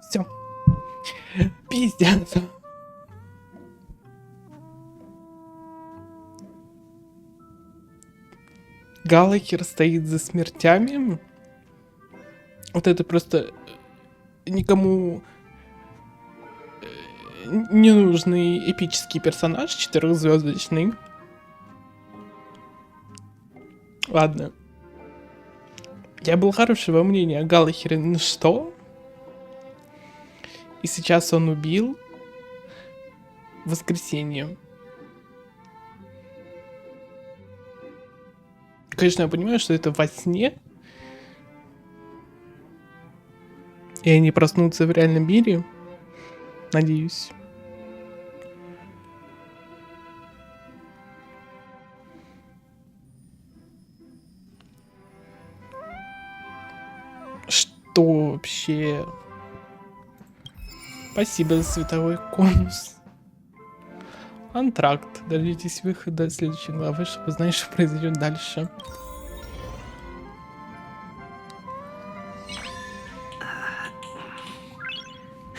Speaker 1: Все. Пиздец. Галлахер стоит за смертями. Вот это просто никому ненужный эпический персонаж, 4-звездочный. Ладно. Я был хорошего мнения о Галлахере, ну что? И сейчас он убил в воскресенье. Конечно, я понимаю, что это во сне. И они проснутся в реальном мире. Надеюсь. Что вообще? Спасибо за световой конус. Антракт. Дождитесь выхода следующей главы, чтобы знать, что произойдет дальше.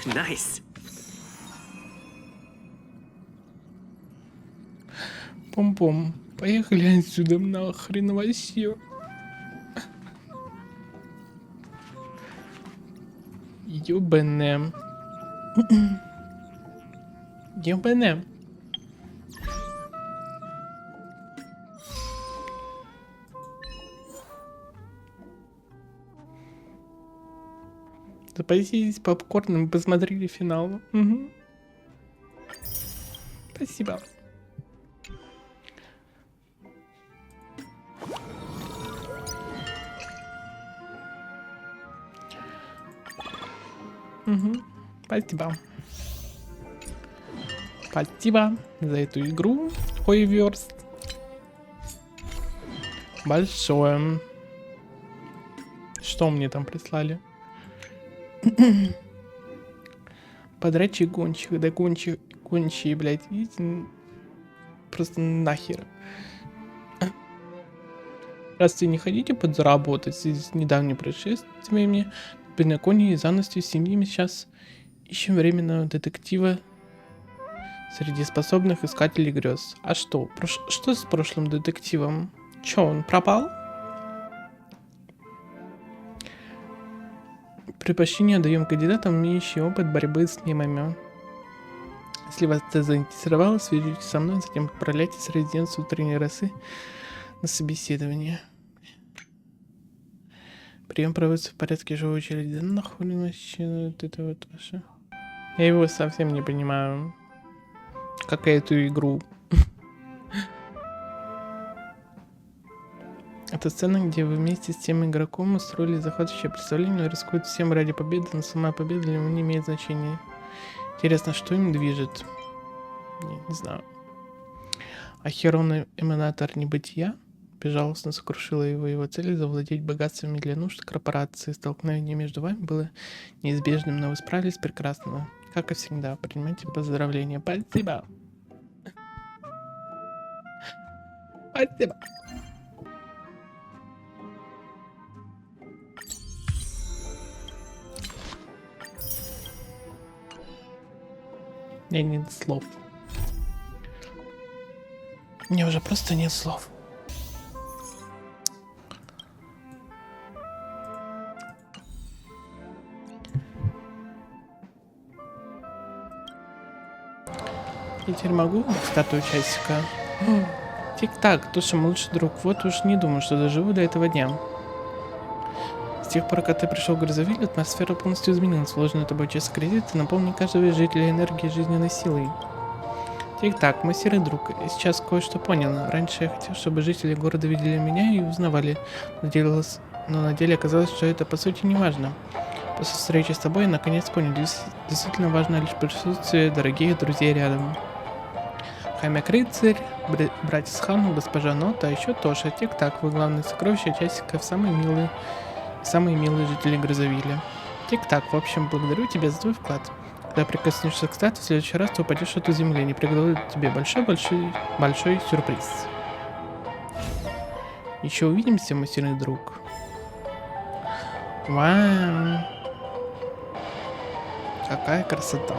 Speaker 5: Nice.
Speaker 1: Пом-пом. Поехали отсюда нахрен вообще. Ёбане. Ёбане. Запаситесь попкорном, посмотрели финал. Угу. Спасибо. Угу. Спасибо. Спасибо за эту игру, Hoyoverse. Большое. Что мне там прислали? Подрядчик гончих, да гончие, блядь, видите? Просто нахер. Раз вы не хотите подзаработать с недавними происшествиями, на коне и занностью семьи, мы сейчас ищем временного детектива среди способных искателей грез. А что? Что с прошлым детективом? Чё, он пропал? Предпочтение отдаем кандидатам, имеющим опыт борьбы с мемами. Если вас это заинтересовало, свяжитесь со мной, затем отправляйтесь в резиденцию утренней росы на собеседование. Прием проводится в порядке живой очереди. Да нахуй вообще вот это вот ваше. Я его совсем не понимаю. Как эту игру. Это сцена, где вы вместе с тем игроком устроили захватывающее представление, рискуют всем ради победы, но сама победа для него не имеет значения. Интересно, что им движет? Не знаю. А Херонный эманатор небытия безжалостно сокрушила его цель завладеть богатствами для нужд корпорации. Столкновение между вами было неизбежным, но вы справились прекрасно. Как и всегда, принимайте поздравления. Спасибо. Спасибо. Мне нет слов. Мне уже просто нет слов. Я теперь могу статую часика? Тик-так, Туша, мой лучший друг. Вот уж не думаю, что доживу до этого дня. С тех пор, как ты пришел в Грозовиль, атмосфера полностью изменилась. Вложенный тобой час кредита наполни каждого из жителей энергией и жизненной силой. Тик-так, мой серый друг, я сейчас кое-что понял. Раньше я хотел, чтобы жители города видели меня и узнавали. Но на деле оказалось, что это по сути не важно. После встречи с тобой я наконец понял, действительно важно лишь присутствие дорогих друзей рядом. Хомяк рыцарь, братец Хан, госпожа Нота, а еще Тоша. Тик-так, вы главные сокровища часиков, самые милые жители Грозовиля. Тик-так, в общем, благодарю тебя за твой вклад. Когда прикоснешься к стату, в следующий раз ты упадешь от земли. Не приготовлю тебе большой сюрприз. Еще увидимся, мой сильный друг. Вау. Какая красота.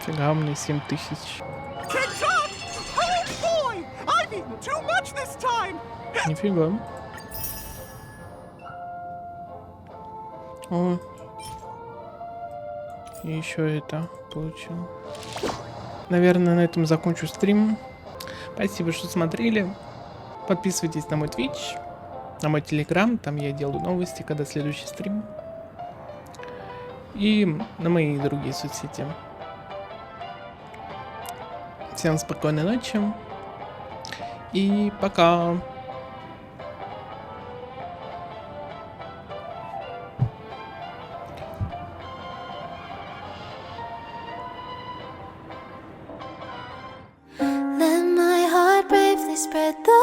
Speaker 1: Фига, мне 7000. Нифига. О. И еще это получил. Наверное, на этом закончу стрим. Спасибо, что смотрели. Подписывайтесь на мой твич, на мой телеграм. Там я делаю новости, когда следующий стрим. И на мои другие соцсети. Всем спокойной ночи. И пока.
Speaker 12: Let my heart bravely spread the